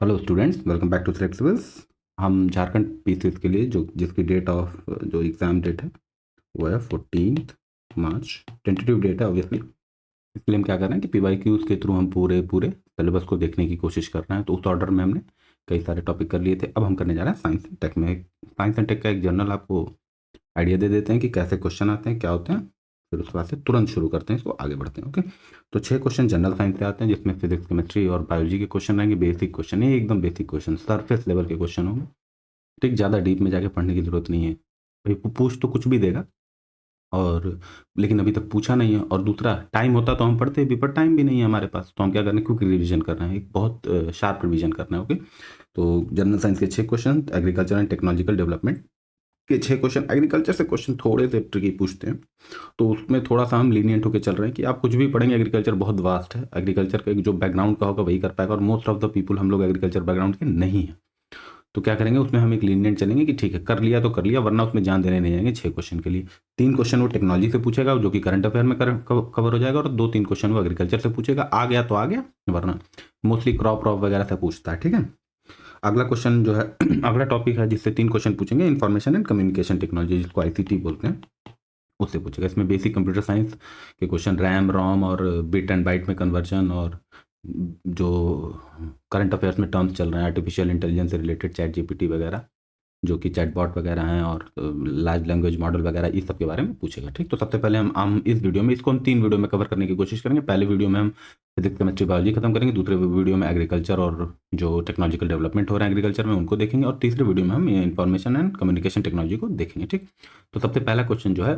Hello students, welcome back to flexibles. हम Jharkhand PCS के लिए जिसकी डेट ऑफ जो एग्ज़ाम डेट है वो है 14 मार्च। टेंटेटिव डेट है ऑब्वियसली। इसलिए हम क्या कर रहे हैं कि पीवाईक्यूज़ के थ्रू हम पूरे पूरे सिलेबस को देखने की कोशिश कर रहे हैं। तो उस ऑर्डर में हमने कई सारे टॉपिक कर लिए थे। अब हम करने जा रहे हैं साइंस एंड टेक में। साइंस एंड टेक का एक जनरल आपको आइडिया दे देते हैं कि कैसे क्वेश्चन आते हैं, क्या होते हैं। फिर उसके बाद से तुरंत शुरू करते हैं, इसको आगे बढ़ते हैं। ओके, तो 6 क्वेश्चन जनरल साइंस से आते हैं, जिसमें फिजिक्स, केमिस्ट्री और बायोलॉजी के क्वेश्चन रहेंगे। बेसिक क्वेश्चन, ये एकदम बेसिक क्वेश्चन, सरफेस लेवल के क्वेश्चन होंगे। ठीक, ज़्यादा डीप में जाके पढ़ने की जरूरत नहीं है। भाई पूछ तो कुछ भी देगा, और लेकिन अभी तक पूछा नहीं है। और दूसरा, टाइम होता तो हम पढ़ते भी, पर टाइम भी नहीं है हमारे पास। तो हम क्या कर रहे हैं, क्विक रिवीजन कर रहे हैं, एक बहुत शार्प रिवीजन करना है। ओके, तो जनरल साइंस के 6 question, agriculture and technological development के 6 क्वेश्चन। एग्रीकल्चर से क्वेश्चन थोड़े से ट्रिकी पूछते हैं, तो उसमें थोड़ा सा हम लीनियंट होकर चल रहे हैं कि आप कुछ भी पढ़ेंगे, एग्रीकल्चर बहुत वास्ट है। एग्रीकल्चर का एक जो बैकग्राउंड का होगा वही कर पाएगा, और मोस्ट ऑफ द पीपल हम लोग एग्रीकल्चर बैकग्राउंड के नहीं है। तो क्या करेंगे, उसमें हम एक लीनियंट चलेंगे कि ठीक है, कर लिया तो कर लिया, वरना उसमें जान देने नहीं जाएंगे 6 क्वेश्चन के लिए। 3 क्वेश्चन वो टेक्नोलॉजी से पूछेगा, जो कि करंट अफेयर में कवर हो जाएगा, और 2-3 क्वेश्चन वो एग्रीकल्चर से पूछेगा। आ गया तो आ गया, वरना मोस्टली क्रॉप क्रॉप वगैरह से पूछता है। ठीक है, अगला क्वेश्चन जो है अगला टॉपिक है जिससे 3 क्वेश्चन पूछेंगे, इन्फॉर्मेशन एंड कम्युनिकेशन टेक्नोलॉजी, जिसको आईसीटी बोलते हैं, उससे पूछेगा। इसमें बेसिक कंप्यूटर साइंस के क्वेश्चन, रैम रोम और बिट एंड बाइट में कन्वर्जन, और जो करंट अफेयर्स में टर्म्स चल रहे हैं, आर्टिफिशियल इंटेलिजेंस से रिलेटेड, चैट जीपीटी वगैरह, जो कि चैटबॉट वगैरह हैं, और लार्ज लैंग्वेज मॉडल वगैरह, इस सब के बारे में पूछेगा। ठीक, तो सबसे पहले हम इस वीडियो में, इसको हम 3 वीडियो में कवर करने की कोशिश करेंगे। पहले वीडियो में हम फिजिक्स, केमिस्ट्री, बायोलॉजी खत्म करेंगे। दूसरे वीडियो में एग्रीकल्चर और जो टेक्नोलॉजिकल डेवलपमेंट हो रहा है एग्रीकल्चर में, उनको देखेंगे। और तीसरे वीडियो में हम इन्फॉर्मेशन एंड कम्युनिकेशन टेक्नोलॉजी को देखेंगे। ठीक, तो सबसे पहला क्वेश्चन जो है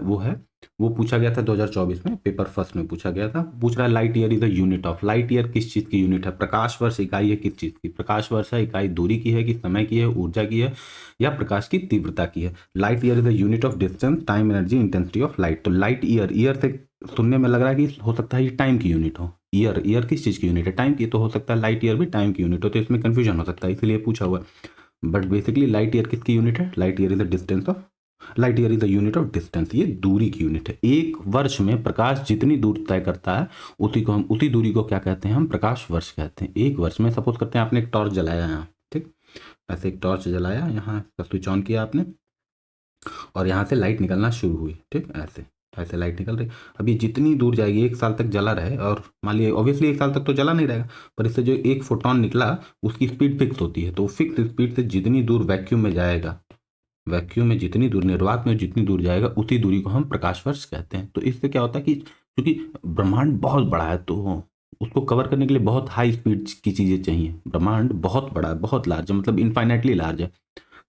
वो पूछा गया था 2024 में, पेपर फर्स्ट में पूछा गया था। पूछ रहा है, light year is the unit of. Light year किस चीज़ की यूनिट है? प्रकाश वर्ष इकाई है किस चीज़ की? प्रकाश वर्ष है इकाई दूरी की है, कि समय की है, ऊर्जा की है, या प्रकाश की तीव्रता की है? Light year is the unit of distance, time, energy, intensity of light. तो लाइट ईयर, ईयर से सुनने में लग रहा है कि हो सकता है ये टाइम की यूनिट हो। ईयर, ईयर किस चीज़ की यूनिट है? टाइम की। तो हो सकता है लाइट ईयर भी टाइम की यूनिट हो, तो इसमें कंफ्यूजन हो सकता है, इसीलिए पूछा हुआ है। बट बेसिकली लाइट ईयर किसकी यूनिट है? Light year is the distance of, light year is the unit of distance, ये दूरी की यूनिट है। एक वर्ष में प्रकाश जितनी दूर तय करता है, उसी दूरी को क्या कहते हैं? हम प्रकाश वर्ष कहते हैं। एक वर्ष में, सपोज करते हैं आपने एक टॉर्च जलाया यहाँ, ठीक, ऐसे एक टॉर्च जलाया, यहाँ स्विच ऑन किया आपने, और यहाँ से लाइट निकलना शुरू हुई। ठीक, ऐसे ऐसे लाइट निकल रही। अब ये जितनी दूर जाएगी, 1 साल तक जला रहे, और मान लिया ऑब्वियसली 1 साल तक तो जला नहीं रहेगा, पर इससे जो एक फोटोन निकला उसकी स्पीड फिक्स होती है। तो फिक्स स्पीड से जितनी दूर वैक्यूम में जाएगा, वैक्यूम में जितनी दूर, निर्वात में जितनी दूर जाएगा, उसी दूरी को हम प्रकाश वर्ष कहते हैं। तो इससे क्या होता है कि क्योंकि ब्रह्मांड बहुत बड़ा है, तो उसको कवर करने के लिए बहुत हाई स्पीड की चीज़ें चाहिए। ब्रह्मांड बहुत बड़ा है, बहुत लार्ज है, मतलब इनफाइनाइटली लार्ज है,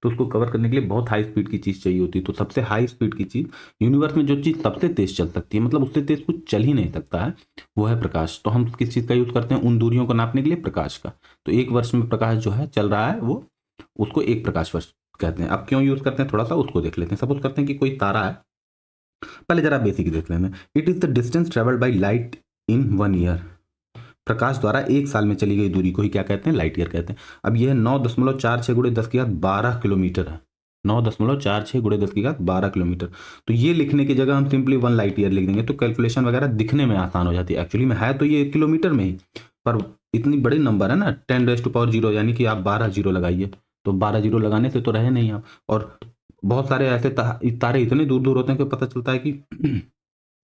तो उसको कवर करने के लिए बहुत हाई स्पीड की चीज़ चाहिए होती है। तो सबसे हाई स्पीड की चीज़, यूनिवर्स में जो चीज़ सबसे तेज चल सकती है, मतलब उससे तेज कुछ चल ही नहीं सकता है, वो है प्रकाश। तो हम किस चीज़ का यूज़ करते हैं उन दूरियों को नापने के लिए? प्रकाश का। तो एक वर्ष में प्रकाश जो है चल रहा है, वो उसको एक प्रकाश वर्ष कहते हैं। अब क्यों यूज़ करते हैं, थोड़ा सा उसको देख लेते हैं। सपोज करते हैं कि कोई तारा है, पहले जरा बेसिक देख लेते हैं। It is the distance travelled by light in 1 year. प्रकाश द्वारा 1 साल में चली गई दूरी को ही क्या कहते हैं? लाइट ईयर कहते हैं। अब यह 9.46 गुणे 10 की घात 12 किलोमीटर है। 9.46 गुणे 10 की घात 12 किलोमीटर। तो ये लिखने की जगह हम सिंपली 1 लाइट ईयर लिख देंगे, तो कैलकुलेशन वगैरह दिखने में आसान हो जाती है। एक्चुअली में है तो ये किलोमीटर में ही, पर इतनी बड़ी नंबर है ना, 10⁻⁴, यानी कि आप 12 जीरो लगाइए, तो 12 जीरो लगाने से तो रहे नहीं आप। और बहुत सारे ऐसे तारे इतने दूर दूर होते हैं कि पता चलता है कि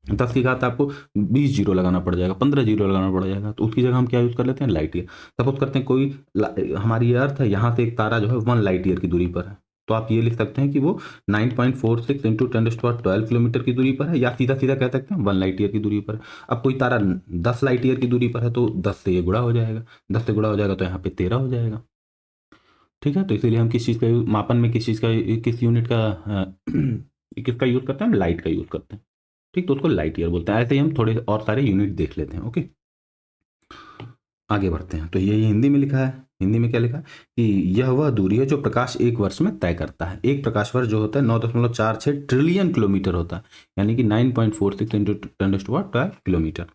10 की घात आपको 20 जीरो लगाना पड़ जाएगा, 15 जीरो लगाना पड़ जाएगा। तो उसकी जगह हम क्या यूज़ कर लेते हैं? Light year. सपोज करते हैं कोई हमारी अर्थ है, यहाँ से एक तारा जो है 1 लाइट ईयर की दूरी पर है, तो आप ये लिख सकते हैं कि वो 9.46 इंटू 10⁻12 किलोमीटर की दूरी पर है, या सीधा सीधा कह सकते हैं 1 लाइट ईयर की दूरी पर है। अब कोई तारा 10 लाइट ईयर की दूरी पर है, तो 10 से ये गुणा हो जाएगा, 10 से गुणा हो जाएगा तो यहाँ पे 13 हो जाएगा। ठीक है, तो इसीलिए हम किस चीज़ का मापन में किस चीज़ का, किस यूनिट का किसका यूज़ करते हैं? हम लाइट का यूज़ करते हैं। ठीक, तो उसको लाइट ईयर बोलते हैं। ऐसे ही हम थोड़े और सारे यूनिट देख लेते हैं। ओके, आगे बढ़ते हैं। तो ये हिंदी में लिखा है। हिंदी में क्या लिखा है कि यह वह दूरी है जो प्रकाश एक वर्ष में तय करता है। एक प्रकाश वर्ष जो होता है 9.46 ट्रिलियन किलोमीटर होता है, यानी कि 9.46 इंटू 10⁻12 किलोमीटर।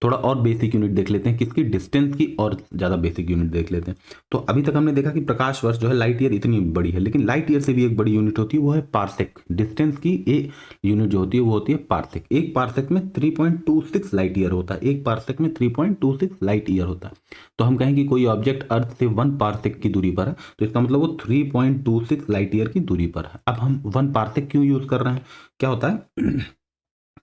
थोड़ा और बेसिक यूनिट देख लेते हैं किसकी, डिस्टेंस की, और ज़्यादा बेसिक यूनिट देख लेते हैं। तो अभी तक हमने देखा कि प्रकाश वर्ष जो है लाइट ईयर इतनी बड़ी है, लेकिन लाइट ईयर से भी एक बड़ी यूनिट होती है, वो है पार्सेक। डिस्टेंस की एक यूनिट जो होती है वो होती है पार्सेक। एक पार्सेक में 3.26 लाइट ईयर होता है, एक पार्सेक में 3.26 लाइट ईयर होता है। तो हम कहें कि कोई ऑब्जेक्ट अर्थ से 1 पार्सेक की दूरी पर है, तो इसका मतलब वो 3.26 लाइट ईयर की दूरी पर है। अब हम 1 पार्सेक क्यों यूज़ कर रहे हैं, क्या होता है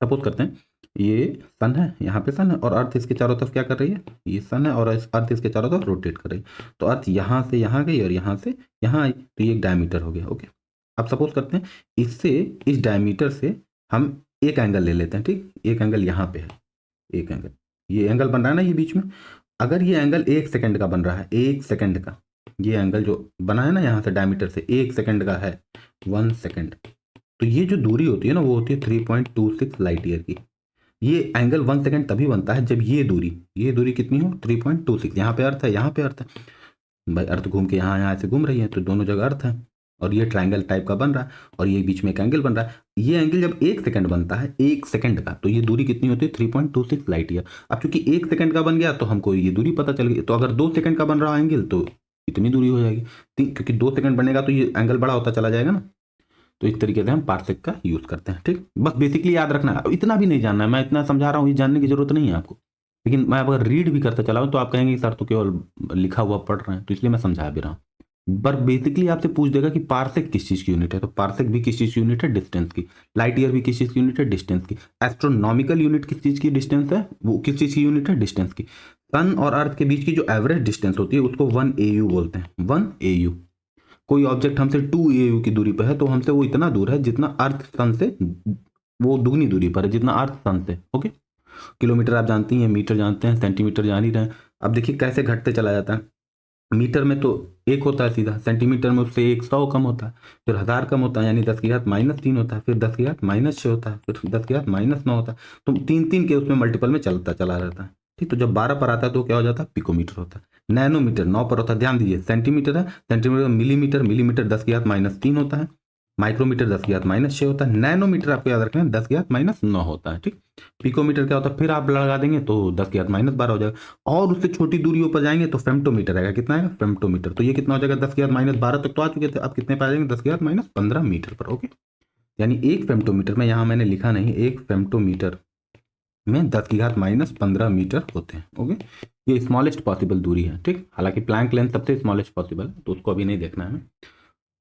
सपोज करते हैं ये सन है, यहाँ पे सन है, और अर्थ इसके चारों तरफ क्या कर रही है, ये सन है, और अर्थ इसके चारों तरफ रोटेट कर रही है। तो अर्थ यहाँ से यहाँ गई और यहाँ से यहाँ आई, तो ये एक डायमीटर हो गया। ओके, अब सपोज करते हैं इससे, इस डायमीटर से हम एक एंगल ले लेते हैं। ठीक, एक एंगल यहाँ पे है, एक एंगल, ये एंगल बन रहा है ना ये बीच में, अगर ये एंगल 1 सेकेंड का बन रहा है, 1 सेकेंड का, ये एंगल जो बना है ना यहाँ से डायमीटर से 1 सेकेंड का है, 1 सेकेंड, तो ये जो दूरी होती है ना वो होती है 3.26 लाइट ईयर की। ये एंगल 1 सेकेंड तभी बनता है जब ये दूरी कितनी हो, 3.26। यहाँ पे अर्थ है, यहाँ पे अर्थ है, भाई अर्थ घूम के यहाँ से घूम रही है, तो दोनों जगह अर्थ है, और ये ट्रायंगल टाइप का बन रहा है, और ये बीच में एक एंगल बन रहा है। ये एंगल जब 1 सेकंड बनता है, 1 सेकंड का, तो ये दूरी कितनी होती है, 3.26 लाइट ईयर। अब चूंकि 1 सेकंड का बन गया तो हमको ये दूरी पता चल गई। तो अगर 2 सेकंड का बन रहा एंगल तो इतनी दूरी हो जाएगी, क्योंकि 2 सेकंड बनेगा तो ये एंगल बड़ा होता चला जाएगा ना। तो इस तरीके से हम पार्सेक का यूज करते हैं। ठीक, बस बेसिकली याद रखना है, इतना भी नहीं जानना है, मैं इतना समझा रहा हूँ, ये जानने की जरूरत नहीं है आपको। लेकिन मैं अगर रीड भी करता चला हूँ तो आप कहेंगे सर तो केवल लिखा हुआ पढ़ रहे हैं, तो इसलिए मैं समझा भी रहा हूँ। पर बेसिकली आपसे पूछ देगा कि पार्सेक किस चीज की यूनिट है, तो पार्सेक भी किस चीज की यूनिट है, डिस्टेंस की। लाइट ईयर भी किस चीज की यूनिट है, डिस्टेंस की। एस्ट्रोनॉमिकल यूनिट किस चीज की डिस्टेंस है, वो किस चीज की यूनिट है, डिस्टेंस की। सन और अर्थ के बीच की जो एवरेज डिस्टेंस होती है उसको 1 AU बोलते हैं, 1 AU। कोई ऑब्जेक्ट हमसे 2 AU की दूरी पर है तो हमसे वो इतना दूर है जितना अर्थ सन से, वो दुगनी दूरी पर है जितना अर्थ सन से। ओके, किलोमीटर आप जानती हैं, मीटर जानते हैं, सेंटीमीटर जान ही रहे हैं। अब देखिए कैसे घटते चला जाता है। मीटर में तो 1 होता है सीधा, सेंटीमीटर में उससे 100 कम होता है, फिर 1000 कम होता है, यानी 10⁻³ होता है, फिर 10⁻⁻6 होता है, फिर 10⁻⁹ होता है। तो 3 के उसमें मल्टीपल में चलता चला रहता है। ठीक, तो जब 12 पर आता है तो क्या हो जाता है, पिकोमीटर होता है। नैनोमीटर 9 पर होता है, ध्यान दीजिए, सेंटीमीटर है, सेंटीमीटर, मिलीमीटर, मिलीमीटर 10⁻³ होता है, माइक्रोमीटर 10⁻⁶ होता है, नैनोमीटर आपको याद रखना है 10⁻⁹ होता है। ठीक, पिकोमीटर क्या होता है, फिर आप लगा देंगे तो 10⁻⁻12 हो जाएगा, और उससे छोटी दूरियों पर जाएंगे तो फेम्टोमीटर आएगा। कितना आएगा, फेम्टोमीटर, तो ये कितना हो जाएगा, 10⁻12 तक तो आ चुके थे, अब कितने पर आ जाएंगे, 10⁻15 मीटर पर। ओके, यानी एक फेम्टोमीटर में, यहाँ मैंने लिखा नहीं, एक फेम्टोमीटर में 10⁻15 मीटर होते हैं। ओके, ये स्मॉलेस्ट पॉसिबल दूरी है। ठीक, हालांकि प्लैंक लेंथ सबसे स्मॉलेस्ट पॉसिबल है, तो उसको अभी नहीं देखना है हमें।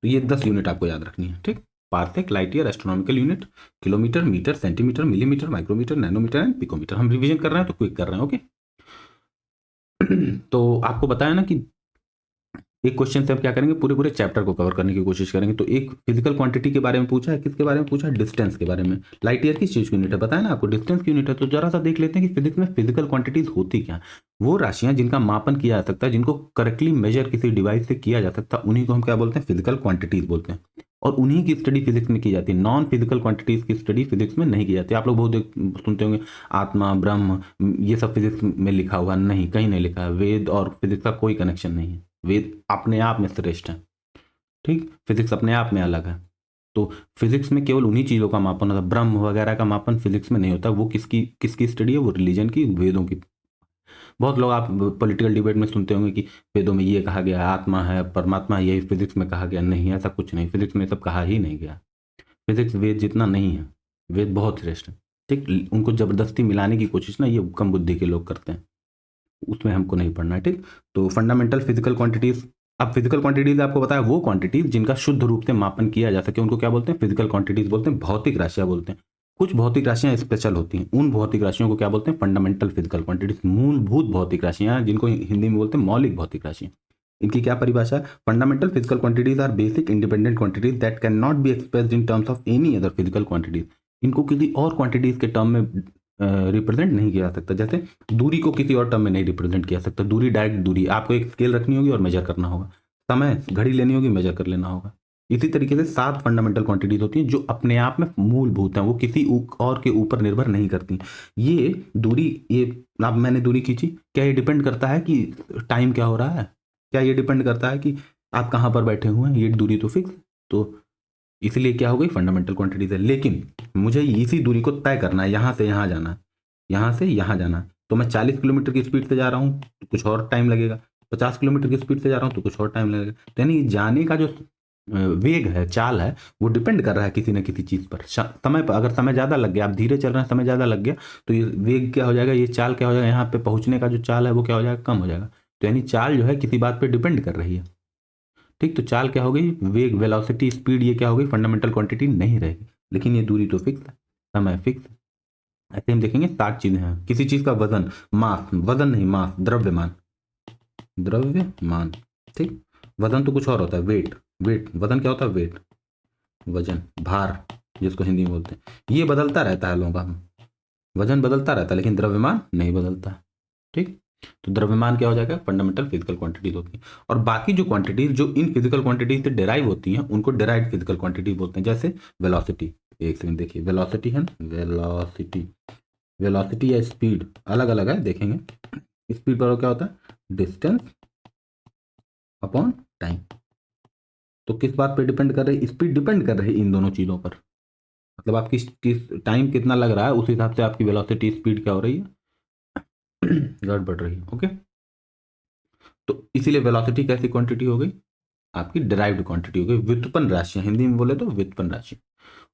तो ये 10 यूनिट आपको याद रखनी है। ठीक, parsec, light year, astronomical unit, kilometre, metre, centimetre, millimetre, micrometre, nanometre and picometre. हम रिवीजन कर रहे हैं तो क्विक कर रहे हैं। ओके तो आपको बताया ना कि एक क्वेश्चन से हम क्या करेंगे, पूरे पूरे चैप्टर को कवर करने की कोशिश करेंगे। तो एक फिजिकल क्वांटिटी के बारे में पूछा है, किसके बारे में पूछा है, डिस्टेंस के बारे में। लाइट ईयर किस चीज की यूनिट है, बताया ना आपको, डिस्टेंस की यूनिट है। तो जरा सा देख लेते हैं कि फिजिक्स में फिजिकल क्वांटिटीज होती क्या। वो राशियां जिनका मापन किया जा सकता है, जिनको करेक्टली मेजर किसी डिवाइस से किया जा सकता है, उन्हीं को हम क्या बोलते हैं, फिजिकल क्वांटिटीज बोलते हैं। और उन्हीं की स्टडी फिजिक्स में की जाती है। नॉन फिजिकल क्वांटिटीज की स्टडी फिजिक्स में नहीं की जाती। आप लोग बहुत सुनते होंगे आत्मा, ब्रह्म, ये सब फिजिक्स में लिखा हुआ, नहीं, कहीं नहीं लिखा है। वेद और फिजिक्स का कोई कनेक्शन नहीं है। वेद अपने आप में श्रेष्ठ है। ठीक, फिजिक्स अपने आप में अलग है। तो फिजिक्स में केवल उन्हीं चीज़ों का मापन होता है, ब्रह्म वगैरह का मापन फिजिक्स में नहीं होता। वो किसकी स्टडी है, वो रिलीजन की, वेदों की। बहुत लोग आप पॉलिटिकल डिबेट में सुनते होंगे कि वेदों में ये कहा गया आत्मा है, परमात्मा, यही फिजिक्स में कहा गया। नहीं, ऐसा कुछ नहीं, फिजिक्स में सब कहा ही नहीं गया। फिजिक्स वेद जितना नहीं है, वेद बहुत श्रेष्ठ है। ठीक, उनको जबरदस्ती मिलाने की कोशिश ना ये कम बुद्धि के लोग करते हैं, उसमें हमको नहीं पढ़ना है। ठीक, तो फंडामेंटल फिजिकल क्वांटिटीज। अब फिजिकल क्वांटिटीज आपको बताया, वो क्वांटिटीज जिनका शुद्ध रूप से मापन किया जा सके उनको क्या बोलते हैं, फिजिकल क्वांटिटीज बोलते हैं, भौतिक राशियां बोलते हैं। कुछ भौतिक राशियां स्पेशल होती हैं, उन भौतिक राशियों को क्या बोलते हैं, फंडामेंटल फिजिकल क्वांटिटीज, मूलभूत भौतिक राशियां, जिनको हिंदी में बोलते हैं मौलिक भौतिक राशियां। इनकी क्या परिभाषा है, fundamental physical quantities are basic independent quantities that can not be expressed in terms of any other physical quantities. इनको किसी और क्वांटिटीज के टर्म में रिप्रेजेंट नहीं किया जा सकता। जैसे दूरी को किसी और टर्म में नहीं रिप्रेजेंट किया सकता। दूरी डायरेक्ट दूरी, आपको एक स्केल रखनी होगी और मेजर करना होगा। समय, घड़ी लेनी होगी, मेजर कर लेना होगा। इसी तरीके से 7 फंडामेंटल क्वांटिटीज होती हैं जो अपने आप में मूलभूत हैं, वो किसी और के ऊपर निर्भर नहीं करती। ये दूरी, ये अब मैंने दूरी खींची, क्या ये डिपेंड करता है कि टाइम क्या हो रहा है, क्या ये डिपेंड करता है कि आप कहाँ पर बैठे हुए हैं, ये दूरी तो फिक्स। तो इसलिए क्या हो गई, फंडामेंटल क्वांटिटीज है। लेकिन मुझे इसी दूरी को तय करना है, यहाँ से यहाँ जाना है, यहाँ से यहाँ जाना है। तो मैं 40 किलोमीटर की स्पीड से जा रहा हूँ तो कुछ और टाइम लगेगा, 50 किलोमीटर की स्पीड से जा रहा हूँ तो कुछ और टाइम लगेगा। तो यानी जाने का जो वेग है, चाल है, वो डिपेंड कर रहा है किसी न किसी चीज़ पर, समय पर। अगर समय ज़्यादा लग गया, आप धीरे चल रहे हैं, समय ज़्यादा लग गया, तो ये वेग क्या हो जाएगा, ये चाल क्या हो जाएगा, यहाँ पे पहुँचने का जो चाल है वो क्या हो जाएगा, कम हो जाएगा। तो यानी चाल जो है किसी बात पर डिपेंड कर रही है। ठीक, तो चाल क्या हो गई, वेग, वेलोसिटी, स्पीड, ये क्या हो गई, फंडामेंटल क्वांटिटी नहीं रहेगी। लेकिन ये दूरी तो फिक्स है, समय फिक्स है। ऐसे हम देखेंगे 7 चीजें हैं। किसी चीज का वजन, मास, वजन नहीं मास, द्रव्यमान, द्रव्यमान। ठीक, वजन तो कुछ और होता है, वेट, वेट, वजन क्या होता है, वेट, वजन, भार जिसको हिंदी में बोलते हैं, ये बदलता रहता है लोगों का, वजन बदलता रहता है लेकिन द्रव्यमान नहीं बदलता है। ठीक, तो द्रव्यमान क्या हो जाएगा, फंडामेंटल फिजिकल क्वांटिटीज होती हैं। और बाकी जो क्वांटिटीज जो इन फिजिकल क्वांटिटीज से डिराइव होती हैं उनको डिराइव्ड फिजिकल क्वांटिटीज बोलते हैं। जैसे वेलोसिटी, एक सेकंड देखिए, वेलोसिटी है ना, वेलोसिटी, वेलोसिटी या स्पीड अलग अलग है, देखेंगे। स्पीड पर क्या होता है, डिस्टेंस अपॉन टाइम। तो किस बात पे डिपेंड कर रही है, स्पीड डिपेंड कर रही है इन दोनों चीजों पर। मतलब आप किस टाइम कितना लग रहा है उस हिसाब से आपकी वेलोसिटी, स्पीड क्या हो रही है, बढ़ रही है। ओके, तो इसीलिए वेलोसिटी कैसी क्वांटिटी हो गई, आपकी डिराइव्ड क्वांटिटी हो गई, व्युत्पन्न राशि, हिंदी में बोले तो व्युत्पन्न राशि।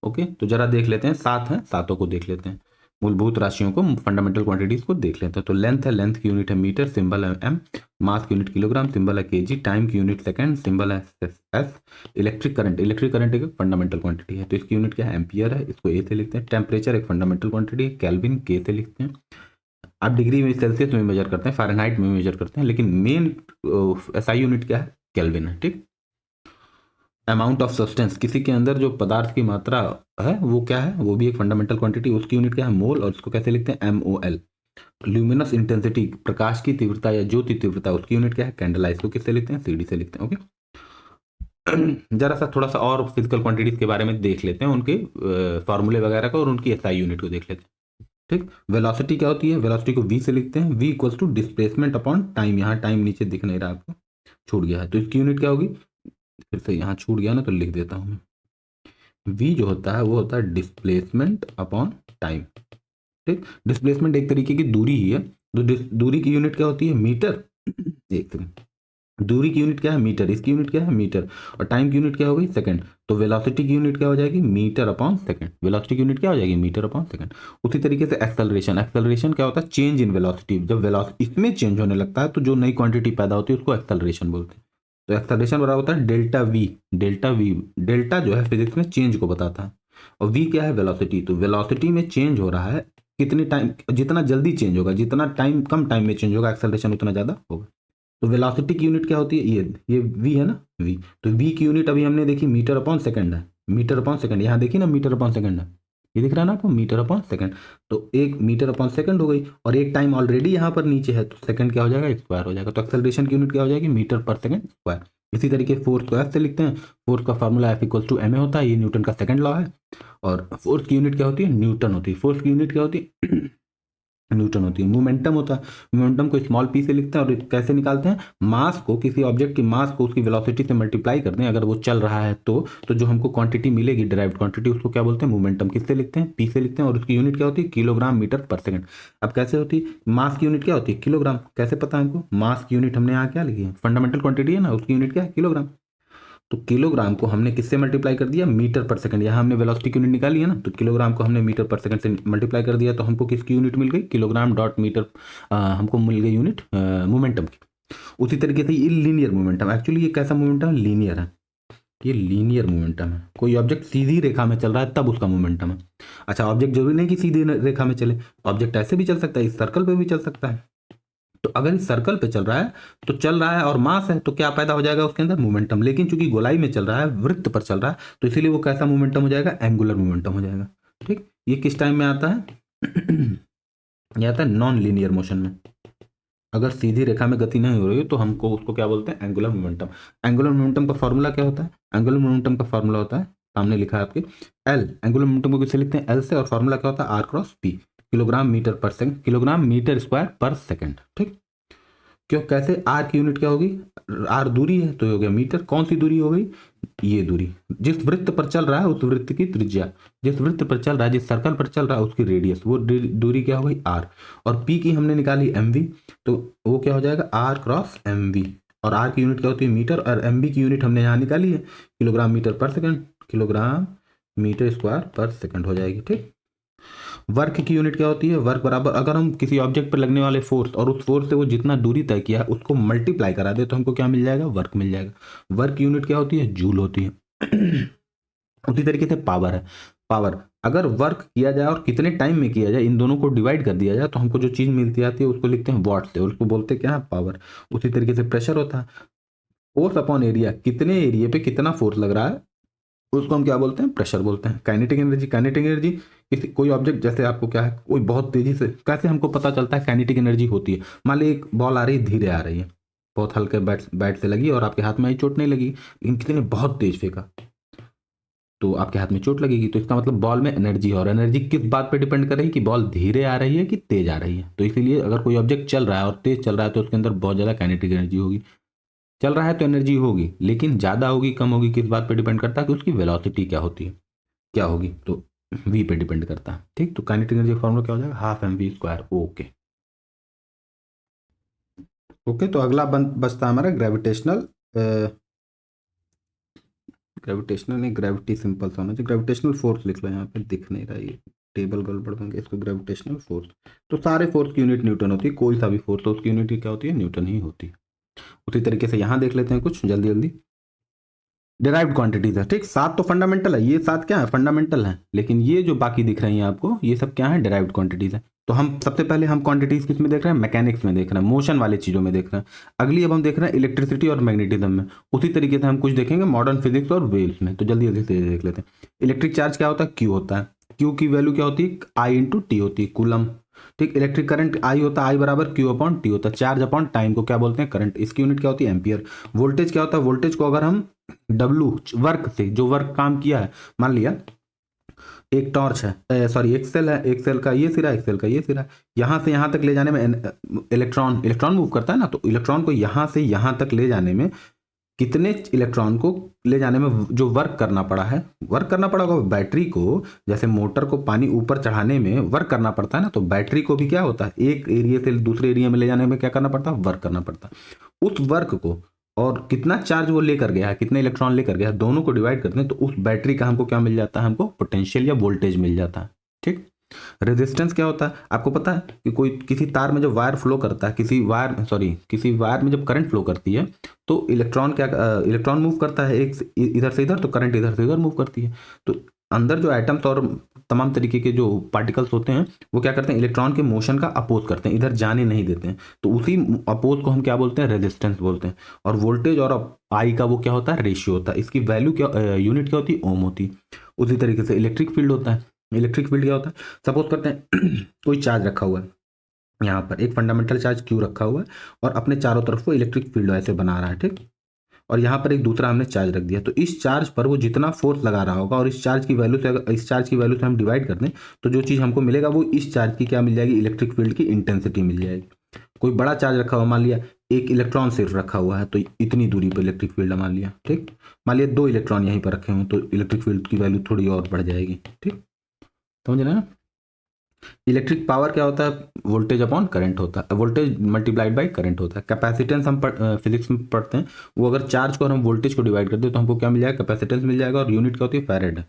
ओके, तो जरा देख लेते हैं, 7 हैं, सातों को देख लेते हैं, मूलभूत राशियों को, फंडामेंटल क्वांटिटीज को देख लेते हैं। तो लेंथ है, लेंथ की यूनिट है मीटर, सिंबल है एम, मास की यूनिट किलोग्राम, सिंबल है केजी, टाइम की यूनिट सेकंड, सिंबल है S. Electric current, electric current एक फंडामेंटल क्वांटिटी है तो इसकी यूनिट क्या है, एम्पियर है, इसको ए से लिखते हैं। टेम्परेचर एक फंडामेंटल क्वांटिटी है, केल्विन, के से लिखते हैं। आप डिग्री में, सेल्सियस में मेजर करते हैं, फ़ारेनहाइट में मेजर करते हैं, लेकिन मेन एसआई यूनिट क्या है, केल्विन है। ठीक, अमाउंट ऑफ सब्सटेंस, किसी के अंदर जो पदार्थ की मात्रा है वो क्या है, वो भी एक फंडामेंटल क्वांटिटी, उसकी यूनिट क्या है, मोल, और इसको कैसे लिखते हैं, MOL। ल्यूमिनस इंटेंसिटी, प्रकाश की तीव्रता या ज्योति तीव्रता, उसकी यूनिट क्या है, कैंडल, इसको किससे लिखते हैं, CD से लिखते हैं। ओके, जरा सा थोड़ा सा और फिजिकल क्वांटिटीज के बारे में देख लेते हैं, उनके फॉर्मूले वगैरह को और उनकी SI यूनिट को देख लेते हैं। ठीक, वेलोसिटी क्या होती है, वेलोसिटी को V से लिखते हैं, V equals to displacement upon time. यहाँ टाइम नीचे दिख नहीं रहा आपको, छूट गया है, तो इसकी यूनिट क्या होगी, फिर से यहाँ छूट गया ना तो लिख देता हूँ। V जो होता है वो होता है डिस्प्लेसमेंट अपॉन टाइम। ठीक, डिस्प्लेसमेंट एक तरीके की दूरी ही है, तो दूरी की यूनिट क्या होती है, मीटर। एक सेकंड, दूरी की यूनिट क्या है, मीटर, इसकी यूनिट क्या है, मीटर, और टाइम की यूनिट क्या हो गई, सेकंड। तो वेलोसिटी की यूनिट क्या हो जाएगी, मीटर अपॉन सेकंड। वेलोसिटी की यूनिट क्या हो जाएगी, मीटर अपॉन सेकंड। उसी तरीके से एक्सेलरेशन, एक्सेलरेशन क्या होता है, चेंज इन वेलोसिटी। जब वेलोसिटी इसमें चेंज होने लगता है तो जो नई क्वांटिटी पैदा होती है उसको एक्सेलरेशन बोलते हैं। तो एक्सेलरेशन बराबर होता है delta we, delta we, delta जो है फिजिक्स में चेंज को बताता है, और वी क्या है, वेलोसिटी। तो वेलोसिटी में चेंज हो रहा है, कितनी टाइम, जितना जल्दी चेंज होगा, जितना टाइम कम टाइम में चेंज होगा, एक्सेलरेशन उतना ज़्यादा होगा। तो वेलोसिटी की यूनिट क्या होती है, ये वी है ना, वी। तो वी की यूनिट अभी हमने देखी मीटर अपॉन सेकंड है, मीटर अपॉन सेकंड, यहाँ देखिए ना मीटर अपॉन सेकंड है, ये दिख रहा है ना आपको, मीटर अपॉन सेकंड। तो एक मीटर अपॉन सेकंड हो गई, और एक टाइम ऑलरेडी यहाँ पर नीचे है, तो सेकंड क्या हो जाएगा, स्क्वायर हो जाएगा। तो एक्सेलरेशन की यूनिट क्या हो जाएगी, मीटर पर सेकंड स्क्वायर। इसी तरीके फोर्स को एफ से लिखते हैं, फोर्स का formula F equal to M A होता है, ये न्यूटन का सेकंड लॉ है। और फोर्स की यूनिट क्या होती है, न्यूटन होती है। फोर्स की यूनिट क्या होती है, न्यूटन होती है। मोमेंटम होता है, मोमेंटम को स्मॉल p से लिखते हैं, और कैसे निकालते हैं, मास को, किसी ऑब्जेक्ट की मास को उसकी वेलोसिटी से मल्टीप्लाई करते हैं, अगर वो चल रहा है तो जो हमको क्वांटिटी मिलेगी, डिराइव्ड क्वांटिटी, उसको क्या बोलते हैं, मोमेंटम। किससे लिखते हैं, p से लिखते हैं, और उसकी यूनिट क्या होती है, किलोग्राम मीटर पर सेकंड। अब कैसे होती है, मास की यूनिट क्या होती है, किलोग्राम। कैसे पता है हमको, मास की यूनिट हमने यहाँ क्या लिखी है, फंडामेंटल क्वांटिटी है ना, उसकी यूनिट क्या है, किलोग्राम। तो किलोग्राम को हमने किससे मल्टीप्लाई कर दिया, मीटर पर सेकंड। यहाँ हमने वेलोसिटी की यूनिट निकाली है ना, तो किलोग्राम को हमने मीटर पर सेकंड से मल्टीप्लाई कर दिया, तो हमको किसकी यूनिट मिल गई, किलोग्राम डॉट मीटर, हमको मिल गई यूनिट मोमेंटम की। उसी तरीके से ये लीनियर मोमेंटम, एक्चुअली ये कैसा मोमेंटम है, लीनियर है, ये लीनियर मोमेंटम है। कोई ऑब्जेक्ट सीधी रेखा में चल रहा है तब उसका मोमेंटम है। अच्छा, ऑब्जेक्ट जरूरी नहीं कि सीधी रेखा में चले, ऑब्जेक्ट ऐसे भी चल सकता है, इस सर्कल पे भी चल सकता है। तो अगर इस सर्कल पे चल रहा है, तो चल रहा है और मास है, तो क्या पैदा हो जाएगा उसके अंदर, मोमेंटम। लेकिन चूंकि गोलाई में चल रहा है, वृत्त पर चल रहा है, तो इसीलिए वो कैसा मोमेंटम हो जाएगा, एंगुलर मोमेंटम हो जाएगा। ठीक, ये किस टाइम में आता है, ये आता है नॉन लीनियर मोशन में। अगर सीधी रेखा में गति नहीं हो रही है तो हमको उसको क्या बोलते हैं, एंगुलर मोमेंटम। एंगुलर मोमेंटम का फॉर्मूला क्या होता है, एंगुलर मोमेंटम का फॉर्मूला होता है, सामने लिखा है आपके, एल। एंगुलर मोमेंटम को किससे लिखते हैं, एल से, और फॉर्मूला क्या होता है, R cross P, kilogram metre पर सेकंड, किलोग्राम मीटर स्क्वायर पर सेकंड। ठीक, क्यों, कैसे, आर की यूनिट क्या होगी, आर दूरी है तो हो गया मीटर, कौन सी दूरी हो गई, ये दूरी, जिस वृत्त पर चल रहा है उस वृत्त की त्रिज्या, जिस वृत्त पर चल रहा है, जिस सर्कल पर चल रहा है उसकी रेडियस, वो दूरी क्या हो गई r, और p की हमने निकाली mv, तो वो क्या हो जाएगा r क्रॉस mv, और r की यूनिट क्या होती है मीटर, और mv की यूनिट हमने यहाँ निकाली है किलोग्राम मीटर पर सेकंड, किलोग्राम मीटर स्क्वायर पर सेकंड हो जाएगी। ठीक, वर्क की यूनिट क्या होती है, वर्क बराबर, अगर हम किसी ऑब्जेक्ट पर लगने वाले फोर्स और उस फोर्स से वो जितना दूरी तय किया है उसको मल्टीप्लाई करा दे तो हमको क्या मिल जाएगा, वर्क मिल जाएगा। वर्क की यूनिट क्या होती है, जूल होती है। उसी तरीके से पावर है, पावर अगर वर्क किया जाए और कितने टाइम में किया जाए, इन दोनों को डिवाइड कर दिया जाए तो हमको जो चीज़ मिलती आती है उसको लिखते हैं वॉट से, और उसको बोलते हैं क्या है, पावर। उसी तरीके से प्रेशर होता है, फोर्स अपॉन एरिया, कितने एरिया पे कितना फोर्स लग रहा है उसको हम क्या बोलते हैं, प्रेशर बोलते हैं। काइनेटिक एनर्जी, काइनेटिक एनर्जी किसी कोई ऑब्जेक्ट, जैसे आपको क्या है, कोई बहुत तेजी से, कैसे हमको पता चलता है काइनेटिक एनर्जी होती है, मान ली एक बॉल आ रही है, धीरे आ रही है, बहुत हल्के बैट से लगी और आपके हाथ में आई, चोट नहीं लगी, लेकिन किसी ने बहुत तेज फेंका तो आपके हाथ में चोट लगेगी, तो इसका मतलब बॉल में एनर्जी है, और एनर्जी किस बात पे डिपेंड करेगी कि बॉल धीरे आ रही है कि तेज आ रही है। तो इसीलिए अगर कोई ऑब्जेक्ट चल रहा है और तेज चल रहा है तो उसके अंदर बहुत ज़्यादा काइनेटिक एनर्जी होगी। चल रहा है तो एनर्जी होगी, लेकिन ज़्यादा होगी कम होगी किस बात पे डिपेंड करता है कि उसकी वेलोसिटी क्या होती है, क्या होगी, तो v पे डिपेंड करता है। ठीक, तो काइनेटिक एनर्जी फॉर्मूला क्या हो जाएगा, half mv square. Okay okay, तो अगला बचता है हमारा ग्रेविटेशनल, ग्रेविटेशनल नहीं, ग्रेविटी सिंपल सा होना चाहिए, ग्रेविटेशनल फोर्स लिख लो, यहाँ पे दिख नहीं रहा, ये टेबल गड़बड़ बन गया, इसको ग्रेविटेशनल फोर्स। तो सारे फोर्स की यूनिट न्यूटन होती है, कोई सा भी फोर्स हो उसकी यूनिट क्या होती है, न्यूटन ही होती है। उसी तरीके से यहाँ देख लेते हैं कुछ जल्दी जल्दी, डिराइव्ड क्वांटिटीज है। ठीक, 7 तो फंडामेंटल है, ये 7 क्या है, फंडामेंटल है, लेकिन ये जो बाकी दिख रही हैं आपको ये सब क्या है, डिराइव्ड क्वांटिटीज है। तो हम सबसे पहले हम क्वांटिटीज किस में देख रहे हैं, मैकेनिक्स में देख रहे हैं, मोशन वाले चीज़ों में देख रहे हैं। अगली अब हम देख रहे हैं इलेक्ट्रिसिटी और मैग्नेटिज्म में। उसी तरीके से हम कुछ देखेंगे मॉडर्न फिजिक्स और वेव्स में। तो जल्दी जल्दी से देख लेते हैं। इलेक्ट्रिक चार्ज क्या होता है, क्यू होता है, क्यू की वैल्यू क्या होती है, आई इंटू टी होती है, कूलम। ठीक, इलेक्ट्रिक करंट आई होता है, आई बराबर क्यू अपॉन टी होता है, चार्ज अपॉन टाइम को क्या बोलते हैं, करंट, इसकी यूनिट क्या होती है, एम्पियर। वोल्टेज क्या होता है, वोल्टेज को अगर हम डब्लू वर्क से, जो वर्क काम किया है, मान लिया एक टॉर्च है, सॉरी एक सेल है, एक सेल का ये सिरा, एक सेल का ये सिरा, यहाँ से यहाँ तक ले जाने में इलेक्ट्रॉन मूव करता है ना, तो इलेक्ट्रॉन को यहाँ से यहाँ तक ले जाने में कितने इलेक्ट्रॉन को ले जाने में जो वर्क करना पड़ा है, वर्क करना पड़ा होगा। बैटरी को, जैसे मोटर को पानी ऊपर चढ़ाने में वर्क करना पड़ता है ना, तो बैटरी को भी क्या होता है, एक एरिया से दूसरे एरिया में ले जाने में क्या करना पड़ता है, वर्क करना पड़ता है। उस वर्क को और कितना चार्ज वो लेकर गया है, कितने इलेक्ट्रॉन लेकर गया है, दोनों को डिवाइड करते हैं तो उस बैटरी का हमको क्या मिल जाता है, हमको पोटेंशियल या वोल्टेज मिल जाता है। ठीक, रेजिस्टेंस क्या होता है, आपको पता है कि कोई किसी तार में जब वायर फ्लो करता है, किसी वायर में जब करंट फ्लो करती है तो इलेक्ट्रॉन मूव करता है, एक इधर से इधर, तो करंट इधर से इधर मूव करती है। तो अंदर जो एटम्स और तमाम तरीके के जो पार्टिकल्स होते हैं वो क्या करते हैं, इलेक्ट्रॉन के मोशन का अपोज करते हैं, इधर जाने नहीं देते हैं। तो उसी अपोज को हम क्या बोलते हैं, रेजिस्टेंस बोलते हैं। और वोल्टेज और आई का वो क्या होता है, रेशियो होता है, इसकी वैल्यू क्या, यूनिट क्या होती है, ओम होती है। उसी तरीके से इलेक्ट्रिक फील्ड होता है। इलेक्ट्रिक फील्ड क्या होता है, सपोज करते हैं कोई चार्ज रखा हुआ है, यहाँ पर एक फंडामेंटल चार्ज क्यू रखा हुआ है और अपने चारों तरफ वो इलेक्ट्रिक फील्ड ऐसे बना रहा है। ठीक, और यहाँ पर एक दूसरा हमने चार्ज रख दिया, तो इस चार्ज पर वो जितना फोर्स लगा रहा होगा और इस चार्ज की वैल्यू से, अगर इस चार्ज की वैल्यू से हम डिवाइड कर दें तो जो चीज़ हमको मिलेगा वो इस चार्ज की क्या मिल जाएगी, इलेक्ट्रिक फील्ड की इंटेंसिटी मिल जाएगी। कोई बड़ा चार्ज रखा हुआ, मान लिया एक इलेक्ट्रॉन सिर्फ रखा हुआ है तो इतनी दूरी पर इलेक्ट्रिक फील्ड मान लिया। ठीक, मान लिया 2 इलेक्ट्रॉन यहीं पर रखे हों तो इलेक्ट्रिक फील्ड की वैल्यू थोड़ी और बढ़ जाएगी। ठीक, समझ रहे हैं। इलेक्ट्रिक पावर क्या होता है, वोल्टेज अपॉन करंट होता है, वोल्टेज मल्टीप्लाइड बाय करंट होता है। कैपेसिटेंस हम फिजिक्स में पढ़ते हैं, वो अगर चार्ज को और हम वोल्टेज को डिवाइड कर दे तो हमको क्या मिल जाएगा, कैपेसिटेंस मिल जाएगा, और यूनिट क्या होती है, फैरेड।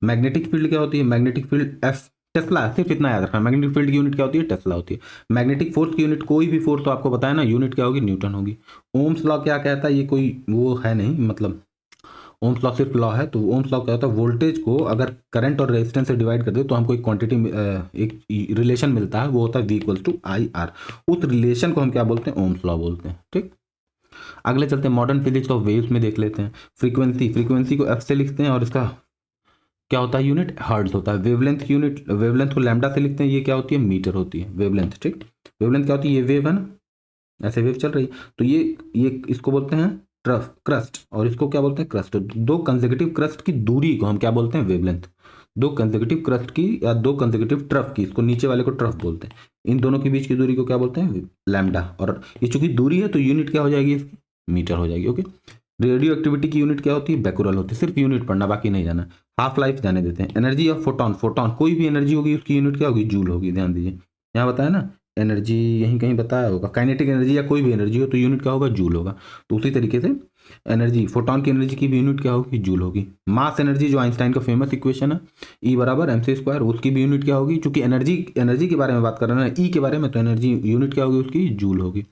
मैग्नेटिक फील्ड क्या होती है, मैग्नेटिक फील्ड एफ टेस्ला, सिर्फ इतना याद रखना, मैग्नेटिक फील्ड की यूनिट क्या होती है, टेस्ला होती है। मैग्नेटिक फोर्स की यूनिट, कोई भी फोर्स तो आपको बताया ना, यूनिट क्या होगी, न्यूटन होगी। ओम्स लॉ क्या कहता है, ये कोई वो है नहीं, मतलब ओम्स लॉ सिर्फ लॉ है। तो ओम्स लॉ क्या होता है, वोल्टेज को अगर करंट और रेजिस्टेंस से डिवाइड कर दे तो हमको एक क्वांटिटी, एक रिलेशन मिलता है, वो होता है V equals to I R. उस रिलेशन को हम क्या बोलते हैं, ओम्स लॉ बोलते हैं। ठीक, अगले चलते हैं मॉडर्न फिजिक्स ऑफ वेव्स में देख लेते हैं। फ्रीक्वेंसी को एफ से लिखते हैं और इसका क्या होता है, यूनिट हर्ट्ज होता है। वेवलेंथ की यूनिट, वेवलेंथ को लैम्डा से लिखते हैं, ये क्या होती है, मीटर होती है वेवलेंथ। ठीक, वेवलेंथ क्या होती है, ये वेव है ना, ऐसे वेव चल रही, तो ये इसको बोलते हैं क्रस्ट, और इसको क्या बोलते हैं, क्रस्ट। दो कंसेक्यूटिव क्रस्ट की दूरी को हम क्या बोलते हैं, वेवलेंथ। दो कंसेक्यूटिव क्रस्ट की या दो कंसेक्यूटिव ट्रफ की, इसको नीचे वाले को ट्रफ बोलते हैं, इन दोनों के बीच की दूरी को क्या बोलते हैं, लैम्डा। और ये चूंकि दूरी है तो यूनिट क्या हो जाएगी इसकी, मीटर हो जाएगी। ओके, रेडियो एक्टिविटी की यूनिट क्या होती है? बेकुरल होती है। सिर्फ यूनिट पढ़ना, बाकी नहीं जाना। हाफ लाइफ जाने देते हैं। एनर्जी ऑफ फोटोन, फोटोन कोई भी एनर्जी होगी उसकी यूनिट क्या होगी? जूल होगी। ध्यान दीजिए, यहाँ बताया ना एनर्जी, यहीं कहीं बताया होगा। काइनेटिक एनर्जी या कोई भी एनर्जी हो तो यूनिट क्या होगा? जूल होगा। तो उसी तरीके से एनर्जी, फोटोन की एनर्जी की भी यूनिट क्या होगी? जूल होगी। मास एनर्जी जो आइंस्टाइन का फेमस इक्वेशन है, E बराबर mc², उसकी भी यूनिट क्या होगी? चूंकि एनर्जी एनर्जी के बारे में बात कर रहे हैं ना, E के बारे में, तो एनर्जी यूनिट क्या होगी उसकी? जूल होगी।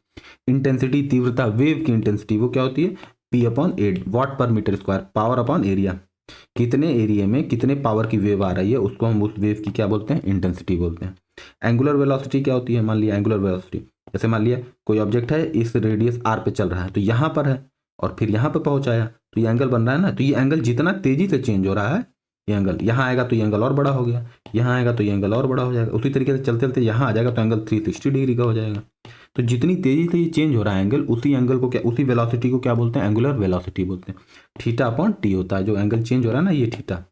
इंटेंसिटी, तीव्रता, वेव की इंटेंसिटी वो क्या होती है? P/8 वाट पर metre square, power upon area. कितने एरिया में कितने पावर की वेव आ रही है उसको हम उस वेव की क्या बोलते हैं? इंटेंसिटी बोलते हैं। एंगुलर वेलोसिटी क्या होती है? मान लिया एंगुलर वेलोसिटी, जैसे मान लिया कोई ऑब्जेक्ट है, इस रेडियस r पे चल रहा है, तो यहाँ पर है और फिर यहाँ पे पहुंच आया, तो ये एंगल बन रहा है ना। तो ये एंगल जितना तेजी से चेंज हो रहा है, ये एंगल यहाँ आएगा तो ये एंगल और बड़ा हो गया, यहाँ आएगा तो ये एंगल और बड़ा हो जाएगा। उसी तरीके से चलते चलते यहाँ आ जाएगा तो एंगल 360 डिग्री का हो जाएगा। तो जितनी तेजी से ये चेंज हो रहा है एंगल, उसी एंगल को क्या, उसी वेलोसिटी को क्या बोलते हैं? एंगुलर वेलोसिटी बोलते हैं। थीटा अपॉन टी होता है, जो एंगल चेंज हो रहा है ना, ये थीटा,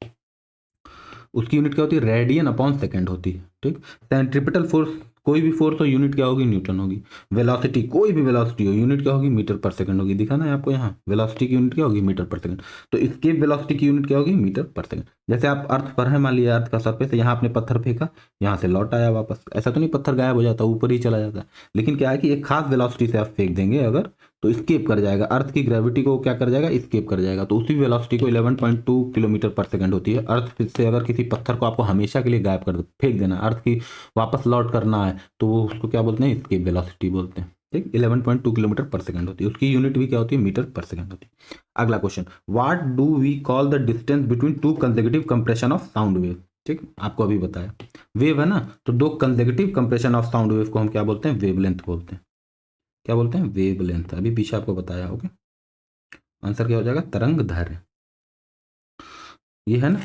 उसकी यूनिट क्या होती है? रेडियन अपॉन सेकंड होती है। ठीक। सेंट्रीपिटल फोर्स, कोई भी फोर्स हो यूनिट क्या होगी? न्यूटन होगी। वेलोसिटी, कोई भी वेलोसिटी हो यूनिट क्या होगी? मीटर पर सेकंड होगी। दिखा ना आपको यहाँ, वेलोसिटी की यूनिट क्या होगी? मीटर पर सेकंड। तो इसके वेलोसिटी की यूनिट क्या होगी? मीटर पर सेकंड। जैसे आप अर्थ पर है, मान लिया अर्थ का सरफेस, यहाँ आपने पत्थर फेंका, यहाँ से लौट आया वापस, ऐसा तो नहीं पत्थर गायब हो जाता, ऊपर ही चला जाता। लेकिन क्या है कि एक खास वेलोसिटी से आप फेंक देंगे अगर, तो स्केप कर जाएगा, अर्थ की ग्रेविटी को क्या कर जाएगा? स्केप कर जाएगा। तो उसी वेलोसिटी को 11.2 किलोमीटर पर सेकंड होती है। अर्थ से अगर किसी पत्थर को आपको हमेशा के लिए गायब कर फेंक देना, अर्थ की वापस लौट करना है, तो वो उसको क्या बोलते हैं? स्केप वेलोसिटी बोलते हैं। ठीक। 11.2 किलोमीटर पर सेकंड होती है, उसकी यूनिट भी क्या होती है? मीटर पर सेकंड होती है। अगला question, what do we call the distance between two consecutive compression of sound wave? ठीक, आपको अभी बताया वेव है ना, तो दो consecutive compression of sound wave को हम क्या बोलते हैं? वेवलेंथ बोलते हैं। क्या बोलते हैं? वेवलेंथ। अभी पीछे आपको बताया। ओके, आंसर क्या हो जाएगा? तरंग दैर्घ्य। ये है ना,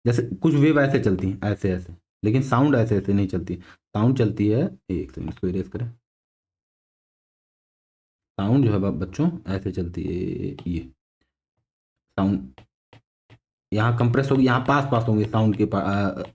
जैसे कुछ वेव ऐसे चलती हैं, ऐसे ऐसे, लेकिन साउंड ऐसे ऐसे नहीं चलती। साउंड चलती है, एक सेकंड इसको इरेज करें। साउंड जो है बच्चों ऐसे चलती है, ये साउंड यहाँ कंप्रेस होगी, यहाँ पास पास होंगे साउंड के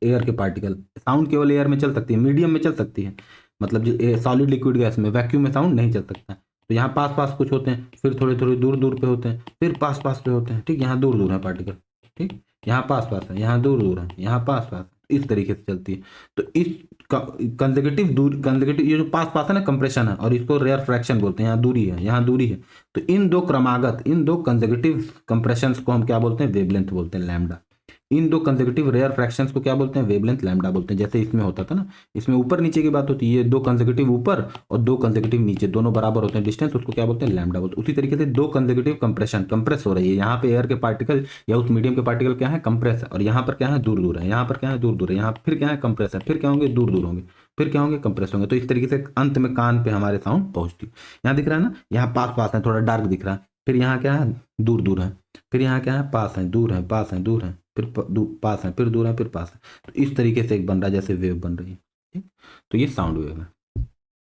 एयर के पार्टिकल। साउंड केवल एयर में चल सकती है, मीडियम में चल सकती है, मतलब जो सॉलिड लिक्विड गैस में, वैक्यूम में साउंड नहीं चल सकता। तो यहाँ पास पास कुछ होते हैं, फिर थोड़े थोड़े दूर दूर पे होते हैं, फिर पास पास पे होते हैं। ठीक, यहाँ दूर दूर है पार्टिकल। ठीक, यहाँ पास पास है, यहाँ दूर दूर है, यहाँ पास पास, इस तरीके से चलती है। तो इस कंसेक्यूटिव दूर, कंसेक्यूटिव ये जो पास पास है ना, कंप्रेशन है, और इसको रेयर फ्रैक्शन बोलते हैं। यहाँ दूरी है, यहाँ दूरी है। तो इन दो क्रमागत, इन दो कंसेक्यूटिव कंप्रेशंस को हम क्या बोलते हैं? वेवलेंथ बोलते हैं, लैम्डा। इन दो कंसेक्यूटिव रेयर फ्रैक्शंस को क्या बोलते हैं? वेवलेंथ, लैम्डा बोलते हैं। जैसे इसमें होता था ना, इसमें ऊपर नीचे की बात होती है, ये दो कंसेक्यूटिव ऊपर और दो कंसेक्यूटिव नीचे, दोनों बराबर होते हैं डिस्टेंस, उसको क्या बोलते हैं? लैम्डा बोलते हैं। उसी तरीके से दो कंसेक्यूटिव कंप्रेशन, कंप्रेस हो रही है, यहाँ पे एयर के पार्टिकल या उस मीडियम के पार्टिकल क्या है? कंप्रेस है, और यहाँ पर क्या है? दूर दूर है, यहाँ पर क्या है? दूर दूर है, यहाँ फिर क्या है? कंप्रेस है, फिर क्या होंगे? दूर दूर होंगे, फिर क्या होंगे? कंप्रेस होंगे। तो इस तरीके से अंत में कान पे हमारे साउंड पहुंचती है। यहाँ दिख रहा है ना, यहाँ पास पास है, थोड़ा डार्क दिख रहा है, फिर यहाँ क्या है? दूर दूर है, फिर यहाँ क्या है? पास है, दूर है, पास है, दूर है, फिर पास है, फिर दूर है, फिर पास है। तो इस तरीके से एक बन रहा है, जैसे वेव बन रही है। ठीक, तो ये साउंड वेव है।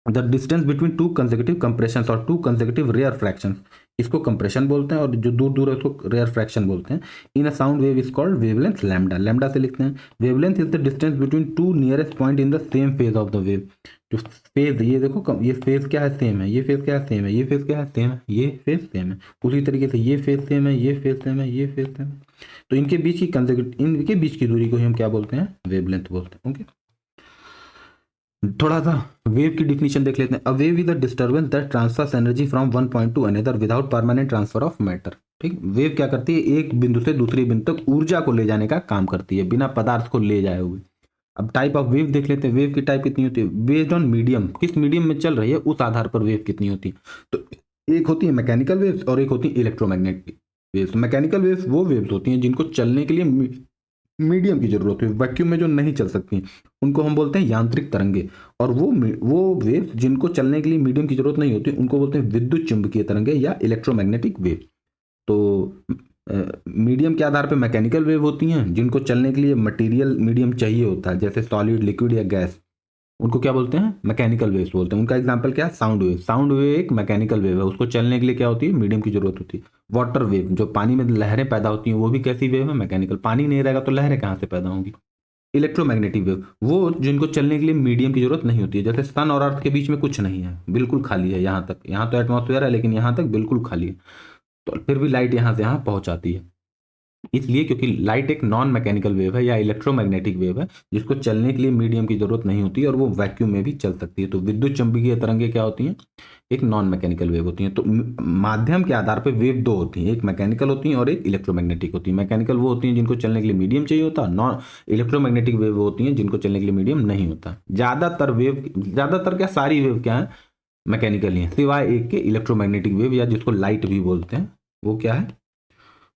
The distance between two consecutive compressions और टू कंसेक्यूटिव रेयर फ्रैक्शंस, इसको कंप्रेशन बोलते हैं, और जो दूर दूर है उसको रेयर फ्रैक्शन बोलते हैं। In a sound wave is called wavelength, lambda. Lambda से लिखते हैं। Wavelength is the distance between two nearest point in the same phase of the wave. जो फेज, ये देखो ये फेज क्या है? सेम है। ये फेज क्या है? सेम है। ये फेज क्या है? सेम है। ये फेज सेम है। उसी तरीके से ये फेज सेम है, ये फेज सेम है, ये फेज सेम है। तो इनके बीच की इनके बीच की दूरी को ही हम क्या बोलते हैं? वेवलेंथ बोलते हैं। ओके, थोड़ा सा वेव की डिफिनेशन देख लेते हैं। A wave is a disturbance that transfers energy from one point to another without permanent transfer of matter. ठीक, वेव क्या करती है? एक बिंदु से दूसरे बिंदु तक ऊर्जा को ले जाने का काम करती है, बिना पदार्थ को ले जाए हुए। अब टाइप ऑफ वेव देख लेते हैं। वेव की टाइप कितनी होती है? बेस्ड ऑन मीडियम, किस मीडियम में चल रही है उस आधार पर वेव कितनी होती है। तो एक होती है मैकेनिकल वेव्स और एक होती है इलेक्ट्रोमैग्नेटिक वेव्स। मैकेनिकल वेव्स वो वेव्स होती हैं जिनको चलने के लिए मीडियम की जरूरत है, वैक्यूम में जो नहीं चल सकती, उनको हम बोलते हैं यांत्रिक तरंगे। और वो वेव जिनको चलने के लिए मीडियम की जरूरत नहीं होती, उनको बोलते हैं विद्युत चुंबकीय तरंगे या इलेक्ट्रोमैग्नेटिक वेव। तो मीडियम के आधार पर मैकेनिकल वेव होती हैं, जिनको चलने के लिए मटेरियल मीडियम चाहिए होता है, जैसे सॉलिड, लिक्विड या गैस, उनको क्या बोलते हैं? मैकेनिकल वेव्स बोलते हैं। उनका एग्जांपल क्या है? Sound wave. साउंड वेव एक मैकेनिकल वेव है, उसको चलने के लिए क्या होती है? मीडियम की जरूरत होती है। वाटर वेव, जो पानी में लहरें पैदा होती हैं, वो भी कैसी वेव है? मैकेनिकल। पानी नहीं रहेगा तो लहरें कहाँ से पैदा होंगी? इलेक्ट्रोमैग्नेटिक वेव, वो जिनको चलने के लिए मीडियम की जरूरत नहीं होती है, जैसे सन और अर्थ के बीच में कुछ नहीं है, बिल्कुल खाली है, यहाँ तक, यहाँ तो एटमॉस्फेयर है लेकिन यहाँ तक बिल्कुल खाली है, तो फिर भी लाइट यहाँ से यहाँ पहुँचाती है, इसलिए क्योंकि लाइट एक नॉन मैकेनिकल वेव है या इलेक्ट्रोमैग्नेटिक वेव है, जिसको चलने के लिए मीडियम की जरूरत नहीं होती और वो वैक्यूम में भी चल सकती है। तो विद्युत चुंबकीय तरंगे क्या होती हैं, एक नॉन मैकेनिकल वेव होती हैं। तो माध्यम के आधार पर वेव दो होती हैं, एक मैकेनिकल होती हैं और एक इलेक्ट्रोमैग्नेटिक होती है। मैकेनिकल वो होती हैं जिनको चलने के लिए मीडियम चाहिए होता है, नॉन इलेक्ट्रोमैग्नेटिक वेव होती हैं जिनको चलने के लिए मीडियम नहीं होता। ज़्यादातर क्या, सारी वेव क्या है, मैकेनिकल ही है, सिवाय एक के इलेक्ट्रोमैग्नेटिक वेव या जिसको लाइट भी बोलते हैं, वो क्या है,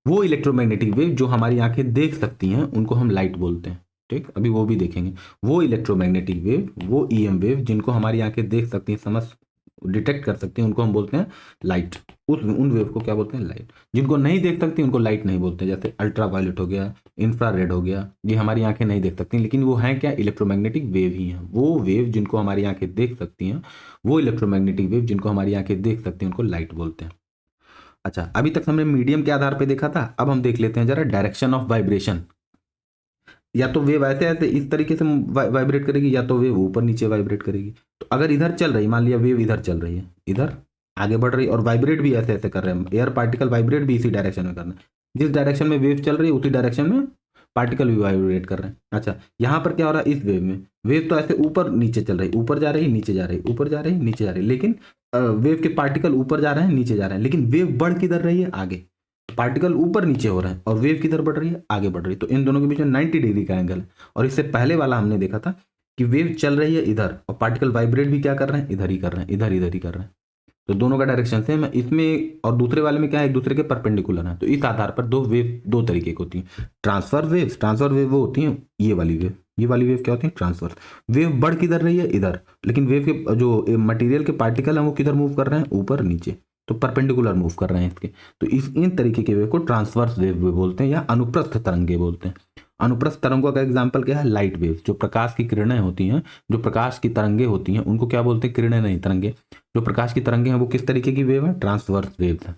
वो इलेक्ट्रोमैग्नेटिक वेव जो हमारी आंखें देख सकती हैं उनको हम लाइट बोलते हैं। ठीक, अभी वो भी देखेंगे। वो इलेक्ट्रोमैग्नेटिक वेव, वो ईएम वेव जिनको हमारी आंखें देख सकती हैं, समझ डिटेक्ट कर सकती हैं, उनको हम बोलते हैं लाइट। उन वेव को क्या बोलते हैं, लाइट। जिनको नहीं देख सकती उनको लाइट नहीं बोलते, जैसे अल्ट्रा वायलेट हो गया, इंफ्रारेड हो गया, ये हमारी आंखें नहीं देख सकती, लेकिन वो हैं क्या, इलेक्ट्रोमैग्नेटिक वेव ही हैं। वो वेव जिनको हमारी आंखें देख सकती हैं, वो इलेक्ट्रोमैग्नेटिक वेव जिनको हमारी आंखें देख सकती हैं, उनको लाइट बोलते हैं। अच्छा, अभी तक हमने मीडियम के आधार पे देखा था, अब हम देख लेते हैं जरा डायरेक्शन ऑफ वाइब्रेशन। या तो वेव ऐसे ऐसे इस तरीके से वाइब्रेट करेगी, या तो वेव ऊपर नीचे वाइब्रेट करेगी। तो अगर इधर चल रही, मान लिया वेव इधर चल रही है, इधर आगे बढ़ रही और वाइब्रेट भी ऐसे ऐसे कर रहे हैं, एयर पार्टिकल वाइब्रेट भी इसी डायरेक्शन में करना है। जिस डायरेक्शन में वेव चल रही है उसी डायरेक्शन में पार्टिकल भी वाइब्रेट कर रहे हैं। अच्छा, यहाँ पर क्या हो रहा है, इस वेव में वेव तो ऐसे ऊपर नीचे चल रही, ऊपर जा रही, नीचे जा रही, ऊपर जा रही, नीचे जा रही, लेकिन वेव के पार्टिकल ऊपर जा रहे हैं, नीचे जा रहे हैं, लेकिन वेव बढ़ किधर रही है, आगे। पार्टिकल ऊपर नीचे हो रहे हैं और वेव किधर बढ़ रही है, आगे बढ़ रही है। तो इन दोनों के बीच में 90 डिग्री का एंगल है। और इससे पहले वाला हमने देखा था कि वेव चल रही है इधर और पार्टिकल वाइब्रेट भी क्या कर रहे हैं, इधर ही कर रहे हैं, इधर ही कर रहे हैं। तो दोनों का डायरेक्शन सेम है। इसमें और दूसरे वाले में क्या है, एक दूसरे के परपेंडिकुलर है। तो इस आधार पर दो वेव दो तरीके की होती हैं। ट्रांसफर वेव वो होती है, ये वाली वेव क्या होती है, ट्रांसफर वेव। बढ़ किधर रही है, इधर, लेकिन वेव के जो मटेरियल के पार्टिकल हैं वो किधर मूव कर रहे हैं, ऊपर नीचे, तो परपेंडिकुलर मूव कर रहे हैं इसके। तो इन तरीके के वेव को ट्रांसवर्स वेव बोलते हैं या अनुप्रस्थ तरंगे बोलते हैं। अनुप्रस्थ तरंगों का एग्जाम्पल क्या है, लाइट वेव। जो प्रकाश की किरणें होती हैं, जो प्रकाश की तरंगे होती हैं, उनको क्या बोलते हैं, किरणें नहीं, तरंगे। जो प्रकाश की तरंगे हैं वो किस तरीके की वेव है, ट्रांसवर्स वेव है।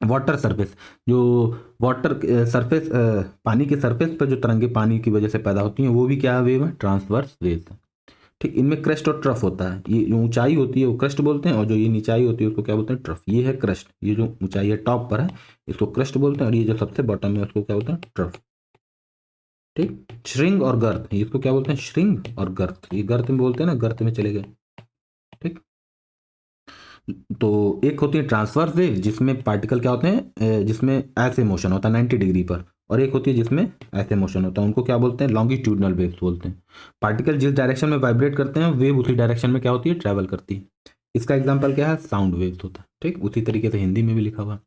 वाटर सरफेस, जो वाटर सरफेस, पानी के सरफेस पर जो तरंगे पानी की वजह से पैदा होती हैं, वो भी क्या वेव है, ट्रांसवर्स वेव है। ठीक, इनमें क्रस्ट और ट्रफ होता है। ये जो ऊंचाई होती है वो क्रस्ट बोलते हैं, और जो ये नीचाई होती है उसको क्या बोलते हैं, ट्रफ। ये है क्रस्ट, ये जो ऊंचाई है टॉप पर है इसको क्रस्ट बोलते हैं, और ये जो सबसे बॉटम में उसको क्या बोलते हैं, ट्रफ। ठीक, श्रिंग और गर्थ, इसको क्या बोलते हैं, श्रिंग और गर्थ। ये गर्थ में बोलते हैं ना, गर्थ में चले गए। ठीक, तो एक होती है ट्रांसवर्स वेव जिसमें पार्टिकल क्या होते हैं, जिसमें ऐसे मोशन होता है 90 डिग्री पर, और एक होती है जिसमें ऐसे मोशन होता है, उनको क्या बोलते हैं, लॉन्गिट्यूडनल वेव्स बोलते हैं। पार्टिकल जिस डायरेक्शन में वाइब्रेट करते हैं वेव उसी डायरेक्शन में क्या होती है, ट्रैवल करती है। इसका एग्जाम्पल क्या है, साउंड वेव्स होता है। ठीक, उसी तरीके से हिंदी में भी लिखा हुआ।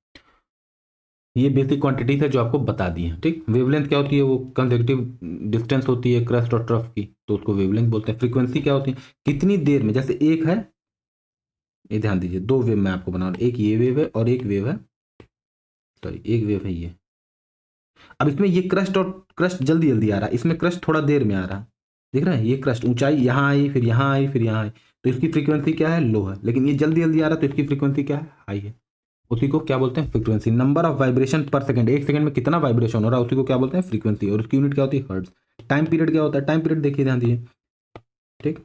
ये बेसिक क्वांटिटीज है जो आपको बता दी है। ठीक, वेवलेंथ क्या होती है, वो कंसेक्यूटिव डिस्टेंस होती है क्रस्ट और ट्रफ की, तो उसको वेवलेंथ बोलते हैं। फ्रीक्वेंसी क्या होती है, कितनी देर में, जैसे एक है, ये ध्यान दीजिए, दो वेव मैं आपको बना रहा हूँ, एक ये वेव है और एक वेव है, सॉरी एक वेव है ये। अब इसमें ये क्रस्ट और क्रस्ट जल्दी जल्दी आ रहा है, इसमें क्रस्ट थोड़ा देर में आ रहा है। देख रहे हैं, ये क्रस्ट ऊंचाई यहाँ आई, फिर यहाँ आई, फिर यहाँ आई, तो इसकी फ्रीक्वेंसी क्या है, लो है। लेकिन ये जल्दी जल्दी आ रहा है तो इसकी फ्रीक्वेंसी क्या है, हाई है। उसी को क्या बोलते हैं, फ्रीक्वेंसी। नंबर ऑफ वाइब्रेशन पर सेकंड, एक सेकंड में कितना वाइब्रेशन हो रहा है उसी को क्या बोलते हैं, फ्रीक्वेंसी। और उसकी यूनिट क्या होती है, हर्ट्ज। टाइम पीरियड क्या होता है, टाइम पीरियड देखिए, ध्यान दीजिए। ठीक,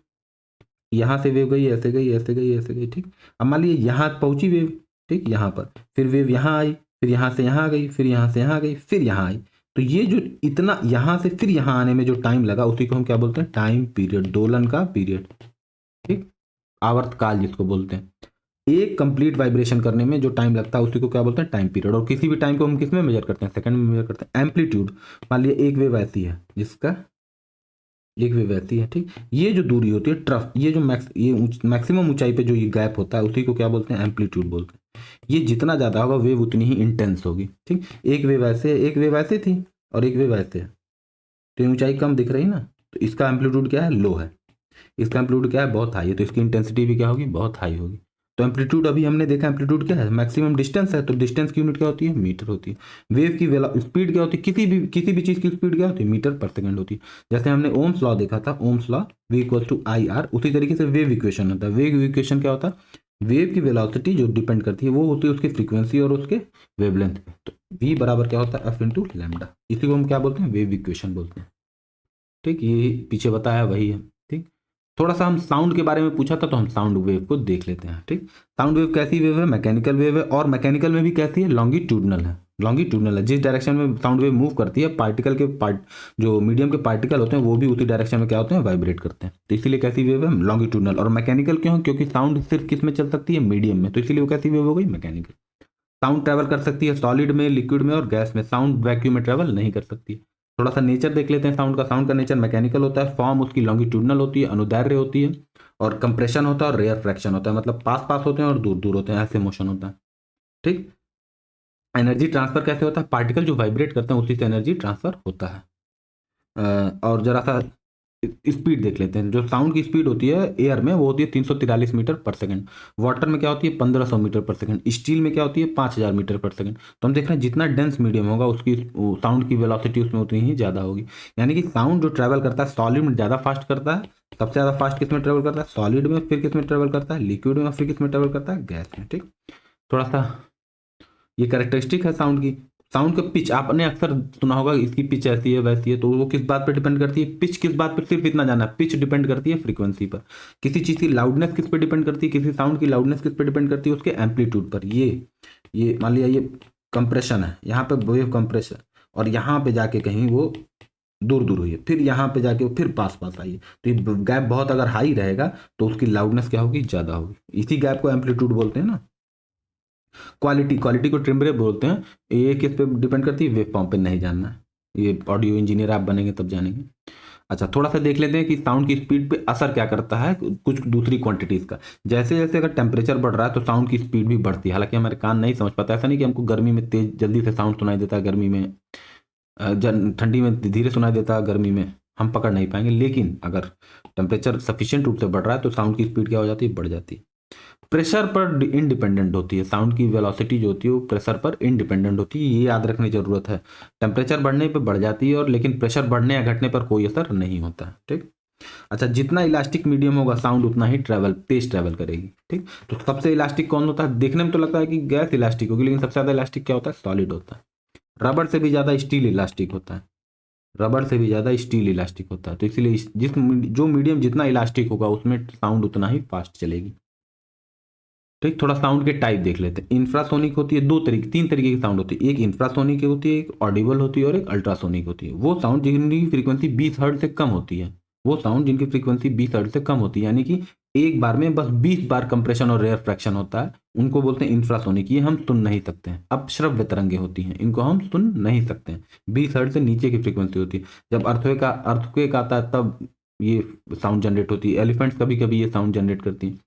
यहाँ से वेव गई, ऐसे गई, ऐसे गई, ऐसे गई। ठीक, अब मान लीजिए यहाँ पहुंची वेव, ठीक, यहाँ पर, फिर वेव यहाँ आई, फिर यहाँ से यहाँ गई, फिर यहाँ से यहाँ गई, फिर यहाँ आई। तो ये जो इतना यहाँ से फिर यहाँ आने में जो टाइम लगा उसी को हम क्या बोलते हैं, टाइम पीरियड, दोलन का पीरियड। ठीक, आवर्तकाल जिसको बोलते हैं। एक कंप्लीट वाइब्रेशन करने में जो टाइम लगता है उसी को क्या बोलते हैं, टाइम पीरियड। और किसी भी टाइम को हम किस में मेजर करते हैं, सेकंड में मेजर करते हैं। एम्पलीट्यूड, मान लिया एक वेव ऐसी है जिसका एक वेव ऐसी है। ठीक, ये जो दूरी होती है ट्रफ, ये जो मैक्सिमम ऊंचाई पे जो ये गैप होता है उसी को क्या बोलते हैं, एम्पलीट्यूड बोलते हैं। ये जितना ज़्यादा होगा वेव उतनी ही इंटेंस होगी। ठीक, एक वेव ऐसे, एक वेव ऐसे थी और एक वेव ऐसे है, तो ये ऊंचाई कम दिख रही ना, तो इसका एम्पलीट्यूड क्या है, लो है। इसका एम्पलीट्यूड क्या है, बहुत हाई है, तो इसकी इंटेंसिटी भी क्या होगी, बहुत हाई होगी। तो एम्पलीट्यूड अभी हमने देखा, एम्पलीट्यूड क्या है, मैक्सिमम डिस्टेंस है, तो डिस्टेंस की यूनिट क्या होती है, मीटर होती है। वेव की स्पीड क्या होती है, किसी भी चीज़ की स्पीड क्या होती है, मीटर पर सेकंड होती है। जैसे हमने ओम्स लॉ देखा था, Ohm's law V equals to IR, उसी तरीके से वेव इक्वेशन होता है। वेव इक्वेशन क्या होता है, वेव की वेलोसिटी जो डिपेंड करती है वो होती है उसकी फ्रीक्वेंसी और उसके वेवलेंथ पे। तो V बराबर क्या होता है, F इंटू लैम्डा। इसी को हम क्या बोलते हैं, वेव इक्वेशन बोलते हैं। ठीक, ये पीछे बताया वही है। ठीक, थोड़ा सा हम साउंड के बारे में पूछा था तो हम साउंड वेव को देख लेते हैं। ठीक, साउंड वेव कैसी वेव है? मैकेनिकल वेव है, और मैकेनिकल में भी कैसी है? लॉन्गिट्यूडनल है। लॉन्गिट्यूडनल है, जिस डायरेक्शन में साउंड वेव मूव करती है, पार्टिकल के जो मीडियम के पार्टिकल होते हैं वो भी उसी डायरेक्शन में क्या होते हैं? वाइब्रेट करते हैं। तो इसीलिए कैसी वेव है? लॉन्गिट्यूडनल। और मैकेनिकल क्यों? क्योंकि साउंड सिर्फ किस में चल सकती है? मीडियम में, तो इसीलिए वो कैसी वेव हो गई? मैकेनिकल। साउंड ट्रैवल कर सकती है सॉलिड में, लिक्विड में और गैस में। साउंड वैक्यूम में ट्रैवल नहीं कर सकती। थोड़ा सा नेचर देख लेते हैं साउंड का। साउंड का नेचर मैकेनिकल होता है, फॉर्म उसकी लॉन्गिट्यूडनल होती है, अनुदैर्ध्य होती है, और कंप्रेशन होता है और रेयर फ्रैक्शन होता है, मतलब पास पास होते हैं और दूर दूर होते हैं, ऐसे मोशन होता है। ठीक, एनर्जी ट्रांसफर कैसे होता है? पार्टिकल जो वाइब्रेट करते हैं उसी से एनर्जी ट्रांसफर होता है। और जरा सा स्पीड देख लेते हैं। जो साउंड की स्पीड होती है एयर में वो होती है 343 मीटर पर सेकंड। वाटर में क्या होती है? 1500 मीटर पर सेकंड। स्टील में क्या होती है? 5000 मीटर पर सेकंड। तो हम देख रहे हैं जितना डेंस मीडियम होगा उसकी साउंड की वेलोसिटी उसमें उतनी ही ज़्यादा होगी। यानी कि साउंड जो ट्रैवल करता है सॉलिड में ज़्यादा फास्ट करता है। सबसे ज़्यादा फास्ट किस में ट्रैवल करता है? सॉलिड में। फिर किस में ट्रैवल करता है? लिक्विड में। फिर किस में ट्रैवल करता है? गैस में। ठीक, थोड़ा सा ये कैरेक्टरिस्टिक है साउंड की। साउंड का पिच आपने अक्सर सुना होगा, इसकी पिच ऐसी है वैसी है, तो वो किस बात पर डिपेंड करती है? पिच किस बात पर? सिर्फ इतना जाना, पिच डिपेंड करती है फ्रीक्वेंसी पर। किसी चीज़ की लाउडनेस किस पर डिपेंड करती है? किसी साउंड की लाउडनेस किस पर डिपेंड करती है? उसके एम्पलीट्यूड पर। ये मान लिया ये कंप्रेशन है, यहाँ पे वेव कंप्रेशन, और यहाँ पे जाके कहीं वो दूर दूर हुई है, फिर यहाँ पे जाके फिर पास पास आई है। तो ये गैप बहुत अगर हाई रहेगा तो उसकी लाउडनेस क्या होगी? ज़्यादा होगी। इसी गैप को एम्पलीट्यूड बोलते हैं ना। क्वालिटी को टिम्ब्रे बोलते हैं। ये किस पे डिपेंड करती है? वेव फॉर्म पे। नहीं जानना है, ये ऑडियो इंजीनियर आप बनेंगे तब जानेंगे। अच्छा, थोड़ा सा देख लेते हैं कि साउंड की स्पीड पे असर क्या करता है कुछ दूसरी क्वांटिटीज का। जैसे जैसे अगर टेम्परेचर बढ़ रहा है तो साउंड की स्पीड भी बढ़ती है। हालांकि हमारे कान नहीं समझ पाता, ऐसा नहीं कि हमको गर्मी में तेज जल्दी से साउंड सुनाई देता है, गर्मी में ठंडी में धीरे सुनाई देता है, गर्मी में हम पकड़ नहीं पाएंगे। लेकिन अगर टेम्परेचर सफिशिएंट रूप से बढ़ रहा है तो साउंड की स्पीड क्या हो जाती है? बढ़ जाती है। प्रेशर पर इंडिपेंडेंट होती है। साउंड की वेलोसिटी जो होती है वो प्रेशर पर इंडिपेंडेंट होती है, ये याद रखने की जरूरत है। टेम्परेचर बढ़ने पे बढ़ जाती है, और लेकिन प्रेशर बढ़ने या घटने पर कोई असर नहीं होता। ठीक, अच्छा, जितना इलास्टिक मीडियम होगा साउंड उतना ही तेज ट्रैवल करेगी। ठीक, तो सबसे इलास्टिक कौन होता है? देखने में तो लगता है कि गैस इलास्टिक होगी, लेकिन सबसे ज्यादा इलास्टिक क्या होता है? सॉलिड होता है। रबड़ से भी ज्यादा स्टील इलास्टिक होता है। रबड़ से भी ज्यादा स्टील इलास्टिक होता है। तो इसीलिए जो मीडियम जितना इलास्टिक होगा उसमें साउंड उतना ही फास्ट चलेगी। ठीक, थोड़ा साउंड के टाइप देख लेते हैं। इंफ्रासोनिक होती है, तीन तरीके की साउंड होती है। एक इंफ्रासोनिक होती है, एक ऑडिबल होती है, और एक अल्ट्रासोनिक होती है। वो साउंड जिनकी फ्रीक्वेंसी 20 हर्ट्ज से कम होती है, वो साउंड जिनकी फ्रीक्वेंसी 20 हर्ट्ज से कम होती है, यानी कि एक बार में बस 20 बार कंप्रेशन और रेयर फ्रैक्शन होता है, उनको बोलते हैं इंफ्रासोनिक। ये हम सुन नहीं सकते हैं। अब श्रव्य तरंगे होती हैं, इनको हम सुन नहीं सकते हैं। 20 हर्ट्ज से नीचे की फ्रीक्वेंसी होती है। जब अर्थक्वेक आता है तब ये साउंड जनरेट होती है। एलिफेंट्स कभी कभी ये साउंड जनरेट करती हैं।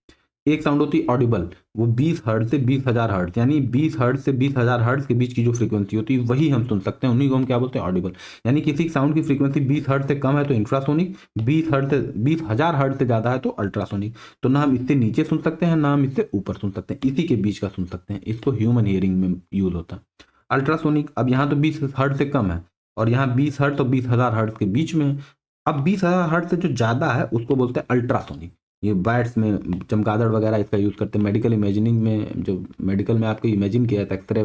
एक साउंड होती है ऑडिबल, वो 20 हर्ट्ज से 20,000 हर्ट्ज, यानी 20 हर्ट्ज से 20,000 हर्ट्ज के बीच की जो फ्रीक्वेंसी होती है वही हम सुन सकते हैं, उन्हीं को हम क्या बोलते हैं? ऑडिबल। यानी किसी साउंड की फ्रीक्वेंसी 20 हर्ट्ज से कम है तो इंफ्रासोनिक, 20,000 हर्ट्ज से ज्यादा है तो अल्ट्रासोनिक। तो ना हम इससे नीचे सुन सकते हैं ना हम इससे ऊपर सुन सकते हैं, इसी के बीच का सुन सकते हैं। इसको ह्यूमन हियरिंग में यूज होता है अल्ट्रासोनिक। अब यहाँ तो 20 हर्ट्ज से कम है, और यहाँ 20 हर्ट्ज तो 20,000 हर्ट्ज के बीच में है। अब 20,000 हर्ट्ज से जो ज्यादा है उसको बोलते हैं अल्ट्रासोनिक। ये बैट्स में चमगादड़ वगैरह इसका यूज करते हैं। मेडिकल इमेजिनिंग में, जो मेडिकल में आपको इमेजिन किया था, एक्सरे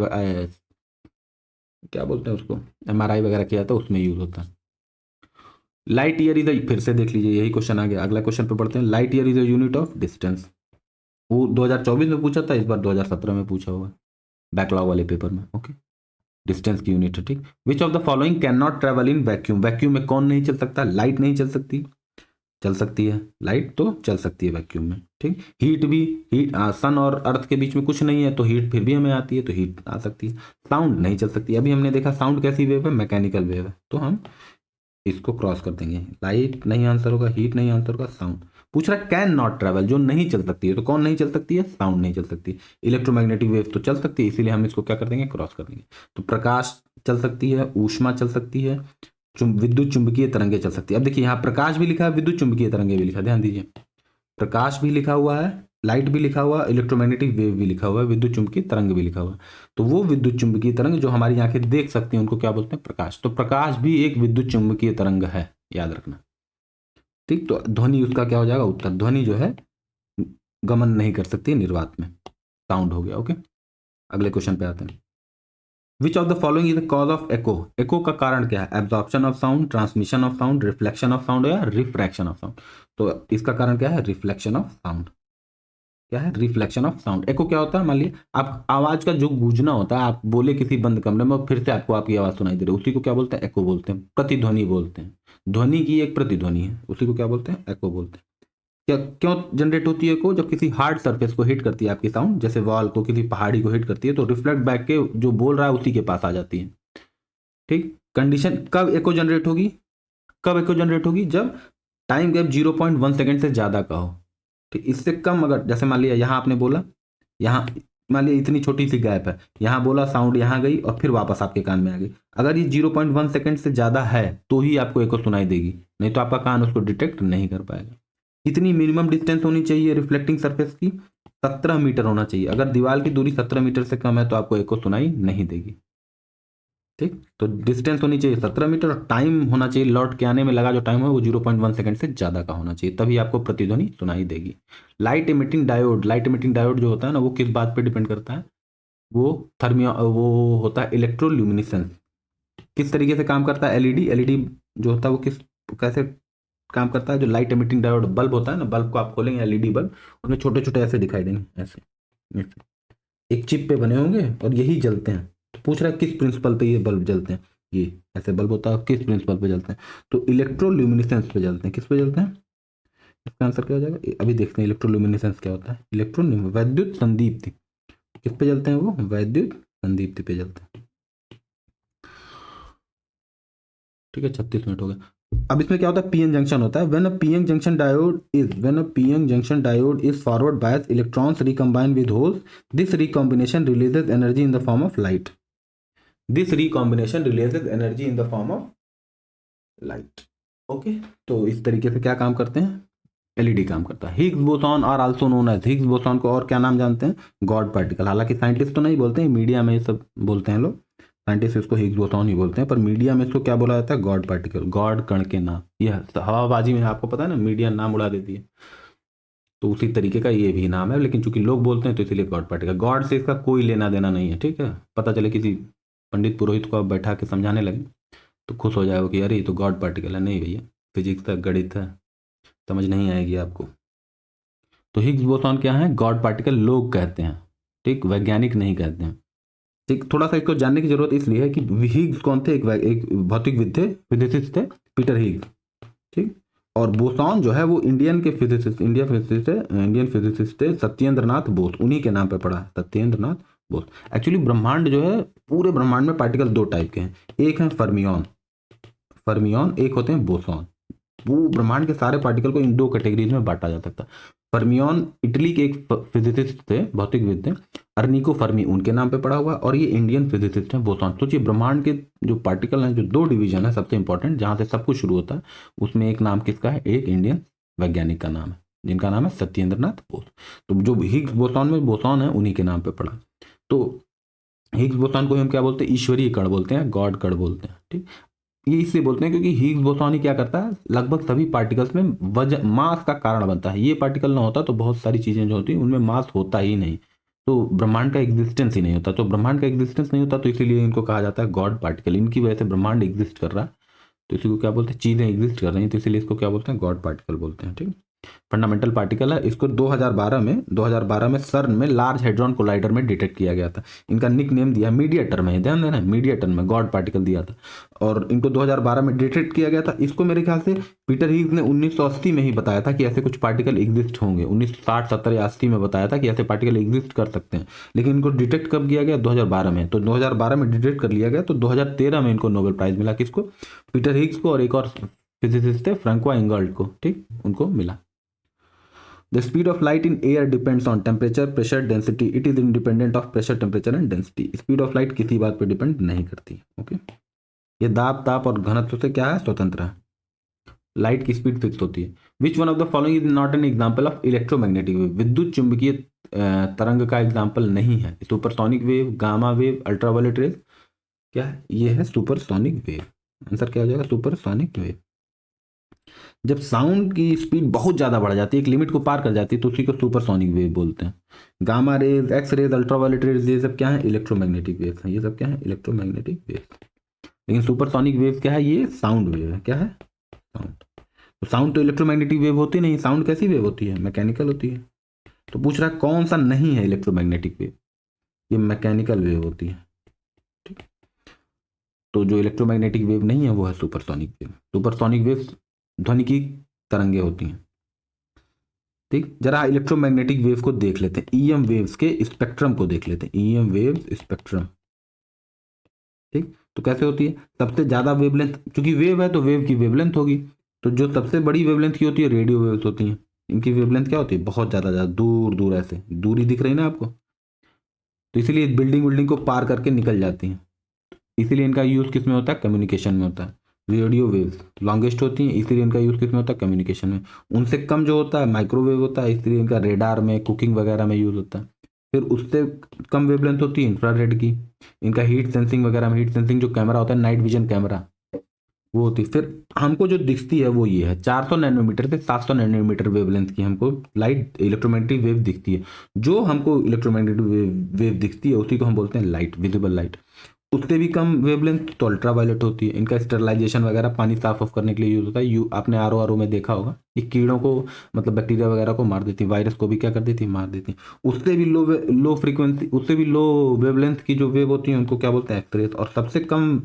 क्या बोलते हैं उसको, एमआरआई वगैरह किया था, उसमें यूज होता है। लाइट ईयर इज, फिर से देख लीजिए यही क्वेश्चन आ गया। अगला क्वेश्चन पे पढ़ते हैं। Light year is a unit of distance. वो 2024 में पूछा था, इस बार 2017 में पूछा होगा बैकलॉग वाले पेपर में। ओके, डिस्टेंस की यूनिट है। ठीक, विच of the following can not travel in vacuum. Vacuum में कौन नहीं चल सकता? लाइट नहीं चल सकती। चल सकती है, लाइट तो चल सकती है वैक्यूम में। ठीक, हीट भी, सन और अर्थ के बीच में कुछ नहीं है तो हीट फिर भी हमें आती है, तो हीट आ सकती है। साउंड नहीं चल सकती। अभी हमने देखा साउंड कैसी वेव है? मैकेनिकल वेव है, तो हम इसको क्रॉस कर देंगे। लाइट नहीं आंसर होगा, हीट नहीं आंसर होगा, साउंड पूछ रहा है। कैन नॉट ट्रेवल, जो नहीं चल सकती है, तो कौन नहीं चल सकती है? साउंड नहीं चल सकती। इलेक्ट्रोमैग्नेटिक वेव तो चल सकती है, इसीलिए हम इसको क्या कर देंगे? क्रॉस कर देंगे। तो प्रकाश चल सकती है, ऊष्मा चल सकती है, विद्युत चुंबकीय तरंगे चल सकती है। अब देखिए यहाँ प्रकाश भी लिखा है, विद्युत चुंबकीय तरंगे भी लिखा है, ध्यान दीजिए। प्रकाश भी लिखा हुआ है, लाइट भी लिखा हुआ है, इलेक्ट्रोमैग्नेटिक वेव भी लिखा हुआ है, विद्युत चुंबकीय तरंग भी लिखा हुआ है। तो वो विद्युत चुंबकीय तरंग जो हमारी आंखें देख सकती हैं उनको क्या बोलते हैं? प्रकाश। तो प्रकाश भी एक विद्युत चुंबकीय तरंग है, याद रखना। ठीक, तो ध्वनि उसका क्या हो जाएगा? उत्तर। ध्वनि जो है गमन नहीं कर सकती निर्वात में, साउंड हो गया। ओके, अगले क्वेश्चन पे आते हैं। Which of the following is the cause of echo? Echo का कारण क्या है? Absorption of sound, transmission of sound, reflection of sound या रिफ्रैक्शन ऑफ साउंड? तो इसका कारण क्या है? Reflection of sound. क्या है? Reflection of sound. एको क्या होता है? मान लीजिए आप आवाज का जो गूंजना होता है, आप बोले किसी बंद कमरे में, फिर से आपको आपकी आवाज सुनाई दे रही है, उसी को क्या बोलते हैं? एको बोलते हैं। प्रतिध्वनि बोलते हैं। ध्वनि की एक प्रतिध्वनि है, उसी को क्या बोलते हैं? एको बोलते हैं। क्या क्यों जनरेट होती है एको? जब किसी हार्ड सरफेस को हिट करती है आपकी साउंड, जैसे वॉल को, किसी पहाड़ी को हिट करती है, तो रिफ्लेक्ट बैक के जो बोल रहा है उसी के पास आ जाती है। ठीक। कंडीशन कब एको जनरेट होगी? कब एको जनरेट होगी? जब टाइम गैप 0.1 सेकंड से ज्यादा का हो। ठीक। इससे कम अगर, जैसे मान लिया यहाँ आपने बोला, यहाँ मान लिया इतनी छोटी सी गैप है, यहाँ बोला, साउंड यहाँ गई और फिर वापस आपके कान में आ गई, अगर ये 0.1 सेकंड से ज्यादा है तो ही आपको एको सुनाई देगी, नहीं तो आपका कान उसको डिटेक्ट नहीं कर पाएगा। कितनी मिनिमम डिस्टेंस होनी चाहिए रिफ्लेक्टिंग सरफेस की? 17 मीटर होना चाहिए। अगर दीवार की दूरी 17 मीटर से कम है तो आपको एको सुनाई नहीं देगी। ठीक। तो डिस्टेंस होनी चाहिए 17 मीटर और टाइम होना चाहिए लौट के आने में लगा जो टाइम है वो 0.1 सेकंड से ज़्यादा का होना चाहिए, तभी आपको प्रतिध्वनि सुनाई देगी। Light emitting diode, light emitting diode जो होता है ना, वो किस बात पे डिपेंड करता है? वो होता है इलेक्ट्रोल्यूमिनेसेंस। किस तरीके से काम करता है? एलईडी, एलईडी जो होता है वो कैसे काम करता है? जो लाइट इमिटिंग डायोड बल्ब होता है ना, बल्ब को आप खोलेंगे, एलईडी बल्ब, उसमें छोटे छोटे ऐसे दिखाई देंगे, ऐसे एक चिप पे बने होंगे और यही जलते हैं। तो पूछ रहा है किस प्रिंसिपल पे ये बल्ब जलते हैं? ये ऐसे बल्ब होता है, किस प्रिंसिपल पे जलते हैं? तो इलेक्ट्रोल्यूमिनेसेंस पे जलते हैं। किस पे जलते हैं? इसका आंसर क्या हो जाएगा? अभी देखते हैं इलेक्ट्रोल्यूमिनेसेंस क्या होता है। वैद्युत संदीप्ति। किस पे जलते हैं वो? वैद्युत संदीप्ति पे जलते हैं। ठीक है, 36 मिनट हो गए। अब इसमें क्या होता है? पीएन जंक्शन होता है। When a PN junction diode is forward bias, electrons recombine with holes, this recombination releases energy in the form of light. This recombination releases energy in the form of light. Okay, तो इस तरीके से क्या काम करते हैं? LED काम करता है। हिग्स बोसॉन और also known as, Higgs boson को और क्या नाम जानते हैं? God particle. हालांकि साइंटिस्ट तो नहीं बोलते हैं, मीडिया में ये सब बोलते हैं लोग, साइंटिस्ट इसको हिग्स बोसॉन ही बोलते हैं, पर मीडिया में इसको क्या बोला जाता है? गॉड पार्टिकल, गॉड कण के नाम। यह हवाबाजी में आपको पता है ना, मीडिया नाम उड़ा देती है, तो उसी तरीके का ये भी नाम है, लेकिन चूंकि लोग बोलते हैं तो इसलिए गॉड पार्टिकल। गॉड से इसका कोई लेना देना नहीं है। ठीक है, पता चले किसी पंडित पुरोहित को आप बैठा के समझाने लगे तो खुश हो जाएगा कि अरे ये तो गॉड पार्टिकल है। नहीं भैया, फिजिक्स है, गणित है, समझ नहीं आएगी आपको। तो हिग्स बोसॉन क्या है? गॉड पार्टिकल लोग कहते हैं। ठीक, वैज्ञानिक नहीं कहते हैं। ठीक, थोड़ा सा इसको जानने की जरूरत इसलिए है कि हिग्स कौन थे? एक भौतिक फिजिसिस्ट थे, पीटर हिग्स। ठीक। और बोसॉन जो है वो इंडियन फिजिसिस्ट थे, सत्येंद्र नाथ बोस, उन्हीं के नाम पे पड़ा है, सत्येंद्र नाथ बोस। एक्चुअली ब्रह्मांड जो है, पूरे ब्रह्मांड में पार्टिकल दो टाइप के हैं, एक है फर्मियन, एक होते हैं बोसॉन। वो ब्रह्मांड के सारे पार्टिकल को इन दो कैटेगरीज में बांटा जा सकता है। फर्मियन इटली के एक फिजिसिस्ट थे, भौतिकविद थे, अर्निको फर्मी उनके नाम पे पड़ा हुआ, और ये इंडियन फिजिसिस्ट हैं बोसॉन। सोचिए, ब्रह्मांड के जो पार्टिकल हैं, जो दो डिवीजन है सबसे इंपॉर्टेंट, जहां से सब कुछ शुरू होता है, उसमें एक नाम किसका है? एक इंडियन वैज्ञानिक का नाम है, जिनका नाम है सत्येंद्र नाथ बोस। तो जो हिग्स बोसॉन में बोसॉन है, उन्हीं के नाम पे पड़ा। तो हिग्स बोसॉन को हम क्या बोलते हैं? ईश्वरीय कण बोलते हैं, गॉड कण बोलते हैं। ठीक, ये इसलिए बोलते हैं क्योंकि हिग्स बोसॉन ही क्या करता है? लगभग सभी पार्टिकल्स में वजन, मास का कारण बनता है। ये पार्टिकल ना होता तो बहुत सारी चीजें जो होती हैं उनमें मास होता ही नहीं, तो ब्रह्मांड का एग्जिस्टेंस ही नहीं होता। तो ब्रह्मांड का एग्जिस्टेंस नहीं होता तो इसीलिए इनको कहा जाता है गॉड पार्टिकल। इनकी वजह से ब्रह्मांड एग्जिस्ट कर रहा है, तो इसी को क्या बोलते हैं? चीजें एग्जिस्ट कर रही हैं, तो इसीलिए इसको क्या बोलते हैं? गॉड पार्टिकल बोलते हैं। ठीक, फंडामेंटल पार्टिकल है। इसको 2012 में सर्न में लार्ज हेड्रॉन कोलाइडर में डिटेक्ट किया गया था। इनका निक नेम दिया मीडिएटर में, ध्यान देना, मीडिएटर में गॉड पार्टिकल दिया था, और इनको 2012 में डिटेक्ट किया गया था। इसको मेरे ख्याल से पीटर हिग्स ने 1980 में ही बताया था कि ऐसे कुछ पार्टिकल एग्जिस्ट होंगे। 1960, 70 या 80 में बताया था कि ऐसे पार्टिकल एग्जिस्ट कर सकते हैं, लेकिन इनको डिटेक्ट कब किया गया? 2012 में। तो 2012 में डिटेक्ट कर लिया गया, तो 2013 में इनको नोबेल प्राइज मिला। किसको? पीटर हिग्स को, और एक और फिजिसिस्ट थे फ्रैंकोआ इंगल्ट को। ठीक, उनको मिला। The speed of light in air depends on temperature, pressure, density. It is independent of pressure, temperature and density. Speed of light किसी बात पे डिपेंड नहीं करती। ओके, ये दाब, ताप और घनत्व से क्या है? स्वतंत्र है। लाइट की स्पीड फिक्स होती है। Which one of the following is not an example of electromagnetic wave? विद्युत चुंबकीय तरंग का एग्जाम्पल नहीं है। Supersonic wave, gamma wave, ultraviolet rays. क्या है? ये है सुपरसोनिक वेव। आंसर क्या हो जाएगा? Supersonic wave. जब साउंड की स्पीड बहुत ज़्यादा बढ़ जाती है, एक लिमिट को पार कर जाती है, तो उसी को सुपरसोनिक वेव बोलते हैं। Gamma rays, X rays, ultraviolet rays, ये सब क्या है? इलेक्ट्रोमैग्नेटिक वेव है। ये सब क्या है? Electromagnetic wave. लेकिन सुपरसोनिक वेव क्या है? ये साउंड वेव है। क्या है? साउंड। तो साउंड तो इलेक्ट्रोमैग्नेटिक वेव होती नहीं। साउंड कैसी वेव होती है? मैकेनिकल होती है। तो पूछ रहा है कौन सा नहीं है इलेक्ट्रोमैग्नेटिक वेव? ये मैकेनिकल वेव होती है। ठीक। तो जो इलेक्ट्रोमैग्नेटिक वेव नहीं है वो है सुपरसोनिक वेव। सुपरसोनिक वेव ध्वनि की तरंगे होती हैं। ठीक, जरा इलेक्ट्रोमैग्नेटिक वेव को देख लेते हैं, ईएम वेव्स के स्पेक्ट्रम को देख लेते हैं, ईएम वेव स्पेक्ट्रम। ठीक, तो कैसे होती है? सबसे ज्यादा वेवलेंथ, क्योंकि वेव है तो वेव की वेवलेंथ होगी, तो जो सबसे बड़ी वेवलेंथ की होती है रेडियो वेव्स होती हैं। इनकी वेवलेंथ क्या होती है? बहुत ज्यादा दूर दूर, ऐसे दूरी दिख रही है ना आपको, तो इसीलिए बिल्डिंग बिल्डिंग को पार करके निकल जाती हैं। इसीलिए इनका यूज किस में होता है? कम्युनिकेशन में होता है। रेडियो वेव्स लॉन्गेस्ट होती हैं, इसीलिए इनका यूज किस में होता है? कम्युनिकेशन में। उनसे कम जो होता है माइक्रोवेव होता है, इसलिए इनका रेडार में, कुकिंग वगैरह में यूज होता है। फिर उससे कम वेवलेंथ होती है इंफ्रारेड की, इनका हीट सेंसिंग वगैरह में, हीट सेंसिंग जो कैमरा होता है, नाइट विजन कैमरा, वो होती है। फिर हमको जो दिखती है वो ये है, 400 नैनोमीटर से 700 नैनोमीटर वेवलेंथ की हमको लाइट, इलेक्ट्रोमैग्नेटिक वेव दिखती है। जो हमको इलेक्ट्रोमैग्नेटिक वेव दिखती है उसी को हम बोलते हैं लाइट, विजिबल लाइट। उससे भी कम वेवलेंथ तो अल्ट्रावायलेट होती है। इनका स्टरलाइजेशन वगैरह, पानी साफ ऑफ करने के लिए यूज होता है। आपने आर ओ में देखा होगा, ये कीड़ों को, मतलब बैक्टीरिया वगैरह को मार देती है, वायरस को भी क्या कर देती है? मार देती है। उससे भी लो फ्रीक्वेंसी, उससे भी लो वेवलेंथ की जो वेव होती है उनको क्या बोलते हैं? एक्सरेज। और सबसे कम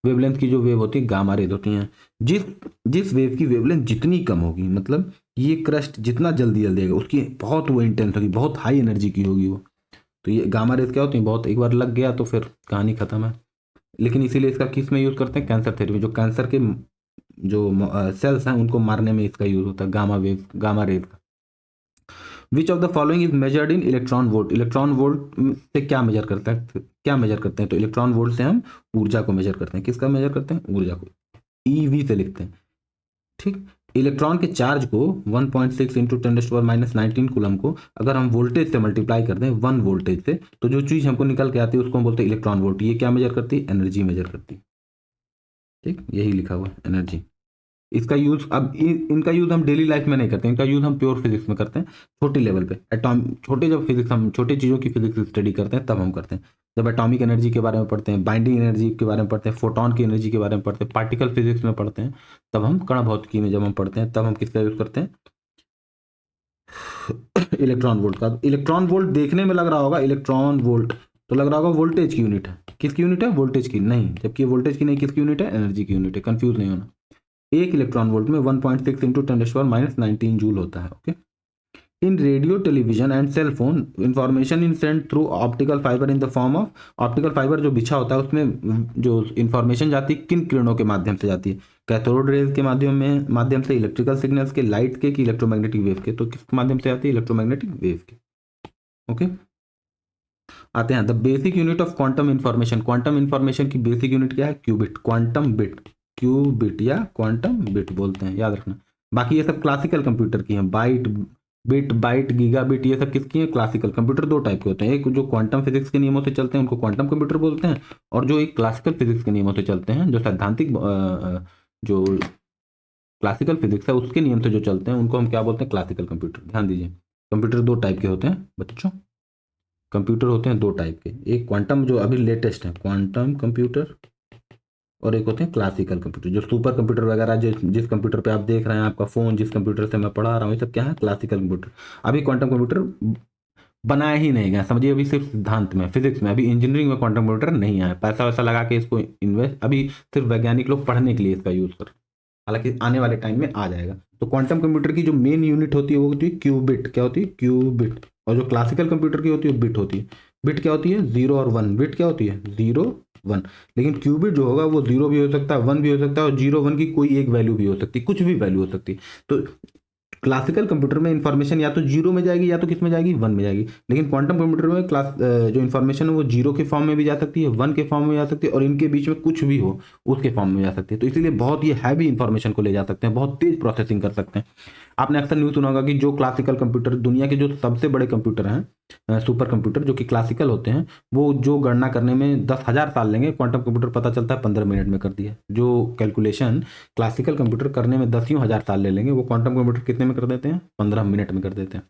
वेवलेंथ की जो वेव होती है गामा रेज होती हैं। जिस जिस वेव की वेवलेंथ जितनी कम होगी, मतलब ये क्रस्ट जितना जल्दी जल्दी आएगा, उसकी बहुत वो इंटेंस होगी, बहुत हाई एनर्जी की होगी वो। तो ये गामा रेज क्या होती है? बहुत, एक बार लग गया तो फिर कहानी खत्म है। लेकिन इसीलिए इसका किस में यूज करते हैं? कैंसर थेरेपी, जो कैंसर के जो सेल्स हैं उनको मारने में इसका यूज होता है, गामा वेव, गामा रेज का। विच of the following is measured in electron volt? Electron volt से क्या मेजर करता है? क्या मेजर करते हैं? तो इलेक्ट्रॉन वोल्ट से हम ऊर्जा को मेजर करते हैं। किसका मेजर करते हैं? ऊर्जा को। ईवी से लिखते हैं। ठीक, इलेक्ट्रॉन के चार्ज को 1.6 इंटू 10⁻⁻19 कूलम को अगर हम वोल्टेज से मल्टीप्लाई कर दें, 1 वोल्टेज से, तो जो चीज हमको निकल के आती है उसको हम बोलते हैं इलेक्ट्रॉन वोल्ट। ये क्या मेजर करती है? एनर्जी मेजर करती है। ठीक, यही लिखा हुआ है एनर्जी। इसका यूज अब इनका यूज हम डेली लाइफ में नहीं करते, इनका यूज हम प्योर फिजिक्स में करते हैं, छोटे लेवल पे। एटॉम, छोटे, जब फिजिक्स, हम छोटे चीज़ों की फिजिक्स स्टडी करते हैं तब हम करते हैं। जब एटॉमिक एनर्जी के बारे में पढ़ते हैं, बाइंडिंग एनर्जी के बारे में पढ़ते हैं, फोटोन की एनर्जी के बारे में पढ़ते हैं, पार्टिकल फिजिक्स में पढ़ते हैं, तब हम कण भौतिकी में जब हम पढ़ते हैं तब हम किसका यूज करते हैं? इलेक्ट्रॉन वोल्ट का। इलेक्ट्रॉन वोल्ट देखने में लग रहा होगा, इलेक्ट्रॉन वोल्ट तो लग रहा होगा वोल्टेज की यूनिट है। किसकी यूनिट है? वोल्टेज की नहीं, जबकि वोल्टेज की नहीं, किसकी यूनिट है? एनर्जी की यूनिट है। कंफ्यूज नहीं होना। एक इलेक्ट्रॉन वोल्ट में 1.6 इंटू 10⁻⁻19 जूल होता है। Okay. In radio, television and cell phone, information in send through optical fibre in the form of, optical fibre जो बिछा होता है उसमें जो इंफॉर्मेशन जाती है किन किरणों के माध्यम से जाती है? कैथोड रेज के माध्यम से, इलेक्ट्रिकल सिग्नल्स के, लाइट के, कि इलेक्ट्रोमैग्नेटिक वेव के? तो किस माध्यम से आती है? इलेक्ट्रोमैग्नेटिक वेव के। ओके। आते हैं the basic unit of quantum information. Quantum information की बेसिक यूनिट क्या है? क्यूबिट, क्वांटम बिट, क्यूबिट या क्वांटम बिट बोलते हैं, याद रखना। बाकी ये सब क्लासिकल कंप्यूटर की हैं। बाइट, बिट, बाइट, गीगाबिट, ये सब किसकी हैं? Classical computer. दो टाइप के होते हैं, एक जो क्वांटम फिजिक्स के नियमों से चलते हैं उनको क्वांटम कंप्यूटर बोलते हैं, और जो एक क्लासिकल फिजिक्स के नियमों से चलते हैं, जो सैद्धांतिक जो क्लासिकल फिजिक्स है उसके नियम से जो चलते हैं उनको हम क्या बोलते हैं? Classical computer. ध्यान दीजिए, कंप्यूटर दो टाइप के होते हैं बच्चों। कंप्यूटर होते हैं दो टाइप के, एक क्वांटम जो अभी लेटेस्ट है क्वांटम कंप्यूटर, और एक होते हैं क्लासिकल कंप्यूटर। जो सुपर कंप्यूटर वगैरह जिस कंप्यूटर पे आप देख रहे हैं, आपका फोन जिस कंप्यूटर से मैं पढ़ा रहा हूँ, ये सब क्या है? Classical computer. अभी क्वांटम कंप्यूटर बनाया ही नहीं गया, समझिए। अभी सिर्फ सिद्धांत में, फिजिक्स में, अभी इंजीनियरिंग में क्वांटम कंप्यूटर नहीं आया। पैसा वैसा लगा के इसको इन्वेस्ट, अभी सिर्फ वैज्ञानिक लोग पढ़ने के लिए इसका यूज कर, हालांकि आने वाले टाइम में आ जाएगा। तो क्वांटम कंप्यूटर की जो मेन यूनिट होती है वो होती है क्यूबिट। क्या होती है? क्यूबिट। और जो क्लासिकल कंप्यूटर की होती है बिट होती है। बिट क्या होती है? 0 और 1। बिट क्या होती है? 0 1। लेकिन क्यूबिट जो होगा वो 0 भी हो सकता है, 1 भी हो सकता है, और 0 1 की कोई एक वैल्यू भी हो सकती है, कुछ भी वैल्यू हो सकती है। तो क्लासिकल कंप्यूटर में इंफॉर्मेशन या तो 0 में जाएगी या तो किस में जाएगी? 1 में जाएगी। लेकिन क्वांटम कंप्यूटर में जो इंफॉर्मेशन है वो 0 के फॉर्म में भी जा सकती है, 1 के फॉर्म में जा सकती है, और इनके बीच में कुछ भी हो उसके फॉर्म में जा सकती है। तो इसीलिए बहुत ये हैवी इंफॉर्मेशन को ले जा सकते हैं, बहुत तेज प्रोसेसिंग कर सकते हैं। आपने अक्सर न्यूज़ सुना होगा कि जो क्लासिकल कंप्यूटर, दुनिया के जो सबसे बड़े कंप्यूटर हैं, सुपर कंप्यूटर जो कि क्लासिकल होते हैं, वो जो गणना करने में 10,000 साल लेंगे, क्वांटम कंप्यूटर पता चलता है 15 मिनट में कर दिया। जो कैलकुलेशन क्लासिकल कंप्यूटर करने में 10,000 साल ले लेंगे, वो क्वांटम कंप्यूटर कितने में कर देते हैं? 15 मिनट में कर देते हैं।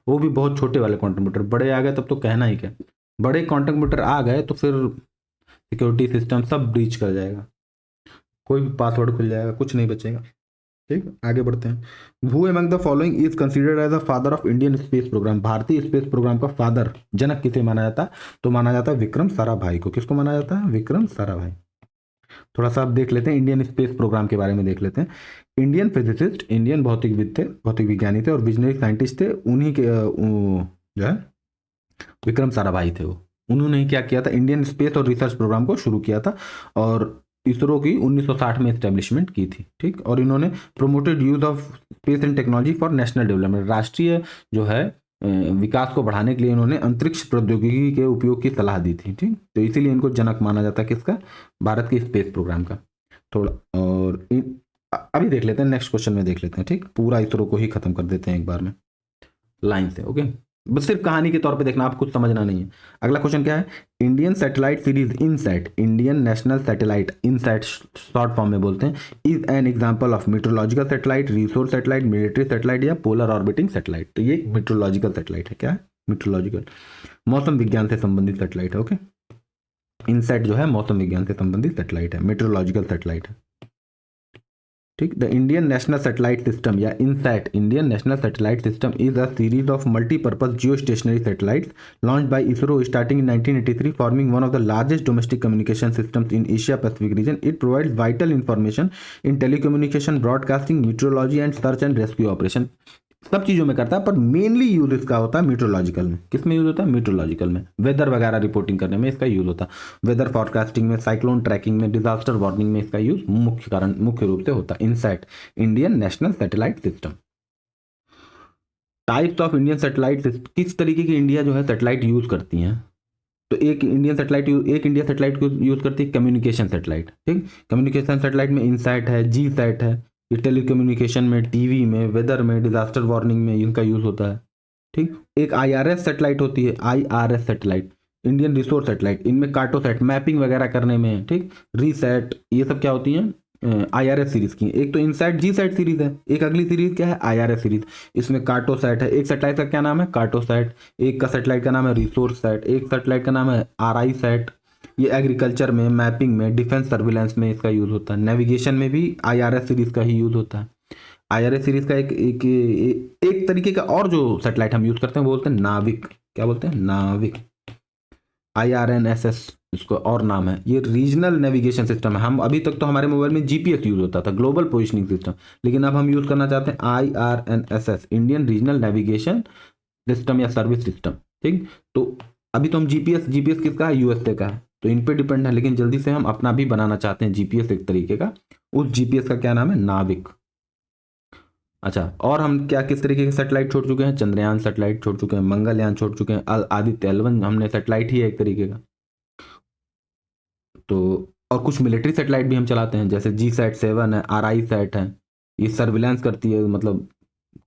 वो भी बहुत छोटे वाले क्वांटम कंप्यूटर। बड़े आ गए तब तो कहना ही क्या, बड़े क्वांटम कंप्यूटर आ गए तो फिर सिक्योरिटी सिस्टम सब ब्रीच कर जाएगा, कोई भी पासवर्ड खुल जाएगा, कुछ नहीं बचेगा। ठीक, आगे बढ़ते हैं। Who among the following is considered as the father of Indian space programme? भारतीय स्पेस प्रोग्राम का फादर, जनक किसे माना जाता है? तो माना जाता है विक्रम साराभाई को। किसको माना जाता है? विक्रम साराभाई। थोड़ा सा आप देख लेते हैं इंडियन स्पेस प्रोग्राम के बारे में, देख लेते हैं। इंडियन फिजिसिस्ट, इंडियन भौतिकविद थे, भौतिक विज्ञानी थे और विजनरी साइंटिस्ट थे। उन्हीं के जो है विक्रम साराभाई थे। वो उन्होंने ही क्या किया था? इंडियन स्पेस और रिसर्च प्रोग्राम को शुरू किया था और इसरो की 1960 में एस्टेब्लिशमेंट की थी। ठीक, और इन्होंने promoted use of space and technology for national development, राष्ट्रीय जो है विकास को बढ़ाने के लिए इन्होंने अंतरिक्ष प्रौद्योगिकी के उपयोग की सलाह दी थी। ठीक, तो इसीलिए इनको जनक माना जाता है किसका? भारत के स्पेस प्रोग्राम का। थोड़ा और अभी देख लेते हैं, नेक्स्ट क्वेश्चन में देख लेते हैं। ठीक, पूरा इसरो को ही खत्म कर देते हैं एक बार में लाइन से। ओके, बस सिर्फ कहानी के तौर पे देखना, आप कुछ समझना नहीं है। अगला क्वेश्चन क्या है? Indian satellite series INSAT, Indian national satellite, INSAT short form में बोलते हैं, is an example of meteorological satellite, resource satellite, military satellite या पोलर ऑर्बिटिंग सैटेलाइट। तो ये मीटरोलॉजिकल सैटेलाइट है। क्या है? मीटरोलॉजिकल, मौसम विज्ञान से संबंधित सैटेलाइट है। ओके, इनसैट जो है मौसम विज्ञान से संबंधित सैटेलाइट है, मीटरोलॉजिकल सैटेलाइट है। ठीक, the Indian national satellite system या INSAT, Indian national satellite system is a series of multipurpose geostationary satellites launched by ISRO starting in 1983, forming one of the largest domestic communication systems in Asia Pacific region. It provides vital information in telecommunication, broadcasting, meteorology and search and rescue operation, सब चीज़ों में करता है, पर mainly use इसका होता है meteorological में। किस में यूज होता है? मीटरोलॉजिकल में। वेदर वगैरह रिपोर्टिंग करने में इसका यूज होता है, वेदर फॉरकास्टिंग में, साइक्लोन ट्रैकिंग में, डिजास्टर वार्निंग में इसका यूज मुख्य रूप से होता है। INSAT, Indian national satellite system. Types of Indian satellite, किस तरीके की इंडिया जो है सैटेलाइट यूज करती हैं? तो एक इंडिया सैटेलाइट को यूज करती है कम्युनिकेशन सैटेलाइट। ठीक, कम्युनिकेशन सैटेलाइट में इनसैट है, जी सैट है, ये टेलीकम्युनिकेशन में, टीवी में, वेदर में, डिजास्टर वार्निंग में इनका यूज होता है। ठीक, एक IRS सैटेलाइट होती है, IRS satellite, Indian resource satellite, इनमें कार्टोसैट मैपिंग वगैरह करने में। ठीक, रीसैट, ये सब क्या होती हैं? IRS सीरीज की। एक तो इनसैट जी सैट सीरीज है, एक अगली सीरीज क्या है? IRS series. इसमें कार्टोसैट है, एक सैटेलाइट का क्या नाम है? कार्टोसैट। एक का सैटेलाइट का नाम है रिसोर्स सैट, एक सैटेलाइट का नाम है RI सैट। ये एग्रीकल्चर में, मैपिंग में, डिफेंस सर्विलेंस में इसका यूज होता है। नेविगेशन में भी IRS सीरीज का ही यूज होता है। IRS सीरीज का एक तरीके का और जो सैटेलाइट हम यूज करते हैं वो बोलते हैं नाविक। क्या बोलते हैं? नाविक, IRNSS इसको और नाम है। ये रीजनल नेविगेशन सिस्टम है। हम अभी तक तो हमारे मोबाइल में GPS यूज होता था, ग्लोबल पोजिशनिंग सिस्टम, लेकिन अब हम यूज करना चाहते हैं IRNSS, Indian regional navigation system या सर्विस सिस्टम। ठीक, तो अभी तो हम GPS किसका है? USA का है, तो इन पे डिपेंड है, लेकिन जल्दी से हम अपना भी बनाना चाहते हैं GPS एक तरीके का। उस GPS का क्या नाम है? नाविक। अच्छा, और हम क्या किस तरीके के सैटेलाइट छोड़ चुके हैं? चंद्रयान सैटेलाइट छोड़ चुके हैं, मंगलयान छोड़ चुके हैं, आदित्य L1 हमने सैटेलाइट ही है एक तरीके का। तो और कुछ मिलिट्री सैटेलाइट भी हम चलाते हैं, जैसे GSAT-7 है, RI सैट है, ये सर्विलांस करती है, मतलब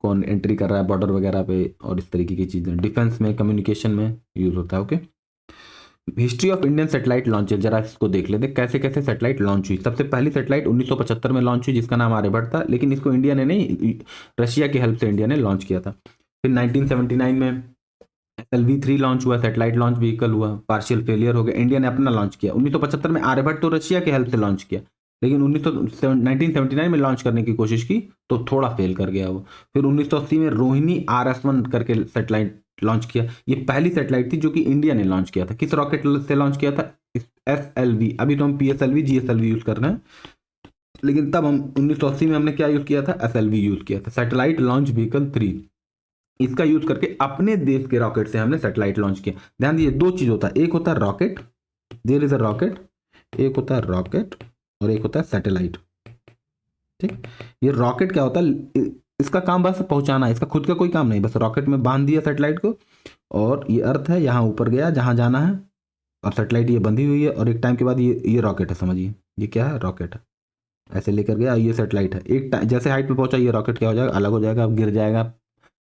कौन एंट्री कर रहा है बॉर्डर वगैरह पे, और इस तरीके की चीज़ें डिफेंस में, कम्युनिकेशन में यूज होता है। Okay, history of Indian satellite launches, जरा इसको देख लेते हैं कैसे कैसे सैटेलाइट लॉन्च हुई। सबसे पहली सैटेलाइट 1975 में लॉन्च हुई, जिसका नाम आर्यभट्ट था, लेकिन इसको इंडिया ने नहीं, रशिया की हेल्प से इंडिया ने लॉन्च किया था। फिर 1979 में SLV-3 लॉन्च हुआ, सैटेलाइट लॉन्च व्हीकल हुआ, पार्शियल फेलियर हो गया, इंडिया ने अपना लॉन्च किया। 1975 में आर्यभट्ट तो रशिया की हेल्प से लॉन्च किया, लेकिन 1979 में लॉन्च करने की कोशिश की तो थोड़ा फेल कर गया वो। फिर 1980 में रोहिणी RS-1 करके सैटेलाइट लॉन्च किया। ये पहली सैटेलाइट थी जो कि इंडिया ने लॉन्च किया था। किस रॉकेट से लॉन्च किया था? SLV। अभी तो हम PSLV GSLV यूज कर रहे हैं, लेकिन तब हम 1980 में हमने क्या यूज किया था? SLV यूज किया था, सैटेलाइट लॉन्च व्हीकल 3। इसका यूज करके अपने देश के रॉकेट से हमने सैटेलाइट लॉन्च किया। ध्यान दीजिए, दो चीज होता है, एक होता है rocket, there is a rocket, एक होता है रॉकेट और एक होता है सैटेलाइट। ठीक, ये रॉकेट क्या होता है? इसका काम बस पहुंचाना है, इसका खुद का कोई काम नहीं, बस रॉकेट में बांध दिया सैटेलाइट को, और ये अर्थ है, यहाँ ऊपर गया जहां जाना है, और सैटेलाइट ये बंधी हुई है, और एक टाइम के बाद ये रॉकेट है, समझिए ये क्या है? रॉकेट है। ऐसे लेकर गया, ये सेटेलाइट है। एक जैसे हाइट पे पहुंचा ये रॉकेट क्या हो जाएगा, अलग हो जाएगा, गिर जाएगा,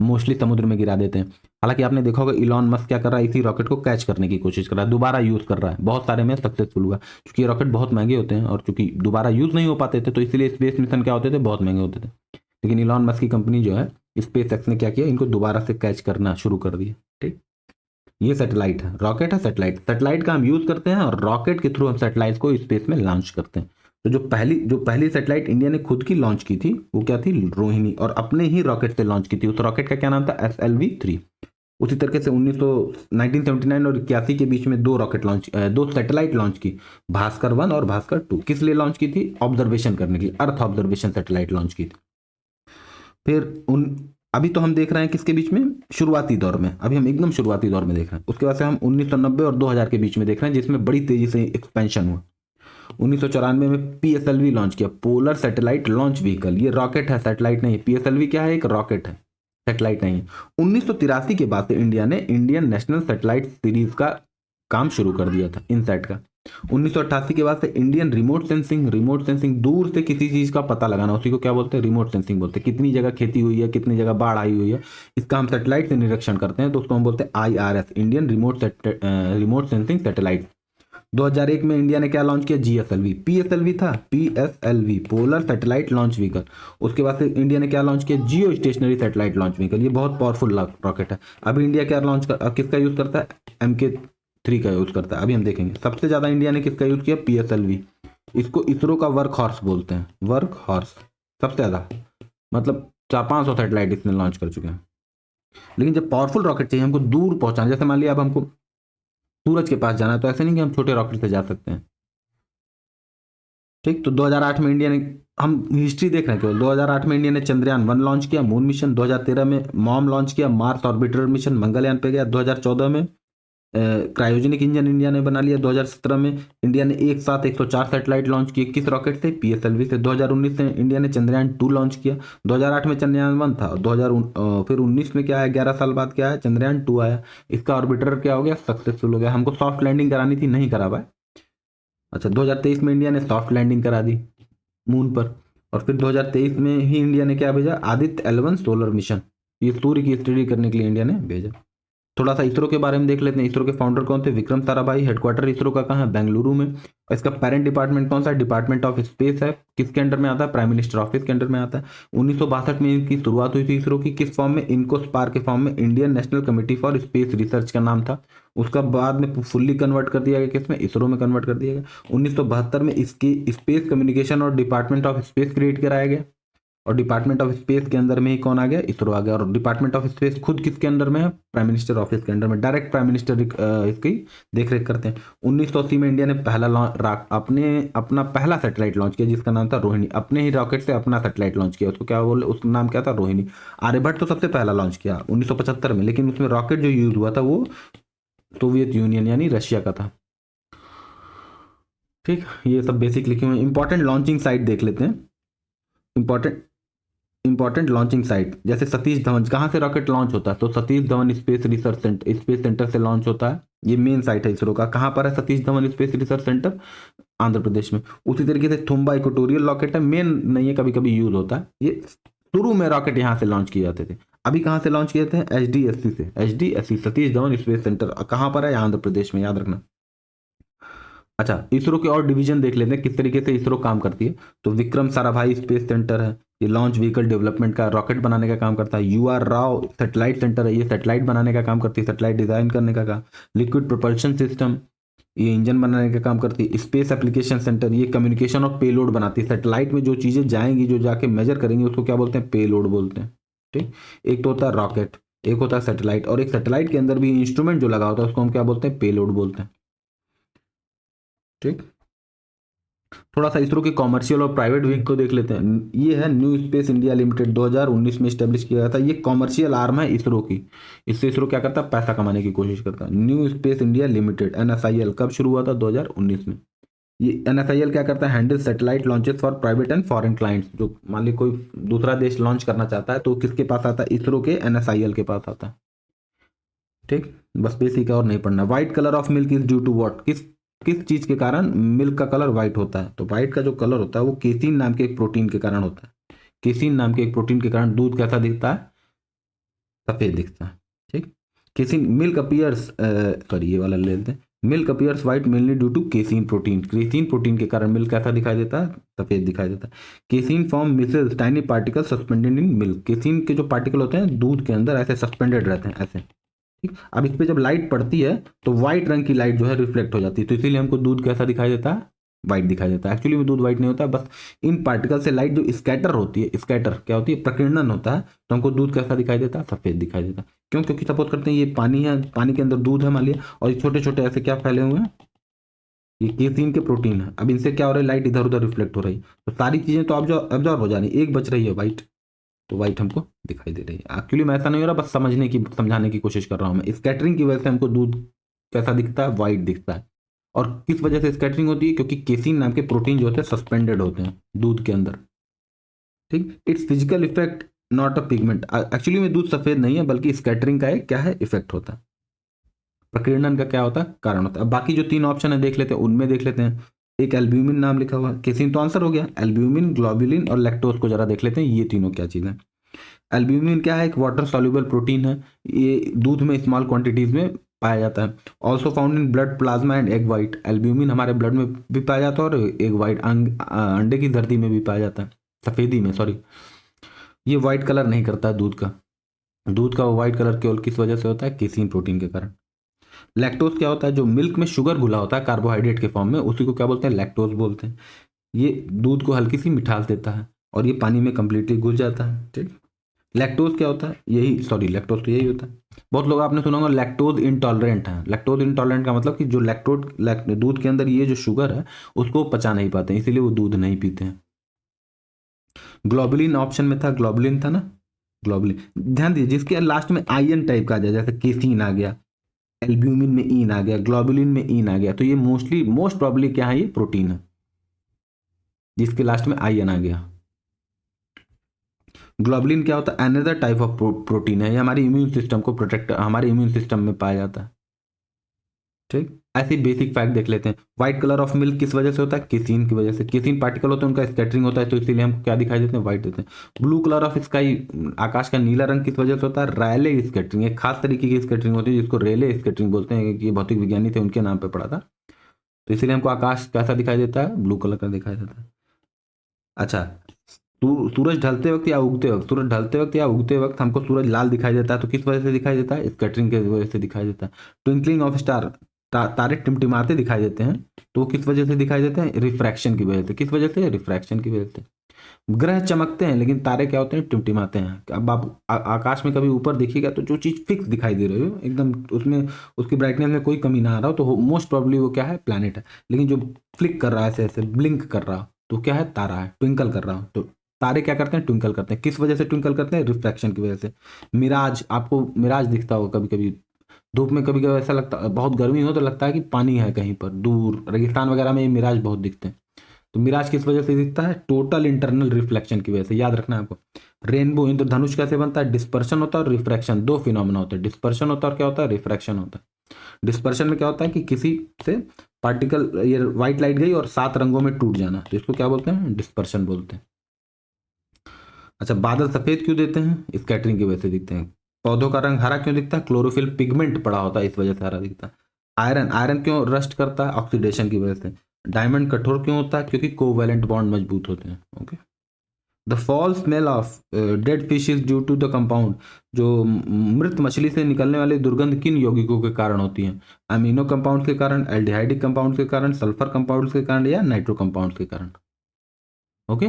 मोस्टली समुद्र में गिरा देते हैं। हालांकि आपने देखा होगा इलॉन मस्क क्या कर रहा है, इसी रॉकेट को कैच करने की कोशिश कर रहा है, दोबारा यूज कर रहा है, बहुत सारे में सक्सेसफुल हुआ, क्योंकि ये रॉकेट बहुत महंगे होते हैं और चूंकि दोबारा यूज नहीं हो पाते थे तो इसलिए स्पेस मिशन क्या होते थे, बहुत महंगे होते थे। लेकिन इलॉन मस्क की कंपनी जो है स्पेस एक्स ने क्या किया, इनको दोबारा से कैच करना शुरू कर दिया। ठीक, ये सैटेलाइट है, रॉकेट है, सैटेलाइट का हम यूज करते हैं और रॉकेट के थ्रू हम सैटेलाइट को स्पेस में लॉन्च करते हैं। तो जो पहली सैटेलाइट इंडिया ने खुद की लॉन्च की थी वो क्या थी, रोहिणी, और अपने ही रॉकेट से लॉन्च की थी। उस रॉकेट का क्या नाम था, SLV-3। उसी तरीके से 1979 और 81 के बीच में दो सैटेलाइट लॉन्च की, भास्कर 1 और भास्कर 2। किस लिए लॉन्च की थी, ऑब्जर्वेशन करने के लिए, अर्थ ऑब्जर्वेशन सैटेलाइट लॉन्च की थी। फिर अभी तो हम देख रहे हैं किसके बीच में, शुरुआती दौर में, अभी हम एकदम शुरुआती दौर में देख रहे हैं। उसके बाद से हम 1990 और 2000 के बीच में देख रहे हैं, जिसमें बड़ी तेजी से एक्सपेंशन हुआ। 1994 में PSLV लॉन्च किया, पोलर सैटेलाइट लॉन्च व्हीकल। ये रॉकेट है, सैटेलाइट नहीं है। PSLV क्या है, एक रॉकेट है, सैटेलाइट नहीं है। 1983 के बाद से इंडिया ने इंडियन नेशनल सैटेलाइट सीरीज का काम शुरू कर दिया था, इनसैट का। 1988 के बाद से इंडियन रिमोट सेंसिंग, दूर से किसी चीज का पता लगाना, उसी को क्या बोलते हैं, रिमोट सेंसिंग बोलते हैं। कितनी जगह खेती हुई है, कितनी जगह बाढ़ आई हुई है, इसका हम सैटेलाइट से निरीक्षण करते हैं, तो उसको हम बोलते हैं IRS, Indian remote sensing satellite. 2001 में इंडिया ने क्या लॉन्च किया, GSLV। PSLV था, PSLV polar satellite launch vehicle. उसके बाद से इंडिया ने क्या लॉन्च किया, जियो स्टेशनरी सैटेलाइट लॉन्च व्हीकल। ये बहुत पावरफुल रॉकेट है। अभी इंडिया क्या किसका यूज करता है, MK3 का यूज करता है। अभी हम देखेंगे सबसे ज्यादा इंडिया ने किसका यूज किया, PSLV। इसको इसरो का वर्क हॉर्स बोलते हैं, वर्क हॉर्स, सबसे ज्यादा, मतलब 400-500 सैटेलाइट इसने लॉन्च कर चुके हैं। लेकिन जब पावरफुल रॉकेट चाहिए हमको दूर पहुंचाना, जैसे मान लिया अब हमको सूरज के पास जाना है, तो ऐसे नहीं कि हम छोटे रॉकेट से जा सकते हैं। ठीक, तो 2008 में इंडिया ने, हम हिस्ट्री देख रहे हैं केवल, 2008 में इंडिया ने चंद्रयान-1 लॉन्च किया, मून मिशन। 2013 में मॉम लॉन्च किया, मार्स ऑर्बिटर मिशन, मंगलयान पे गया। 2014 में क्रायोजेनिक इंजन इंडिया ने बना लिया। 2017 में इंडिया ने एक साथ 104 सैटेलाइट लॉन्च किए, किस रॉकेट से, PSLV से। 2019 में इंडिया ने चंद्रयान-2 लॉन्च किया। 2008 में चंद्रयान-1 था, फिर 19 में क्या है, 11 साल बाद क्या है, चंद्रयान-2 आया। इसका ऑर्बिटर क्या हो गया, सक्सेसफुल हो गया। हमको सॉफ्ट लैंडिंग करानी थी, नहीं करा पाए। अच्छा, 2023 में इंडिया ने सॉफ्ट लैंडिंग करा दी मून पर। और फिर 2023 में ही इंडिया ने क्या भेजा, आदित्य-L1 सोलर मिशन। ये सूर्य की स्टडी करने के लिए इंडिया ने भेजा। थोड़ा सा इसरो के बारे में देख लेते हैं। इसरो के फाउंडर कौन थे, विक्रम साराभाई। हेडक्वार्टर इसरो का कहाँ है, बेंगलुरु में। और इसका पेरेंट डिपार्टमेंट कौन सा है, डिपार्टमेंट ऑफ स्पेस है। किसके अंडर में आता है, प्राइम मिनिस्टर ऑफिस के अंडर में आता है। 1962 में इनकी शुरुआत हुई थी इसरो की, किस फॉर्म में, इनकोस्पार के फॉर्म में, Indian national committee for space research का नाम था। उसका बाद में फुल्ली कन्वर्ट कर दिया गया, किसमें, इसरो में कन्वर्ट कर दिया गया। 1972 में इसकी स्पेस कम्युनिकेशन और डिपार्टमेंट ऑफ स्पेस क्रिएट कराया गया। और डिपार्टमेंट ऑफ स्पेस के अंदर में ही कौन आ गया, इसरो आ गया। और डिपार्टमेंट ऑफ स्पेस खुद किसके अंडर में है, प्राइम मिनिस्टर ऑफिस के अंडर में। डायरेक्ट प्राइम मिनिस्टर इसकी देखरेख करते हैं। 1980 में इंडिया ने अपना पहला सैटेलाइट लॉन्च किया, जिसका नाम था रोहिणी। अपने ही रॉकेट से अपना सैटेलाइट लॉन्च किया, उसको क्या बोले, उसका नाम क्या था, रोहिणी। आर्यभट्ट तो सबसे पहला लॉन्च किया 1975 में, लेकिन उसमें रॉकेट जो यूज हुआ था वो सोवियत यूनियन यानी रशिया का था। ठीक, ये सब बेसिक लिखे हुए। इंपॉर्टेंट लॉन्चिंग साइट देख लेते हैं। इंपॉर्टेंट लॉन्चिंग साइट, जैसे सतीश धवन, कहाँ से रॉकेट लॉन्च होता है, तो सतीश धवन स्पेस सेंटर से लॉन्च होता है। ये मेन साइट है इसरो का। कहाँ पर है Satish Dhawan space research centre, Andhra Pradesh में। उसी तरीके से थुम्बा इक्वेटोरियल रॉकेट है, मेन नहीं है, कभी कभी यूज होता है। ये शुरू में रॉकेट यहाँ से लॉन्च किए जाते थे। अभी कहाँ से लॉन्च किए थे, HDSC Satish Dhawan space centre कहाँ पर है, आंध्र प्रदेश में, याद रखना। अच्छा, इसरो के और डिवीजन देख लेते हैं किस तरीके से इसरो काम करती है। तो विक्रम साराभाई स्पेस सेंटर है, ये लॉन्च व्हीकल डेवलपमेंट का, रॉकेट बनाने का काम करता है। UR राव सैटेलाइट सेंटर है, ये सैटेलाइट बनाने का काम करती है, सैटेलाइट डिजाइन करने का काम। लिक्विड प्रोपल्शन सिस्टम, ये इंजन बनाने का काम करती है। स्पेस एप्लीकेशन सेंटर, ये कम्युनिकेशन और पेलोड बनाती है। सैटेलाइट में जो चीजें जाएंगी, जो जाके मेजर करेंगे, उसको क्या बोलते हैं, पेलोड बोलते हैं। ठीक, एक तो होता है रॉकेट, एक होता है सैटेलाइट, और एक सैटेलाइट के अंदर भी इंस्ट्रूमेंट जो लगा होता है उसको हम क्या बोलते हैं, पेलोड बोलते हैं। ठीक, थोड़ा सा इसरो के कॉमर्शियल और प्राइवेट विंग को देख लेते हैं। ये है न्यू स्पेस इंडिया लिमिटेड, 2019 में स्टैब्लिश किया गया था। ये कॉमर्शियल आर्म है इसरो की। इससे इसरो क्या करता है, पैसा कमाने की कोशिश करता है। New space India limited NSIL कब शुरू हुआ था, 2019 में। ये NSIL क्या करता है, handle satellite launches for private and foreign clients. जो मान ली कोई दूसरा देश लॉन्च करना चाहता है तो किसके पास आता है, इसरो के NSIL के पास आता है। ठीक, बस बेसिक और नहीं पढ़ना। White colour of milk is due to what, किस किस चीज के कारण मिल्क का कलर व्हाइट होता है? तो व्हाइट का जो कलर होता है वो केसीन नाम के एक प्रोटीन के कारण होता है। केसीन नाम के एक प्रोटीन के कारण दूध कैसा दिखता है? सफेद दिखता है। ठीक, केसीन मिल्क अपीयर्स, सॉरी ये वाला ले लेते हैं। Milk appears white mainly due to casein protein. Casein protein के कारण मिल्क कैसा दिखाई देता है? सफेद दिखाई देता है। Casein form Mrs tiny particle suspended in milk. Casein के जो पार्टिकल होते हैं दूध के अंदर ऐसे सस्पेंडेड रहते हैं ऐसे। ठीक, अब इस पे जब लाइट पड़ती है तो व्हाइट रंग की लाइट जो है रिफ्लेक्ट हो जाती है, तो इसीलिए हमको दूध कैसा दिखाई देता है? व्हाइट दिखाई देता है। एक्चुअली में दूध व्हाइट नहीं होता है, बस इन पार्टिकल से लाइट जो स्कैटर होती है, स्कैटर क्या होती है? प्रकीर्णन होता है, तो हमको दूध कैसा दिखाई देता है? सफेद दिखाई देता है। क्यों? क्योंकि सपोज करते हैं ये पानी है, पानी के अंदर दूध है मान लिया, और ये छोटे छोटे ऐसे क्या फैले हुए हैं? ये केसीन के प्रोटीन है। अब इनसे क्या हो रहा है? लाइट इधर उधर रिफ्लेक्ट हो रही है, तो सारी चीजें तो ऑब्जॉर्व हो जा रही है, एक बच रही है व्हाइट, तो व्हाइट हमको दिखाई दे रही है। एक्चुअली में ऐसा नहीं हो रहा, बस समझाने की कोशिश कर रहा हूं मैं। स्कैटरिंग की वजह से हमको दूध कैसा दिखता है? व्हाइट दिखता है। और किस वजह से स्कैटरिंग होती है? क्योंकि केसीन नाम के प्रोटीन जो होते हैं सस्पेंडेड होते हैं दूध के अंदर। ठीक, it's physical effect not a pigment. Actually में दूध सफेद नहीं है, बल्कि स्कैटरिंग का एक क्या है? इफेक्ट होता है। प्रकीर्णन का क्या होता है? कारण होता है। अब बाकी जो 3 ऑप्शन है देख लेते हैं, उनमें देख लेते हैं। एक एल्ब्यूमिन नाम लिखा हुआ है, केसीन तो आंसर हो गया। एल्ब्यूमिन, ग्लोबुलिन और लैक्टोज को जरा देख लेते हैं, ये तीनों क्या चीज़ है। एल्ब्यूमिन क्या है? एक वाटर सॉल्युबल प्रोटीन है, ये दूध में स्मॉल क्वांटिटीज में पाया जाता है। Also found in blood plasma and egg white. Albumin हमारे ब्लड में भी पाया जाता है और एग वाइट अंडे की धरती में भी पाया जाता है, सफेदी में, सॉरी। ये व्हाइट कलर नहीं करता है दूध का। दूध का व्हाइट कलर केवल किस वजह से होता है? केसीन प्रोटीन के कारण। लैक्टोज क्या होता है? जो मिल्क में शुगर घुला होता है कार्बोहाइड्रेट के फॉर्म में, उसी को क्या बोलते हैं? लैक्टोज बोलते हैं। ये दूध को हल्की सी मिठास देता है और ये पानी में कंप्लीटली घुल जाता है। ठीक, लैक्टोज क्या होता है? यही, सॉरी, लैक्टोज तो यही होता है। बहुत लोग आपने सुना होगा लैक्टोज इंटॉलरेंट है। लैक्टोज इंटॉलरेंट का मतलब कि जो दूध के अंदर ये जो शुगर है उसको पचा नहीं पाते, इसीलिए वो दूध नहीं पीते हैं। ग्लोबुलिन ऑप्शन में था, ग्लोबुलिन था ना, ग्लोबुलिन। ध्यान दीजिए, जिसके लास्ट में आयन टाइप का आ जाए, जैसे केसीन आ गया, एल्ब्यूमिन में ईन आ गया, ग्लोबुलिन में ईन आ गया, तो ये मोस्ट प्रॉब्ली क्या है? ये प्रोटीन है जिसके लास्ट में आयन आ गया। ग्लोबुलिन क्या होता है? अनदर टाइप ऑफ प्रोटीन है, ये हमारी इम्यून सिस्टम को प्रोटेक्ट, हमारे इम्यून सिस्टम में पाया जाता है। ठीक, ऐसे बेसिक फैक्ट देख लेते हैं। व्हाइट कलर ऑफ मिल्क किस वजह से होता है? केसीन की वजह से। केसीन पार्टिकल होते हैं, उनका स्कैटरिंग होता है, तो इसीलिए हमको क्या दिखाई देते हैं? व्हाइट देते हैं। ब्लू कलर ऑफ स्काई, आकाश का नीला रंग किस वजह से होता है? रैले स्कैटरिंग, एक खास तरीके की स्कैटरिंग होती है जिसको रेले स्कैटरिंग बोलते हैं, ये भौतिक विज्ञानी थे, उनके नाम पे पड़ा था, तो इसीलिए हमको आकाश कैसा दिखाई देता है? ब्लू कलर का दिखाई देता है। अच्छा, सूरज ढलते वक्त या उगते वक्त, सूरज ढलते वक्त या उगते वक्त हमको सूरज लाल दिखाई देता है, तो किस वजह से दिखाई देता है? स्कैटरिंग की वजह से दिखाई देता है। ट्विंकलिंग ऑफ स्टार, तारे टिमटिमाते दिखाई देते हैं, तो वो किस वजह से दिखाई देते हैं? रिफ्रैक्शन की वजह से। किस वजह से? रिफ्रैक्शन की वजह से। ग्रह चमकते हैं लेकिन तारे क्या होते हैं? टिमटिमाते हैं। अब आप आकाश में कभी ऊपर देखिएगा तो जो चीज़ फिक्स दिखाई दे रही हो एकदम, उसमें उसकी ब्राइटनेस में कोई कमी ना आ रहा हो, तो मोस्ट प्रॉब्ली वो क्या है? प्लैनेट है। लेकिन जो फ्लिक कर रहा है, ऐसे ऐसे ब्लिंक कर रहा हो, तो क्या है? तारा है, ट्विंकल कर रहा हो। तो तारे क्या करते हैं? ट्विंकल करते हैं। किस वजह से ट्विंकल करते हैं? रिफ्रैक्शन की वजह से। मिराज, आपको मिराज दिखता होगा कभी कभी धूप में, कभी कभी ऐसा लगता है, बहुत गर्मी हो तो लगता है कि पानी है कहीं पर दूर, रेगिस्तान वगैरह में ये मिराज बहुत दिखते हैं। तो मिराज किस वजह से दिखता है? टोटल इंटरनल रिफ्लेक्शन की वजह से। याद रखना है आपको। रेनबो, इंद्रधनुष कैसे बनता है? डिस्पर्शन होता है और रिफ्रैक्शन, दो फिनोमेना होते हैं। डिस्पर्शन होता है और क्या होता है? रिफ्रैक्शन होता है। डिस्पर्शन में क्या होता है कि किसी से पार्टिकल, ये व्हाइट लाइट गई और 7 रंगों में टूट जाना, तो इसको क्या बोलते हैं? डिस्पर्शन बोलते हैं। अच्छा, बादल सफेद क्यों देते हैं? स्कैटरिंग की वजह से दिखते हैं। पौधों का रंग हरा क्यों दिखता है? क्लोरोफिल पिगमेंट पड़ा होता है, इस वजह से हरा दिखता है। आयरन क्यों रस्ट करता है? ऑक्सीडेशन की वजह से। डायमंड कठोर क्यों होता है? क्योंकि कोवैलेंट बॉन्ड मजबूत होते हैं। Okay. The foul smell of dead fish is due to the compound. जो मृत मछली से निकलने वाली दुर्गंध किन यौगिकों के कारण होती है? अमीनो कंपाउंड के कारण, एल्डिहाइडिक कंपाउंड के कारण, सल्फर कंपाउंड के कारण, या नाइट्रो कंपाउंड के कारण। ओके।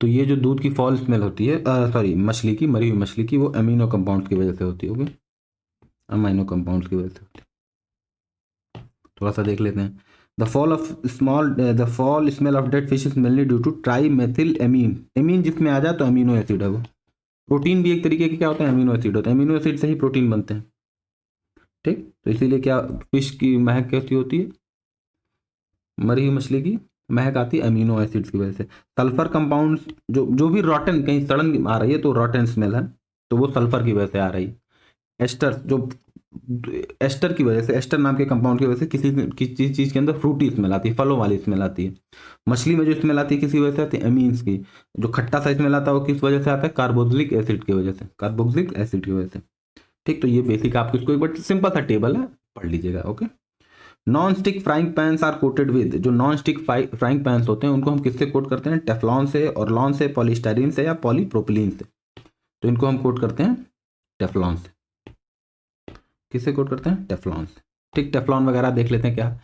तो ये जो दूध की फॉल स्मेल होती है, सॉरी, मछली की, मरी हुई मछली की, वो अमीनो कंपाउंड की वजह से होती है। ओके, अमीनो कंपाउंड की वजह से होती है। थोड़ा सा देख लेते हैं। The foul smell of dead fish is mainly due to trimethylamine. Amine जिसमें आ जाए तो अमीनो एसिड है वो। प्रोटीन भी एक तरीके के क्या होते हैं? अमीनो एसिड होते हैं। अमीनो एसिड से ही प्रोटीन बनते हैं। ठीक, तो इसीलिए क्या फिश की महक कैसी होती है? मरी हुई मछली की महक आती है अमीनो एसिड्स की वजह से। सल्फर कंपाउंड्स, जो भी रॉटन, कहीं सड़न आ रही है तो रॉटन स्मेल है, तो वो सल्फर की वजह से आ रही है। एस्टर्स, जो एस्टर की वजह से, एस्टर नाम के कंपाउंड की वजह से किसी चीज़ के अंदर फ्रूटी स्मेल आती है, फलों वाली स्मेल आती है। मछली में जो स्मेल आती है किसी वजह से आती है, एमीन्स की। जो खट्टा सा स्मेल आता है वो किस वजह से आता है, कार्बोक्सिलिक एसिड की वजह से, कार्बोक्सिलिक एसिड की वजह से। ठीक, तो ये बेसिक आपको इसको एक बार सिंपल सा टेबल है, पढ़ लीजिएगा। Okay. Non stick frying pans are coated with, जो नॉन स्टिक फ्राइंग पैन्स होते हैं उनको हम किससे कोट करते हैं, टेफ्लॉन से, ऑरलॉन से, पॉलीस्टाइरीन से या पॉलीप्रोपिलीन से। तो इनको हम कोट करते हैं टेफ्लॉन से। किससे कोट करते हैं, टेफ्लॉन से। ठीक, टेफ्लॉन वगैरह देख लेते हैं क्या।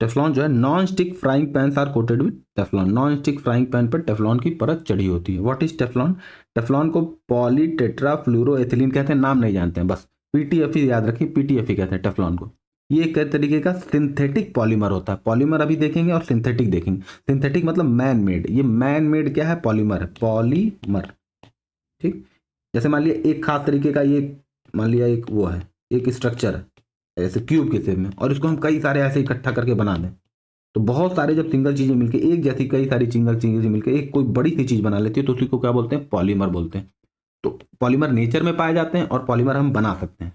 टेफ्लॉन जो है, non stick frying pans are coated with Teflon, non stick frying pan पर टेफ्लॉन की परत चढ़ी होती है। व्हाट इज टेफ्लॉन, टेफ्लॉन को पॉलीटेट्राफ्लूरोएथिलीन कहते हैं, नाम नहीं जानते हैं, बस पीटीएफई याद रखिए, पीटीएफई कहते हैं टेफ्लॉन को। ये एक तरीके का सिंथेटिक पॉलीमर होता है, पॉलीमर अभी देखेंगे और सिंथेटिक देखेंगे। सिंथेटिक मतलब मैन मेड, ये मैन मेड क्या है, पॉलीमर है, पॉलीमर। ठीक, जैसे मान लिया एक खास तरीके का ये, मान लिया एक वो है, एक स्ट्रक्चर है ऐसे क्यूब के शेप में, और इसको हम कई सारे ऐसे इकट्ठा करके बना दें, तो बहुत सारे जब सिंगल चीजें मिलकर एक जैसी, कई सारी सिंगल चीजें मिलकर एक कोई बड़ी सी चीज बना लेती है, तो उसी को क्या बोलते हैं, पॉलीमर बोलते हैं। तो पॉलीमर नेचर में पाए जाते हैं और पॉलीमर हम बना सकते हैं।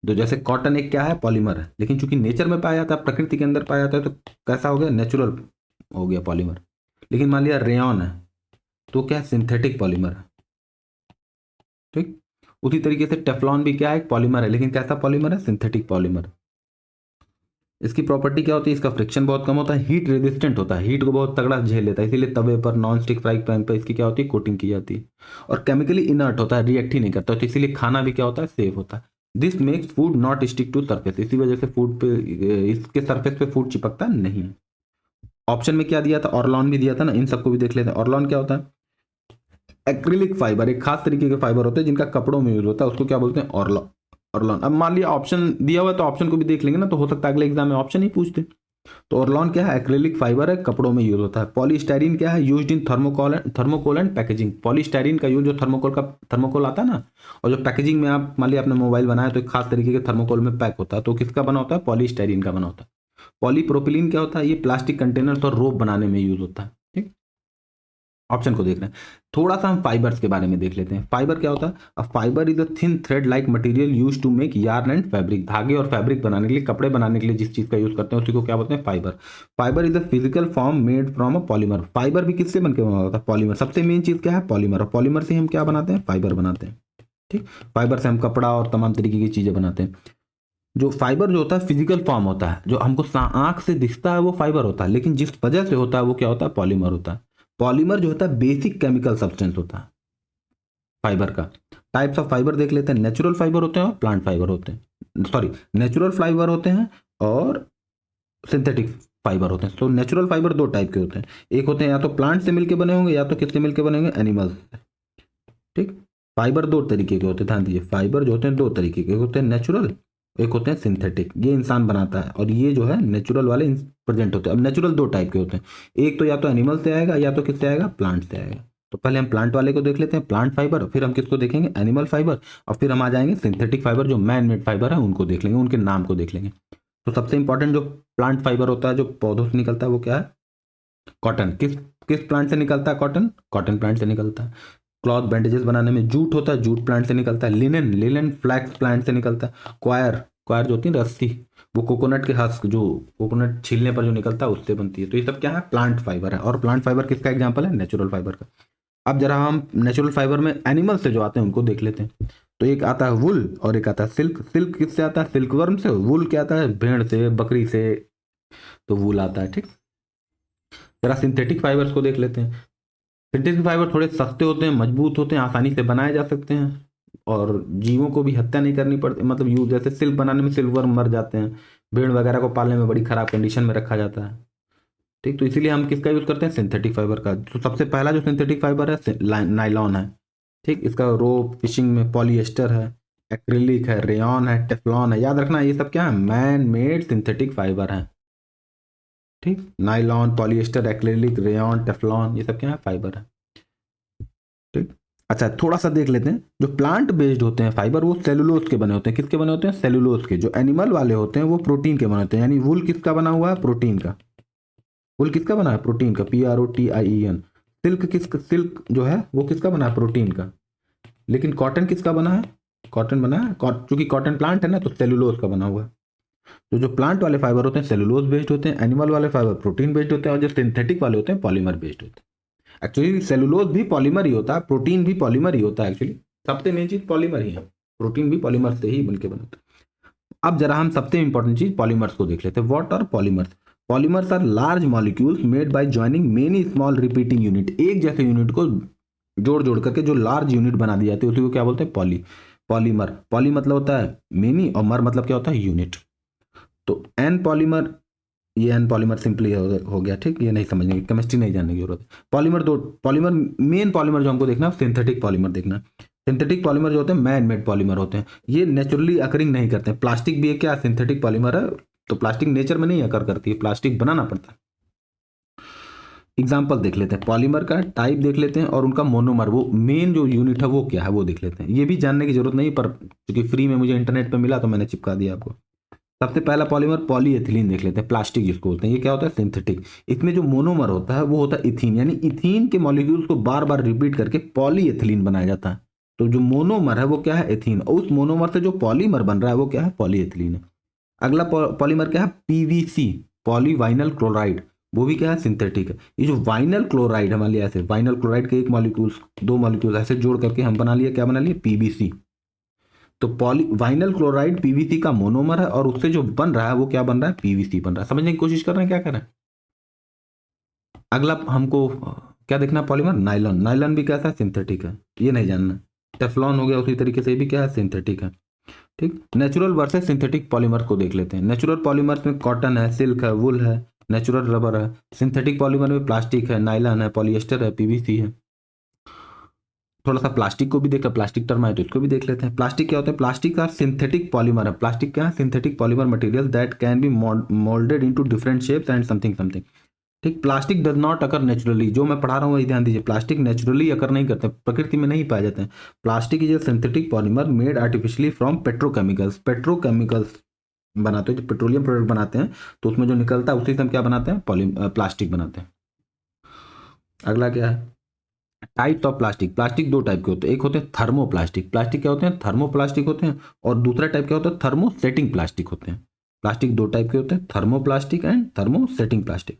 तो जैसे कॉटन एक क्या है, पॉलीमर है, लेकिन चूंकि नेचर में पाया जाता है, प्रकृति के अंदर पाया जाता है, तो कैसा हो गया, नेचुरल हो गया पॉलीमर। लेकिन मान लिया रेयन है, तो क्या, सिंथेटिक पॉलीमर है। ठीक, उसी तरीके से टेफ्लॉन भी क्या है, एक पॉलीमर है, लेकिन कैसा पॉलीमर है, सिंथेटिक पॉलीमर। इसकी प्रॉपर्टी क्या होती है, इसका फ्रिक्शन बहुत कम होता है, हीट रेजिस्टेंट होता है, हीट को बहुत तगड़ा झेल लेता है, इसीलिए तवे पर, नॉन स्टिक फ्राई पैन पर इसकी क्या होती है, कोटिंग की जाती है। और केमिकली इनर्ट होता है, रिएक्ट ही नहीं करता, तो इसीलिए खाना भी क्या होता है, सेफ होता है। This makes food not stick to surface, इसी वजह से फूड पे, इसके सरफेस पे फूड चिपकता नहीं है। ऑप्शन में क्या दिया था, ऑरलॉन भी दिया था ना, इन सबको भी देख लेते हैं। ऑरलॉन क्या होता है, एक्रिलिक फाइबर, एक खास तरीके के फाइबर होते हैं जिनका कपड़ों में यूज होता है, उसको क्या बोलते हैं, ऑरलॉन। ऑरलॉन, अब मान लिया ऑप्शन दिया हुआ है तो ऑप्शन को भी देख लेंगे ना, तो हो सकता है अगले एग्जाम में ऑप्शन ही पूछते। तो ऑरलॉन क्या है, एक्रिलिक फाइबर है, कपड़ों में यूज होता है। पॉलीस्टाइरीन क्या है, used in thermocol and packaging, polystyrene का यूज जो थर्मोकोल आता है ना, और जो पैकेजिंग में आप मान लिया आपने मोबाइल बनाया तो एक खास तरीके के थर्मोकोल में पैक होता है, तो किसका बना होता है, पॉलीस्टाइरीन का बना होता है। पॉलीप्रोपिलीन क्या होता है, ये प्लास्टिक कंटेनर्स और रोप बनाने में यूज होता है। ठीक, ऑप्शन को देख रहे हैं। थोड़ा सा हम फाइबर्स के बारे में देख लेते हैं। फाइबर क्या होता है, a fibre is a thin thread like material use to make yarn and fabric, धागे और फैब्रिक बनाने के लिए, कपड़े बनाने के लिए जिस चीज का यूज करते हैं उसी को क्या बोलते हैं, fibre. Fibre is a physical form made from a polymer, fibre भी किससे बनकर बना होता है, पॉलीमर। सबसे मेन चीज क्या है, पॉलीमर, और पॉलीमर से हम क्या बनाते हैं, फाइबर बनाते हैं। ठीक, फाइबर से हम कपड़ा और तमाम तरीके की चीजें बनाते हैं। जो फाइबर जो होता है फिजिकल फॉर्म होता है, जो हमको आंख से दिखता है वो फाइबर होता है, लेकिन जिस वजह से होता है वो क्या होता है, पॉलीमर होता है। पॉलीमर जो होता है बेसिक केमिकल सब्सटेंस होता है फाइबर का। टाइप्स ऑफ फाइबर देख लेते हैं, नेचुरल फाइबर होते हैं और प्लांट फाइबर होते हैं, सॉरी, नेचुरल फाइबर होते हैं और सिंथेटिक फाइबर होते हैं। तो नेचुरल फाइबर दो टाइप के होते हैं, एक होते हैं या तो प्लांट से मिलकर बने होंगे या तो किससे मिलकर बने होंगे, एनिमल्स से। ठीक, फाइबर दो तरीके के होते हैं, ध्यान दीजिए, फाइबर जो होते हैं दो तरीके के होते हैं, नेचुरल, एक होते हैं सिंथेटिक, ये इंसान बनाता है, और ये जो है नेचुरल वाले प्रेजेंट होते हैं। अब नेचुरल दो टाइप के होते हैं, एक तो या तो एनिमल से आएगा या तो किससे आएगा, प्लांट से आएगा। तो पहले हम प्लांट वाले को देख लेते हैं, प्लांट फाइबर, फिर हम किसको देखेंगे, एनिमल फाइबर, और फिर हम आ जाएंगे सिंथेटिक फाइबर, जो मैन मेड फाइबर है उनको देख लेंगे, उनके नाम को देख लेंगे। तो सबसे इंपॉर्टेंट जो प्लांट फाइबर होता है, जो पौधों से निकलता है, वो क्या है, कॉटन। किस किस प्लांट से निकलता है, कॉटन, कॉटन प्लांट से निकलता है। क्लॉथ बैंडेजेस बनाने में जूट होता है, जूट प्लांट से निकलता है। लिनन, लिनन फ्लैक्स प्लांट से निकलता है। क्वायर, क्वायर जो होती है रस्सी, वो कोकोनट के हस्क, जो कोकोनट छीलने पर जो निकलता है उससे बनती है। तो ये सब क्या है, प्लांट फाइबर है। और प्लांट फाइबर किसका एग्जाम्पल है, नेचुरल फाइबर का। अब जरा हम नेचुरल फाइबर में एनिमल से जो आते हैं उनको देख लेते हैं। तो एक आता है वुल और एक आता है सिल्क। सिल्क किससे आता है, सिल्क वर्म से। वुल क्या आता है, भेड़ से, बकरी से, तो वुल आता है। ठीक, जरा सिंथेटिक फाइबर्स को देख लेते हैं। सिंथेटिक फाइबर थोड़े सस्ते होते हैं, मजबूत होते हैं, आसानी से बनाए जा सकते हैं, और जीवों को भी हत्या नहीं करनी पड़ती, मतलब यूज, जैसे सिल्क बनाने में सिल्कवर्म मर जाते हैं, भेड़ वगैरह को पालने में बड़ी खराब कंडीशन में रखा जाता है। ठीक, तो इसीलिए हम किसका यूज करते हैं, सिंथेटिक फाइबर का। तो सबसे पहला जो सिंथेटिक फाइबर है नाइलॉन है। ठीक, इसका रोप फिशिंग में पॉलिएस्टर है, एक्रिलिक है, रेयन है, टेफ्लॉन है। याद रखना ये सब क्या है, मैन मेड सिंथेटिक फाइबर है। ठीक, nylon, polyester, acrylic, rayon, Teflon, ये सब क्या है, फाइबर है। ठीक, अच्छा थोड़ा सा देख लेते हैं। जो प्लांट बेस्ड होते हैं फाइबर, वो सेलुलोज के बने होते हैं। किसके बने होते हैं, सेलुलोज के। जो एनिमल वाले होते हैं वो प्रोटीन के बने होते हैं। यानी वुल किसका बना हुआ है, प्रोटीन का। वुल किसका बना है, प्रोटीन का, PROTIEN। सिल्क जो है वो किसका बना है, प्रोटीन का। लेकिन कॉटन किसका बना है, कॉटन बना है, चूंकि कॉटन प्लांट है ना तो सेलुलोज का बना हुआ है। तो जो प्लांट वाले फाइबर होते हैं सेलुलोज बेस्ड होते हैं, एनिमल वाले फाइबर प्रोटीन बेस्ड होते हैं, और जो सिंथेटिक वाले होते हैं पॉलीमर बेस्ड होते हैं। एक्चुअली सेलुलोज भी पॉलीमर ही होता है, प्रोटीन भी पॉलीमर ही होता है, एक्चुअली सबसे मेन चीज पॉलीमर ही है, प्रोटीन भी पॉलीमर से ही बनके बनता है। अब जरा हम सबसे इंपॉर्टेंट चीज पॉलीमर्स को देख लेते हैं। What are polymers? Polymers are large molecules made by joining many small repeating unit. एक जैसे यूनिट को जोड़ जोड़ करके जो लार्ज यूनिट बना दी जाती है उसी को क्या बोलते हैं? पॉलीमर। पॉली मतलब होता है मेनी, और मर मतलब क्या होता है? यूनिट। तो एन पॉलीमर, ये एन पॉलीमर सिंपली हो गया, ठीक, ये नहीं समझने की, केमिस्ट्री नहीं जानने की जरूरत है। पॉलीमर दो, पॉलीमर मेन पॉलीमर जो हमको देखना है सिंथेटिक पॉलीमर देखना है। सिंथेटिक पॉलीमर जो होते हैं मैन मेड पॉलीमर होते हैं, ये नेचुरली अकरिंग नहीं करते हैं। प्लास्टिक भी एक क्या सिंथेटिक पॉलीमर है, तो प्लास्टिक नेचर में नहीं अकर करती है, प्लास्टिक बनाना पड़ता है। एग्जाम्पल देख लेते हैं, पॉलीमर का टाइप देख लेते हैं, और उनका मोनोमर, वो मेन जो यूनिट है वो क्या है वो देख लेते हैं। ये भी जानने की जरूरत नहीं, पर क्योंकि फ्री में मुझे इंटरनेट पर मिला तो मैंने चिपका दिया आपको। सबसे पहला पॉलीमर पॉलीएथिलीन देख लेते हैं, प्लास्टिक जिसको बोलते हैं। ये क्या होता है? सिंथेटिक। इसमें जो मोनोमर होता है वो होता है इथीन, यानी इथीन के मॉलिक्यूल्स को बार बार रिपीट करके पॉलीएथिलीन बनाया जाता है। तो जो मोनोमर है वो क्या है? एथीन, और उस मोनोमर से जो पॉलीमर बन रहा है वो क्या है? पॉलीएथिलीन है। अगला पॉलीमर क्या है? पीवीसी, पॉलीवाइनल क्लोराइड, वो भी क्या है? सिंथेटिक है। ये जो वाइनल क्लोराइड है, मान लिया ऐसे वाइनल क्लोराइड के एक मॉलिक्यूल्स, दो मॉलिक्यूल्स ऐसे जोड़ करके हम बना लिए, क्या बना लिए? पीवीसी। तो पॉली वाइनल क्लोराइड पीवीसी का मोनोमर है, और उससे जो बन रहा है वो क्या बन रहा है? पीवीसी बन रहा है। समझने की कोशिश कर रहे हैं क्या कर रहे हैं? अगला हमको क्या देखना? Polymer nylon. नाइलॉन भी कैसा है? सिंथेटिक है, ये नहीं जानना। टेफ्लॉन हो गया उसी तरीके से, ये भी क्या है? सिंथेटिक है। ठीक, नेचुरल वर्सेस सिंथेटिक पॉलीमर को देख लेते हैं। नेचुरल पॉलीमर्स में कॉटन है, सिल्क है, वुल है, नेचुरल रबर है। सिंथेटिक पॉलीमर में प्लास्टिक है, नाइलॉन है, पॉलिएस्टर है, पीवीसी है। थोड़ा सा प्लास्टिक को भी देखा, प्लास्टिक टर्म आए तो इसको भी देख लेते हैं। प्लास्टिक क्या होता है? प्लास्टिक आर सिंथेटिक पॉलीमर है। प्लास्टिक क्या है? Synthetic polymer material that can be moulded into different shapes and something something. ठीक, plastic does not occur naturally. जो मैं पढ़ा रहा हूँ वही ध्यान दीजिए, प्लास्टिक नेचुरली अकर नहीं करते, प्रकृति में नहीं पाए जाते हैं। Plastic is a synthetic polymer made artificially from petrochemicals. Petrochemicals बनाते हैं, जो पेट्रोलियम प्रोडक्ट बनाते हैं तो उसमें जो निकलता है उसी से हम क्या बनाते हैं? प्लास्टिक बनाते हैं। अगला क्या है? Types of plastic. प्लास्टिक दो टाइप के होते हैं, एक होते हैं थर्मोप्लास्टिक। प्लास्टिक क्या होते हैं? थर्मोप्लास्टिक होते हैं। और दूसरा टाइप क्या होता है? थर्मोसेटिंग प्लास्टिक होते हैं। प्लास्टिक दो टाइप के होते हैं, thermoplastic and thermosetting plastic.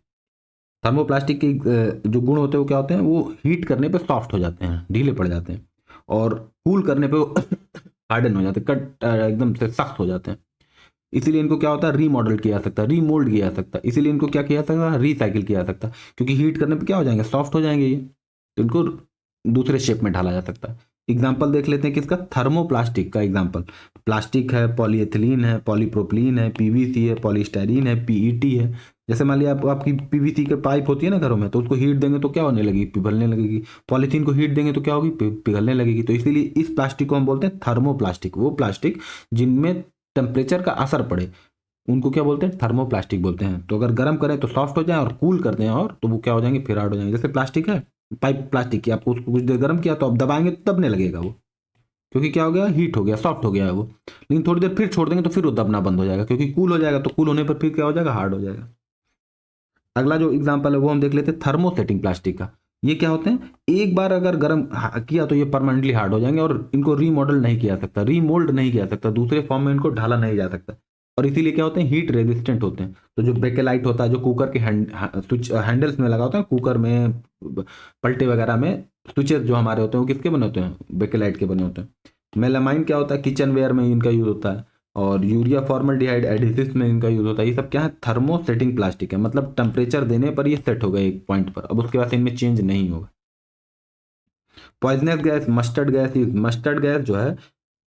Thermoplastic के जो गुण होते हैं वो क्या होते हैं? वो हीट करने पे सॉफ्ट हो जाते हैं, ढीले पड़ जाते हैं, और कूल करने पे वो हार्डन हो जाते हैं, कट एकदम से सख्त हो जाते हैं। इसीलिए इनको क्या होता है? रीमॉडल किया जा सकता है, रीमोल्ड किया जा सकता है। इसीलिए इनको क्या किया जा सकता है? रिसाइकिल किया जा सकता है, क्योंकि हीट करने पे क्या हो जाएंगे? सॉफ्ट हो जाएंगे ये, तो इनको दूसरे शेप में ढाला जा सकता है। एग्जाम्पल देख लेते हैं किसका? थर्मोप्लास्टिक का एग्जाम्पल। प्लास्टिक है, पॉलीएथिलीन है, पॉलीप्रोपिलीन है, पीवीसी है, पॉलीस्टाइरीन है, पीईटी है। जैसे मान लिया आपकी पीवीसी के पाइप होती है ना घरों में, तो उसको हीट देंगे तो क्या होने लगेगी? पिघलने लगेगी। पॉलीथीन को हीट देंगे तो क्या होगी? पिघलने लगेगी। तो इसीलिए इस प्लास्टिक को हम बोलते हैं थर्मोप्लास्टिक। वो प्लास्टिक जिनमें टेम्परेचर का असर पड़े उनको क्या बोलते हैं? थर्मोप्लास्टिक बोलते हैं। तो अगर गर्म करें तो सॉफ्ट हो जाए, और कूल कर दें और तो वो क्या हो जाएंगे? फिर हार्ड हो जाएंगे। जैसे प्लास्टिक है, पाइप प्लास्टिक की, आपको उसको कुछ देर गर्म किया तो आप दबाएंगे तो दबने लगेगा वो, क्योंकि क्या हो गया? हीट हो गया, सॉफ्ट हो गया है वो। लेकिन थोड़ी देर फिर छोड़ देंगे तो फिर वो दबना बंद हो जाएगा, क्योंकि कूल हो जाएगा। तो कूल होने पर फिर क्या हो जाएगा? हार्ड हो जाएगा। अगला जो एग्जाम्पल है वो हम देख लेते हैं थर्मोसेटिंग प्लास्टिक का। ये क्या होते हैं? एक बार अगर गर्म किया तो ये परमानेंटली हार्ड हो जाएंगे, और इनको रीमॉडल नहीं किया जा सकता, रीमोल्ड नहीं किया जा सकता, दूसरे फॉर्म में इनको ढाला नहीं जा सकता। और इसीलिए क्या होते हैं? हीट रेजिस्टेंट होते हैं। तो जो बेकेलाइट होता है, जो कुकर के स्विच हैंडल्स में लगा होता है, कुकर में, पलटे वगैरह में स्विचेस जो हमारे होते हैं वो किसके बने होते हैं? बेकेलाइट के बने होते हैं। मेलामाइन क्या होता है? किचन वेयर में इनका यूज होता है। और यूरिया फॉर्मल्डिहाइड एडिसिव्स में इनका यूज होता है। ये सब क्या है? थर्मोसेटिंग प्लास्टिक है, मतलब टेम्परेचर देने पर ये सेट हो गए एक पॉइंट पर, अब उसके बाद इनमें चेंज नहीं होगा। Poisonous gas, mustard gas. Mustard gas जो है,